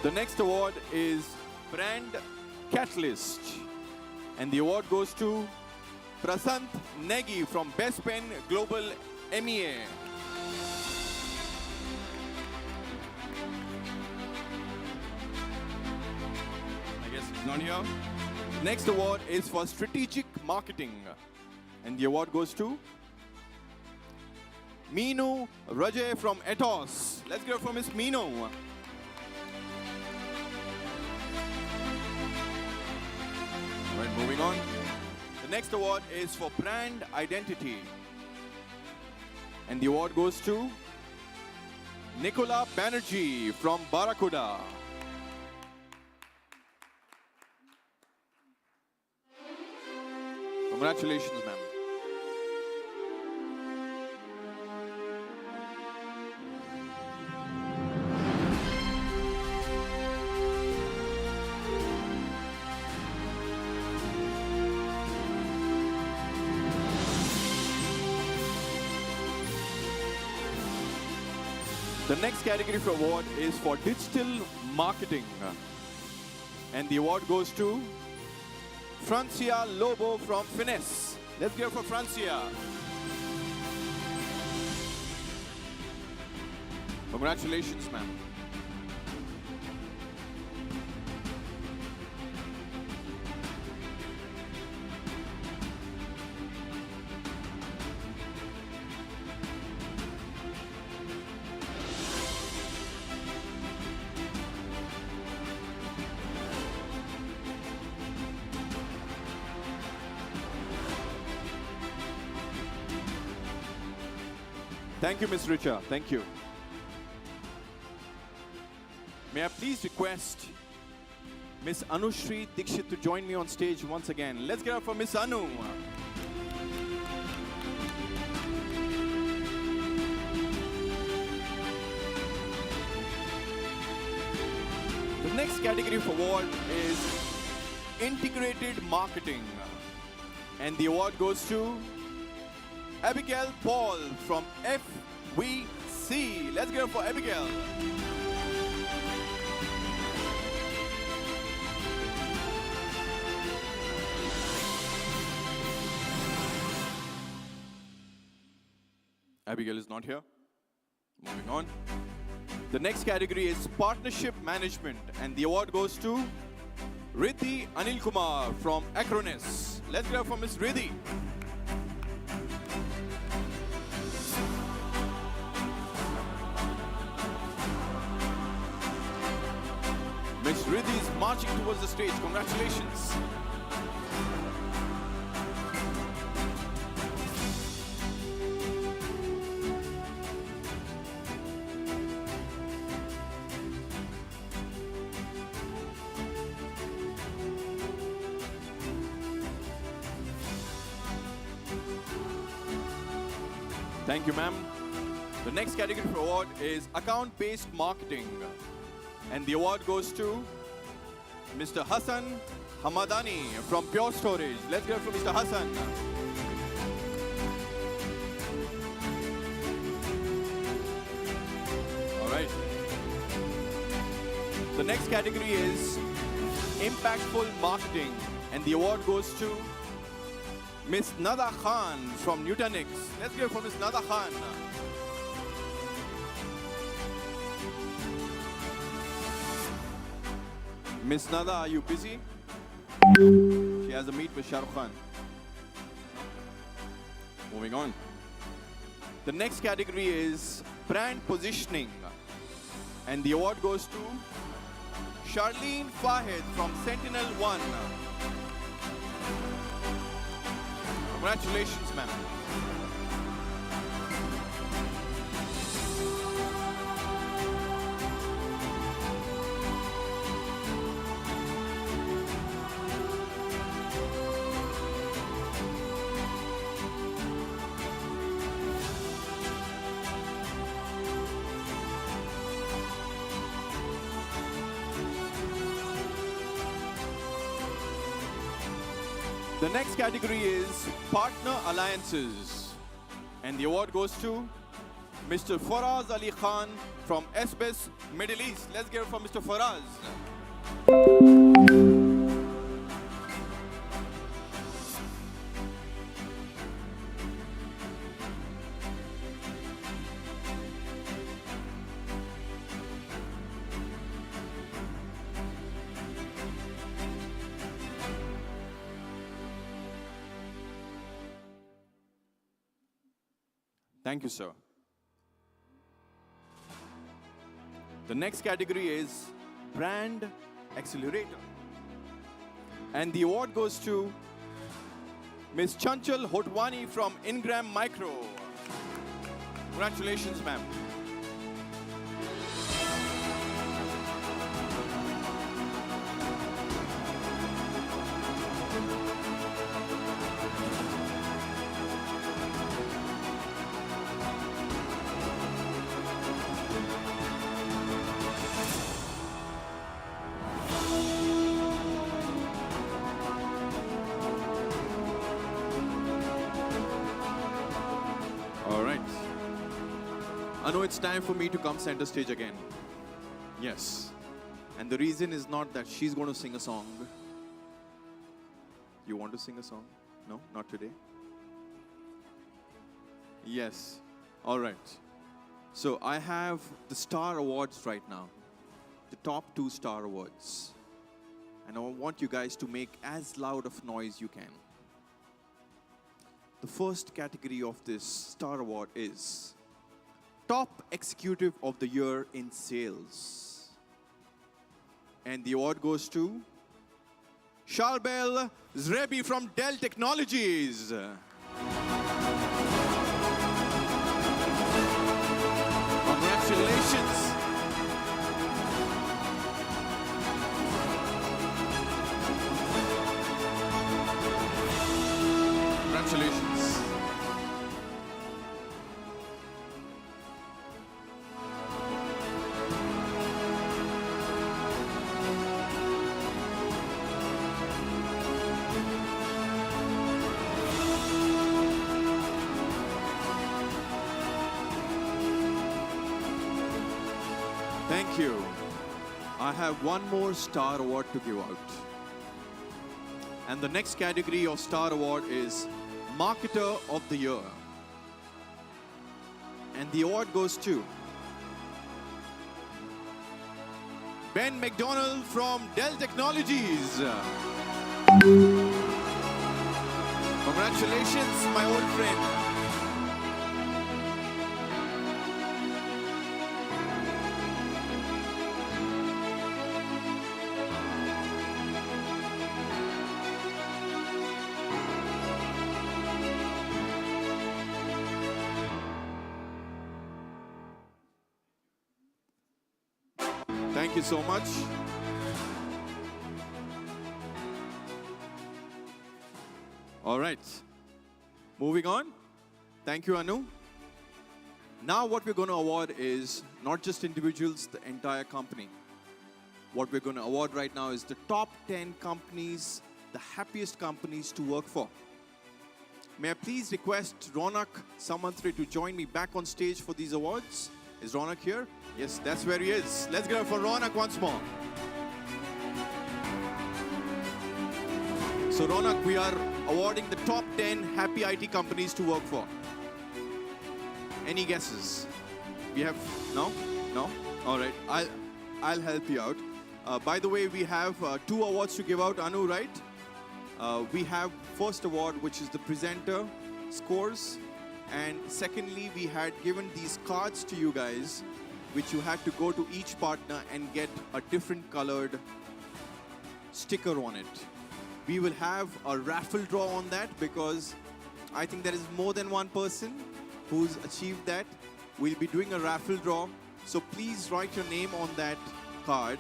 The next award is Brand Catalyst. And the award goes to Prasant Negi from Best Pen Global MEA. I guess he's not here. Next award is for Strategic Marketing. And the award goes to Meenu Rajay from Ethos. Let's go for Miss Meenu. Right, moving on. The next award is for Brand Identity. And the award goes to Nicola Banerjee from Barakuda. Congratulations, ma'am. The next category for award is for digital marketing. And the award goes to Francia Lobo from Finesse. Let's go for Francia. Congratulations, ma'am. Thank you, Ms. Richa. Thank you. May I please request Ms. Anushri Dikshit to join me on stage once again. Let's get up for Ms. Anu. The next category of award is Integrated Marketing. And the award goes to Abigail Paul from FVC. Let's go for Abigail. Abigail is not here. Moving on. The next category is Partnership Management, and the award goes to Riddhi Anil Kumar from Acronis. Let's hear from Ms. Riddhi. Ms. Riddhi is marching towards the stage. Congratulations. Thank you, ma'am. The next category for award is Account-Based Marketing. And the award goes to Mr. Hassan Hamadani from Pure Storage. Let's hear from Mr. Hassan. All right. The next category is Impactful Marketing. And the award goes to Ms. Nada Khan from Nutanix. Let's hear from Ms. Nada Khan. Ms. Nada, are you busy? She has a meet with Shah Rukh Khan. Moving on. The next category is Brand Positioning. And the award goes to Charlene Fahed from Sentinel One. Congratulations, ma'am. The next category is Partner Alliances. And the award goes to Mr. Faraz Ali Khan from SBS Middle East. Let's hear from Mr. Faraz. Thank you, sir. The next category is Brand Accelerator. And the award goes to Ms. Chanchal Hotwani from Ingram Micro. Congratulations, ma'am. I know it's time for me to come center stage again. Yes. And the reason is not that she's going to sing a song. You want to sing a song? No? Not today? Yes. All right. So I have the Star Awards right now. The top 2 Star Awards. And I want you guys to make as loud of noise you can. The first category of this Star Award is Top Executive of the Year in Sales. And the award goes to Sharbel Zrebi from Dell Technologies. Congratulations. Congratulations. Thank you. I have one more Star Award to give out. And the next category of Star Award is Marketer of the Year. And the award goes to Ben McDonald from Dell Technologies. Congratulations, my old friend. Thank you so much. All right. Moving on. Thank you, Anu. Now what we're going to award is not just individuals, the entire company. What we're going to award right now is the top 10 companies, the happiest companies to work for. May I please request Ronak Samantri to join me back on stage for these awards? Is Ronak here? Yes, that's where he is. Let's get it for Ronak once more. So Ronak, we are awarding the top 10 happy IT companies to work for. Any guesses? We have, no? No? All right, I'll help you out. By the way, we have 2 awards to give out, Anu, right? We have first award, which is the presenter scores. And secondly, we had given these cards to you guys, which you had to go to each partner and get a different colored sticker on it. We will have a raffle draw on that because I think there is more than one person who's achieved that. We'll be doing a raffle draw. So please write your name on that card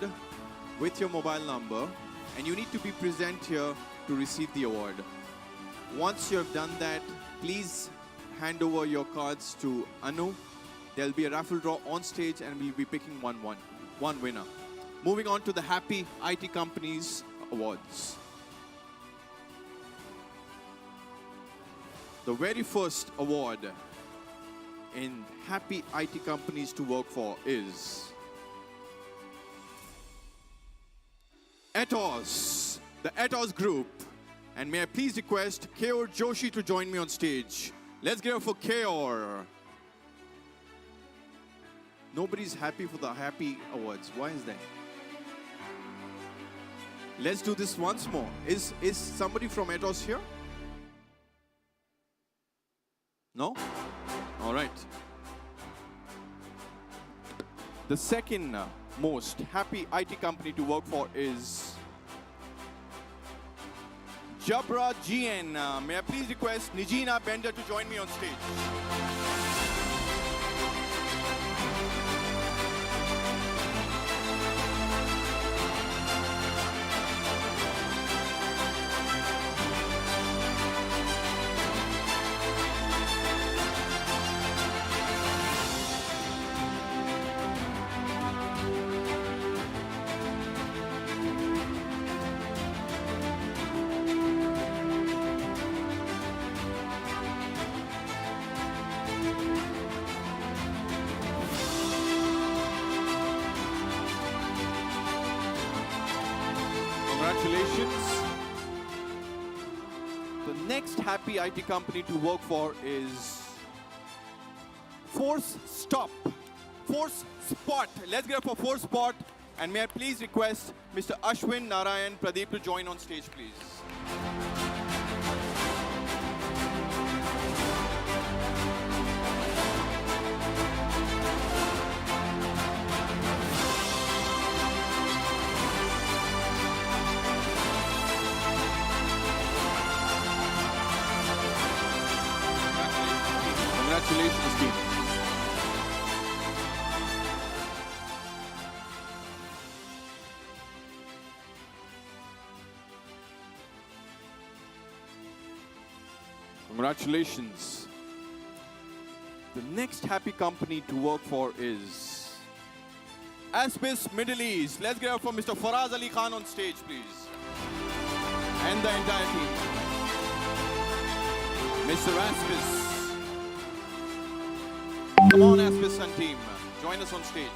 with your mobile number, and you need to be present here to receive the award. Once you have done that, please hand over your cards to Anu. There'll be a raffle draw on stage and we'll be picking one winner. Moving on to the Happy IT Companies Awards. The very first award in Happy IT Companies to work for is Atos, the Atos Group. And may I please request Keor Joshi to join me on stage. Let's give it for Keor. Nobody's happy for the Happy Awards. Why is that? Let's do this once more. Is somebody from Atos here? No? All right. The second most happy IT company to work for is Jabra GN. May I please request Nijina Bender to join me on stage. Congratulations. The next happy IT company to work for is Force Spot. Let's get up for Force Spot. And may I please request Mr. Ashwin Narayan Pradeep to join on stage, please. Congratulations, team. Congratulations. The next happy company to work for is Aspis Middle East. Let's get up for Mr. Faraz Ali Khan on stage, please. And the entire team. Mr. Aspis. Come on, Aspis and team. Join us on stage.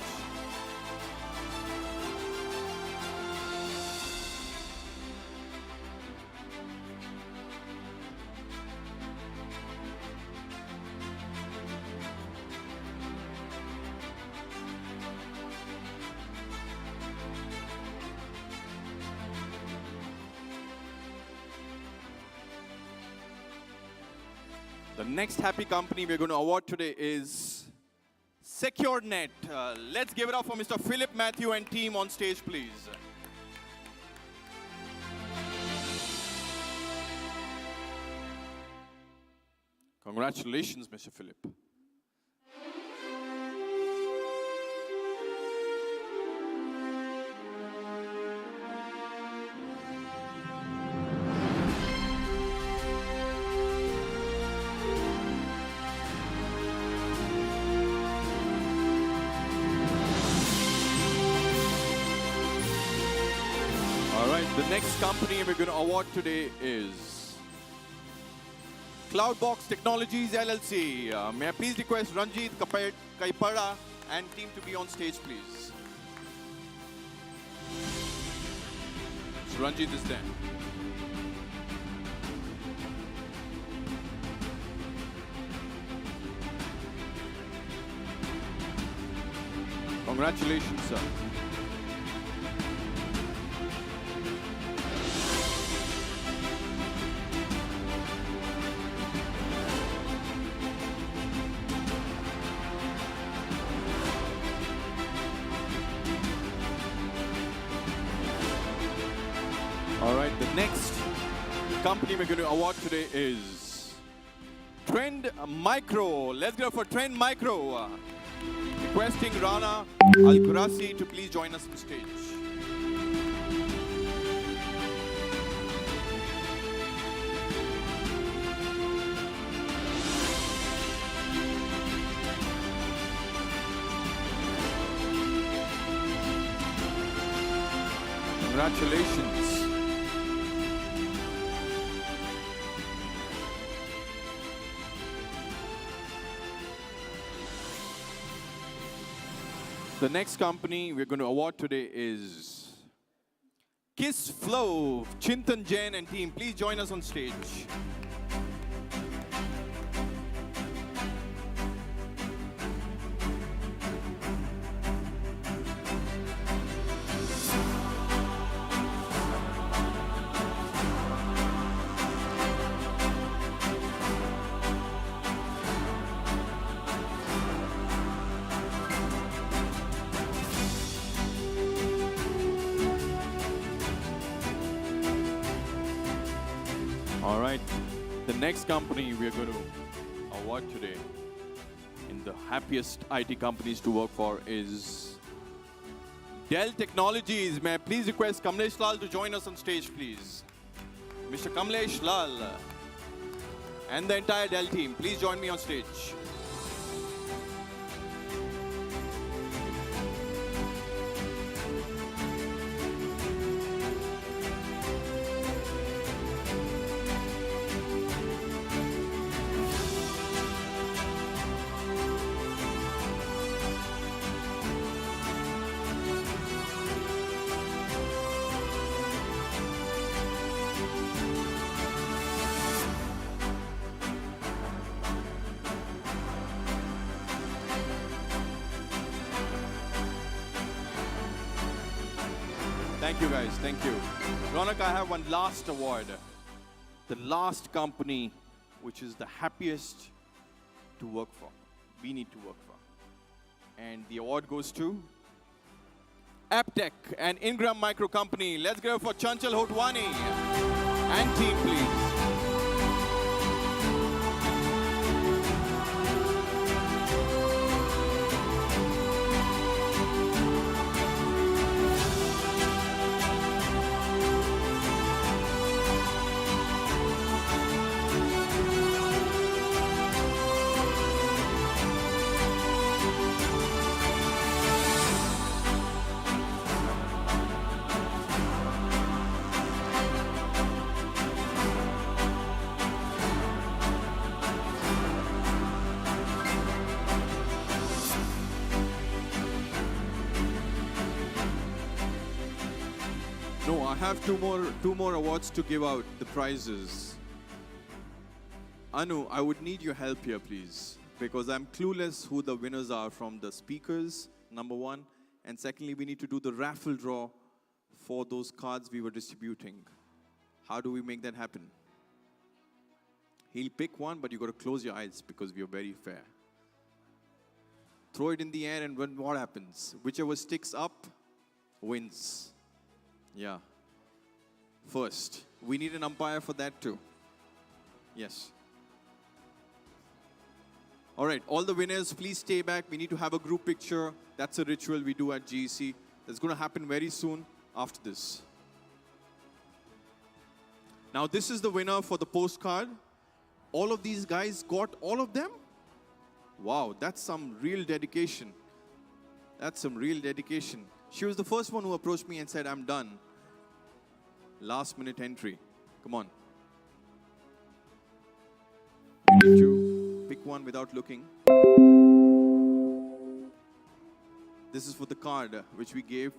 The next happy company we're going to award today is SecureNet. Let's give it up for Mr. Philip Matthew and team on stage, please. Congratulations, Mr. Philip. All right, the next company we're going to award today is Cloudbox Technologies LLC. May I please request Ranjit Kaipada and team to be on stage, please. So Ranjit is there. Congratulations, sir. All right, the next company we're going to award today is Trend Micro. Let's go for Trend Micro. Requesting Rana Al-Qurasi to please join us on stage. Congratulations. The next company we're going to award today is Kiss Flow. Chintan Jain and team, please join us on stage. All right, the next company we are going to award today in the happiest IT companies to work for is Dell Technologies. May I please request Kamlesh Lal to join us on stage, please. Mr. Kamlesh Lal and the entire Dell team, please join me on stage. Thank you, guys. Thank you. Ronak, I have one last award. The last company, which is the happiest to work for. We need to work for. And the award goes to AppTech, an Ingram Micro company. Let's go for Chanchal Hotwani and team, please. No, I have two more awards to give out, the prizes. Anu, I would need your help here, please, because I'm clueless who the winners are from the speakers, number one, and secondly, we need to do the raffle draw for those cards we were distributing. How do we make that happen? He'll pick one, but you got to close your eyes because we are very fair. Throw it in the air, and when what happens? Whichever sticks up wins. Yeah. First, we need an umpire for that too. Yes. All right, all the winners, please stay back. We need to have a group picture. That's a ritual we do at GEC. That's going to happen very soon after this. Now, this is the winner for the postcard. All of these guys got all of them? Wow, that's some real dedication. That's some real dedication. She was the first one who approached me and said, I'm done. Last minute entry. Come on. You need to pick one without looking. This is for the card which we gave.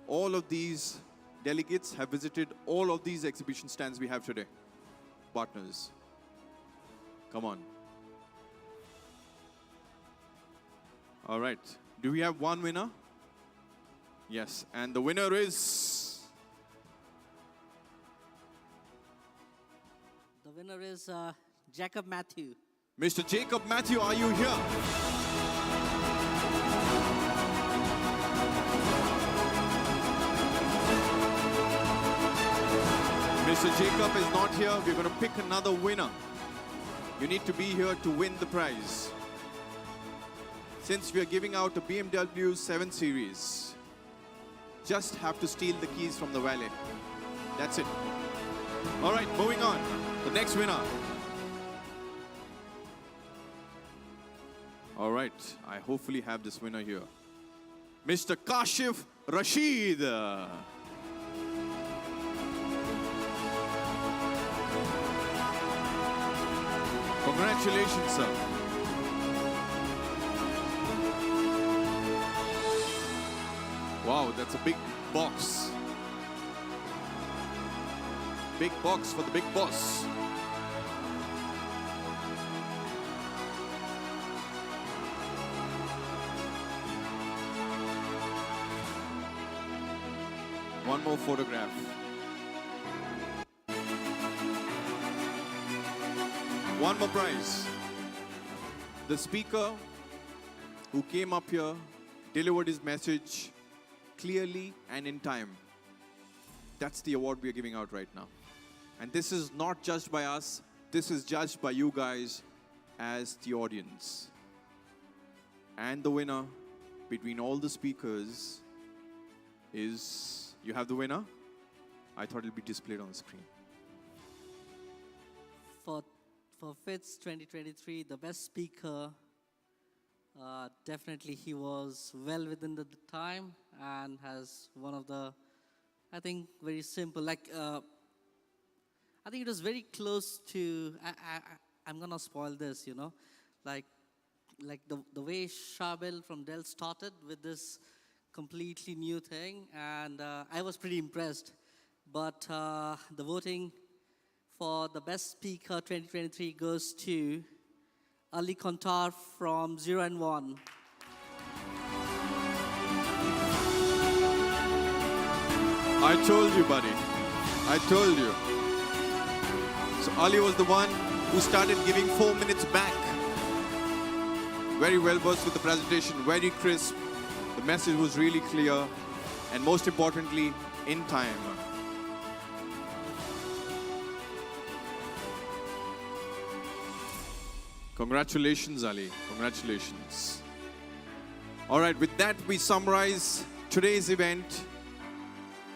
All of these delegates have visited all of these exhibition stands we have today. Partners. Come on. All right. Do we have one winner? Yes. And the winner is... The winner is Jacob Matthew. Mr. Jacob Matthew, are you here? Mr. Jacob is not here. We're going to pick another winner. You need to be here to win the prize. Since we are giving out a BMW 7 Series, just have to steal the keys from the valet. That's it. All right, moving on. The next winner. All right, I hopefully have this winner here. Mr. Kashif Rashid. Congratulations, sir. Wow, that's a big box. Big box for the big boss. One more photograph. One more prize. The speaker who came up here delivered his message clearly and in time. That's the award we are giving out right now. And this is not judged by us. This is judged by you guys as the audience. And the winner between all the speakers is... You have the winner? I thought it'll be displayed on the screen. For FITS 2023, the best speaker, definitely he was well within the time and has one of the, I think, very simple, like, I think it was very close to, I'm gonna spoil this, you know, like the way Shabel from Dell started with this completely new thing, and I was pretty impressed. But the voting for the best speaker 2023 goes to Ali Kontar from 0 and 1. I told you, buddy. I told you. So Ali was the one who started giving 4 minutes back. Very well versed with the presentation, very crisp. The message was really clear, and most importantly, in time. Congratulations, Ali. Congratulations. All right, with that, we summarize today's event.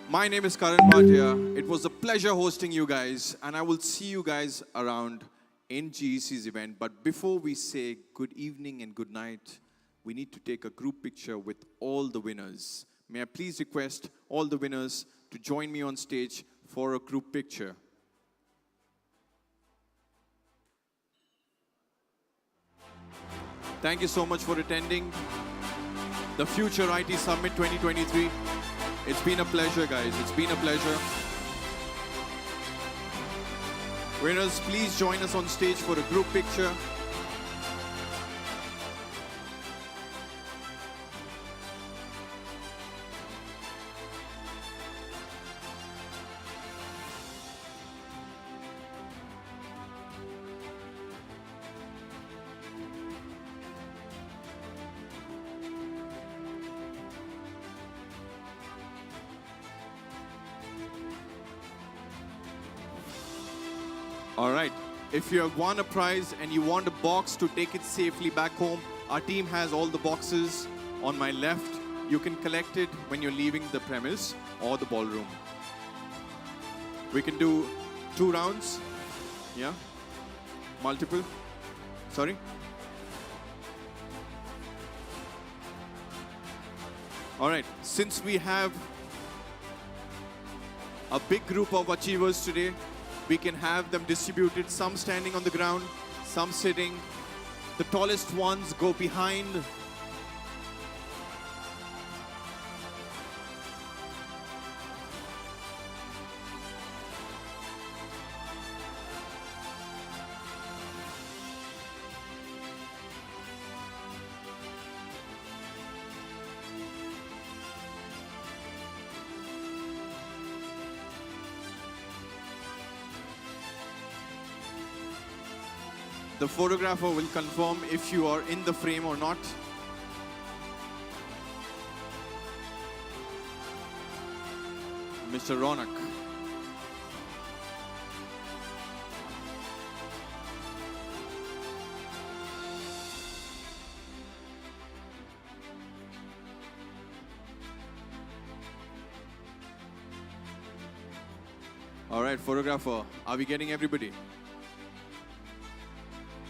My name is Karan Bhatia. It was a pleasure hosting you guys, and I will see you guys around in GEC's event. But before we say good evening and good night, we need to take a group picture with all the winners. May I please request all the winners to join me on stage for a group picture. Thank you so much for attending the Future IT Summit 2023. It's been a pleasure, guys. It's been a pleasure. Winners, please join us on stage for a group picture. All right. If you have won a prize and you want a box to take it safely back home, our team has all the boxes on my left. You can collect it when you're leaving the premise or the ballroom. We can do 2 rounds. Yeah? Multiple. Sorry? All right. Since we have a big group of achievers today, we can have them distributed, some standing on the ground, some sitting. The tallest ones go behind. The photographer will confirm if you are in the frame or not. Mr. Ronak. All right, photographer, are we getting everybody?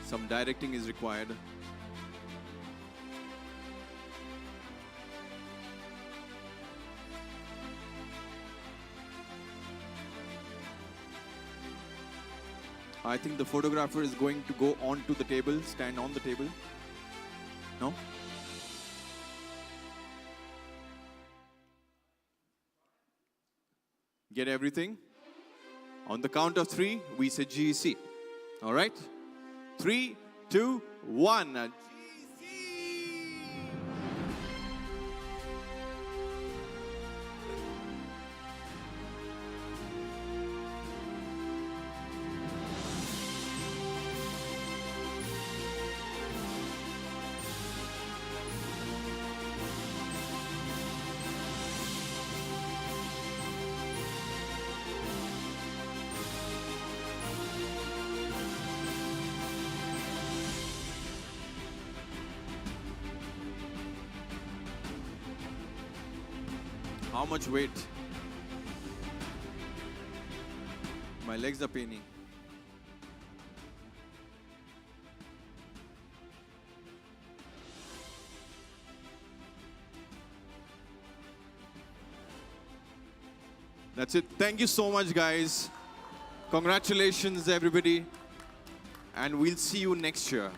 Some directing is required. I think the photographer is going to go onto the table, stand on the table. No? Get everything? On the count of 3, we say GC. All right? 3, 2, 1. How much weight? My legs are paining. That's it. Thank you so much, guys. Congratulations, everybody. And we'll see you next year.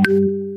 you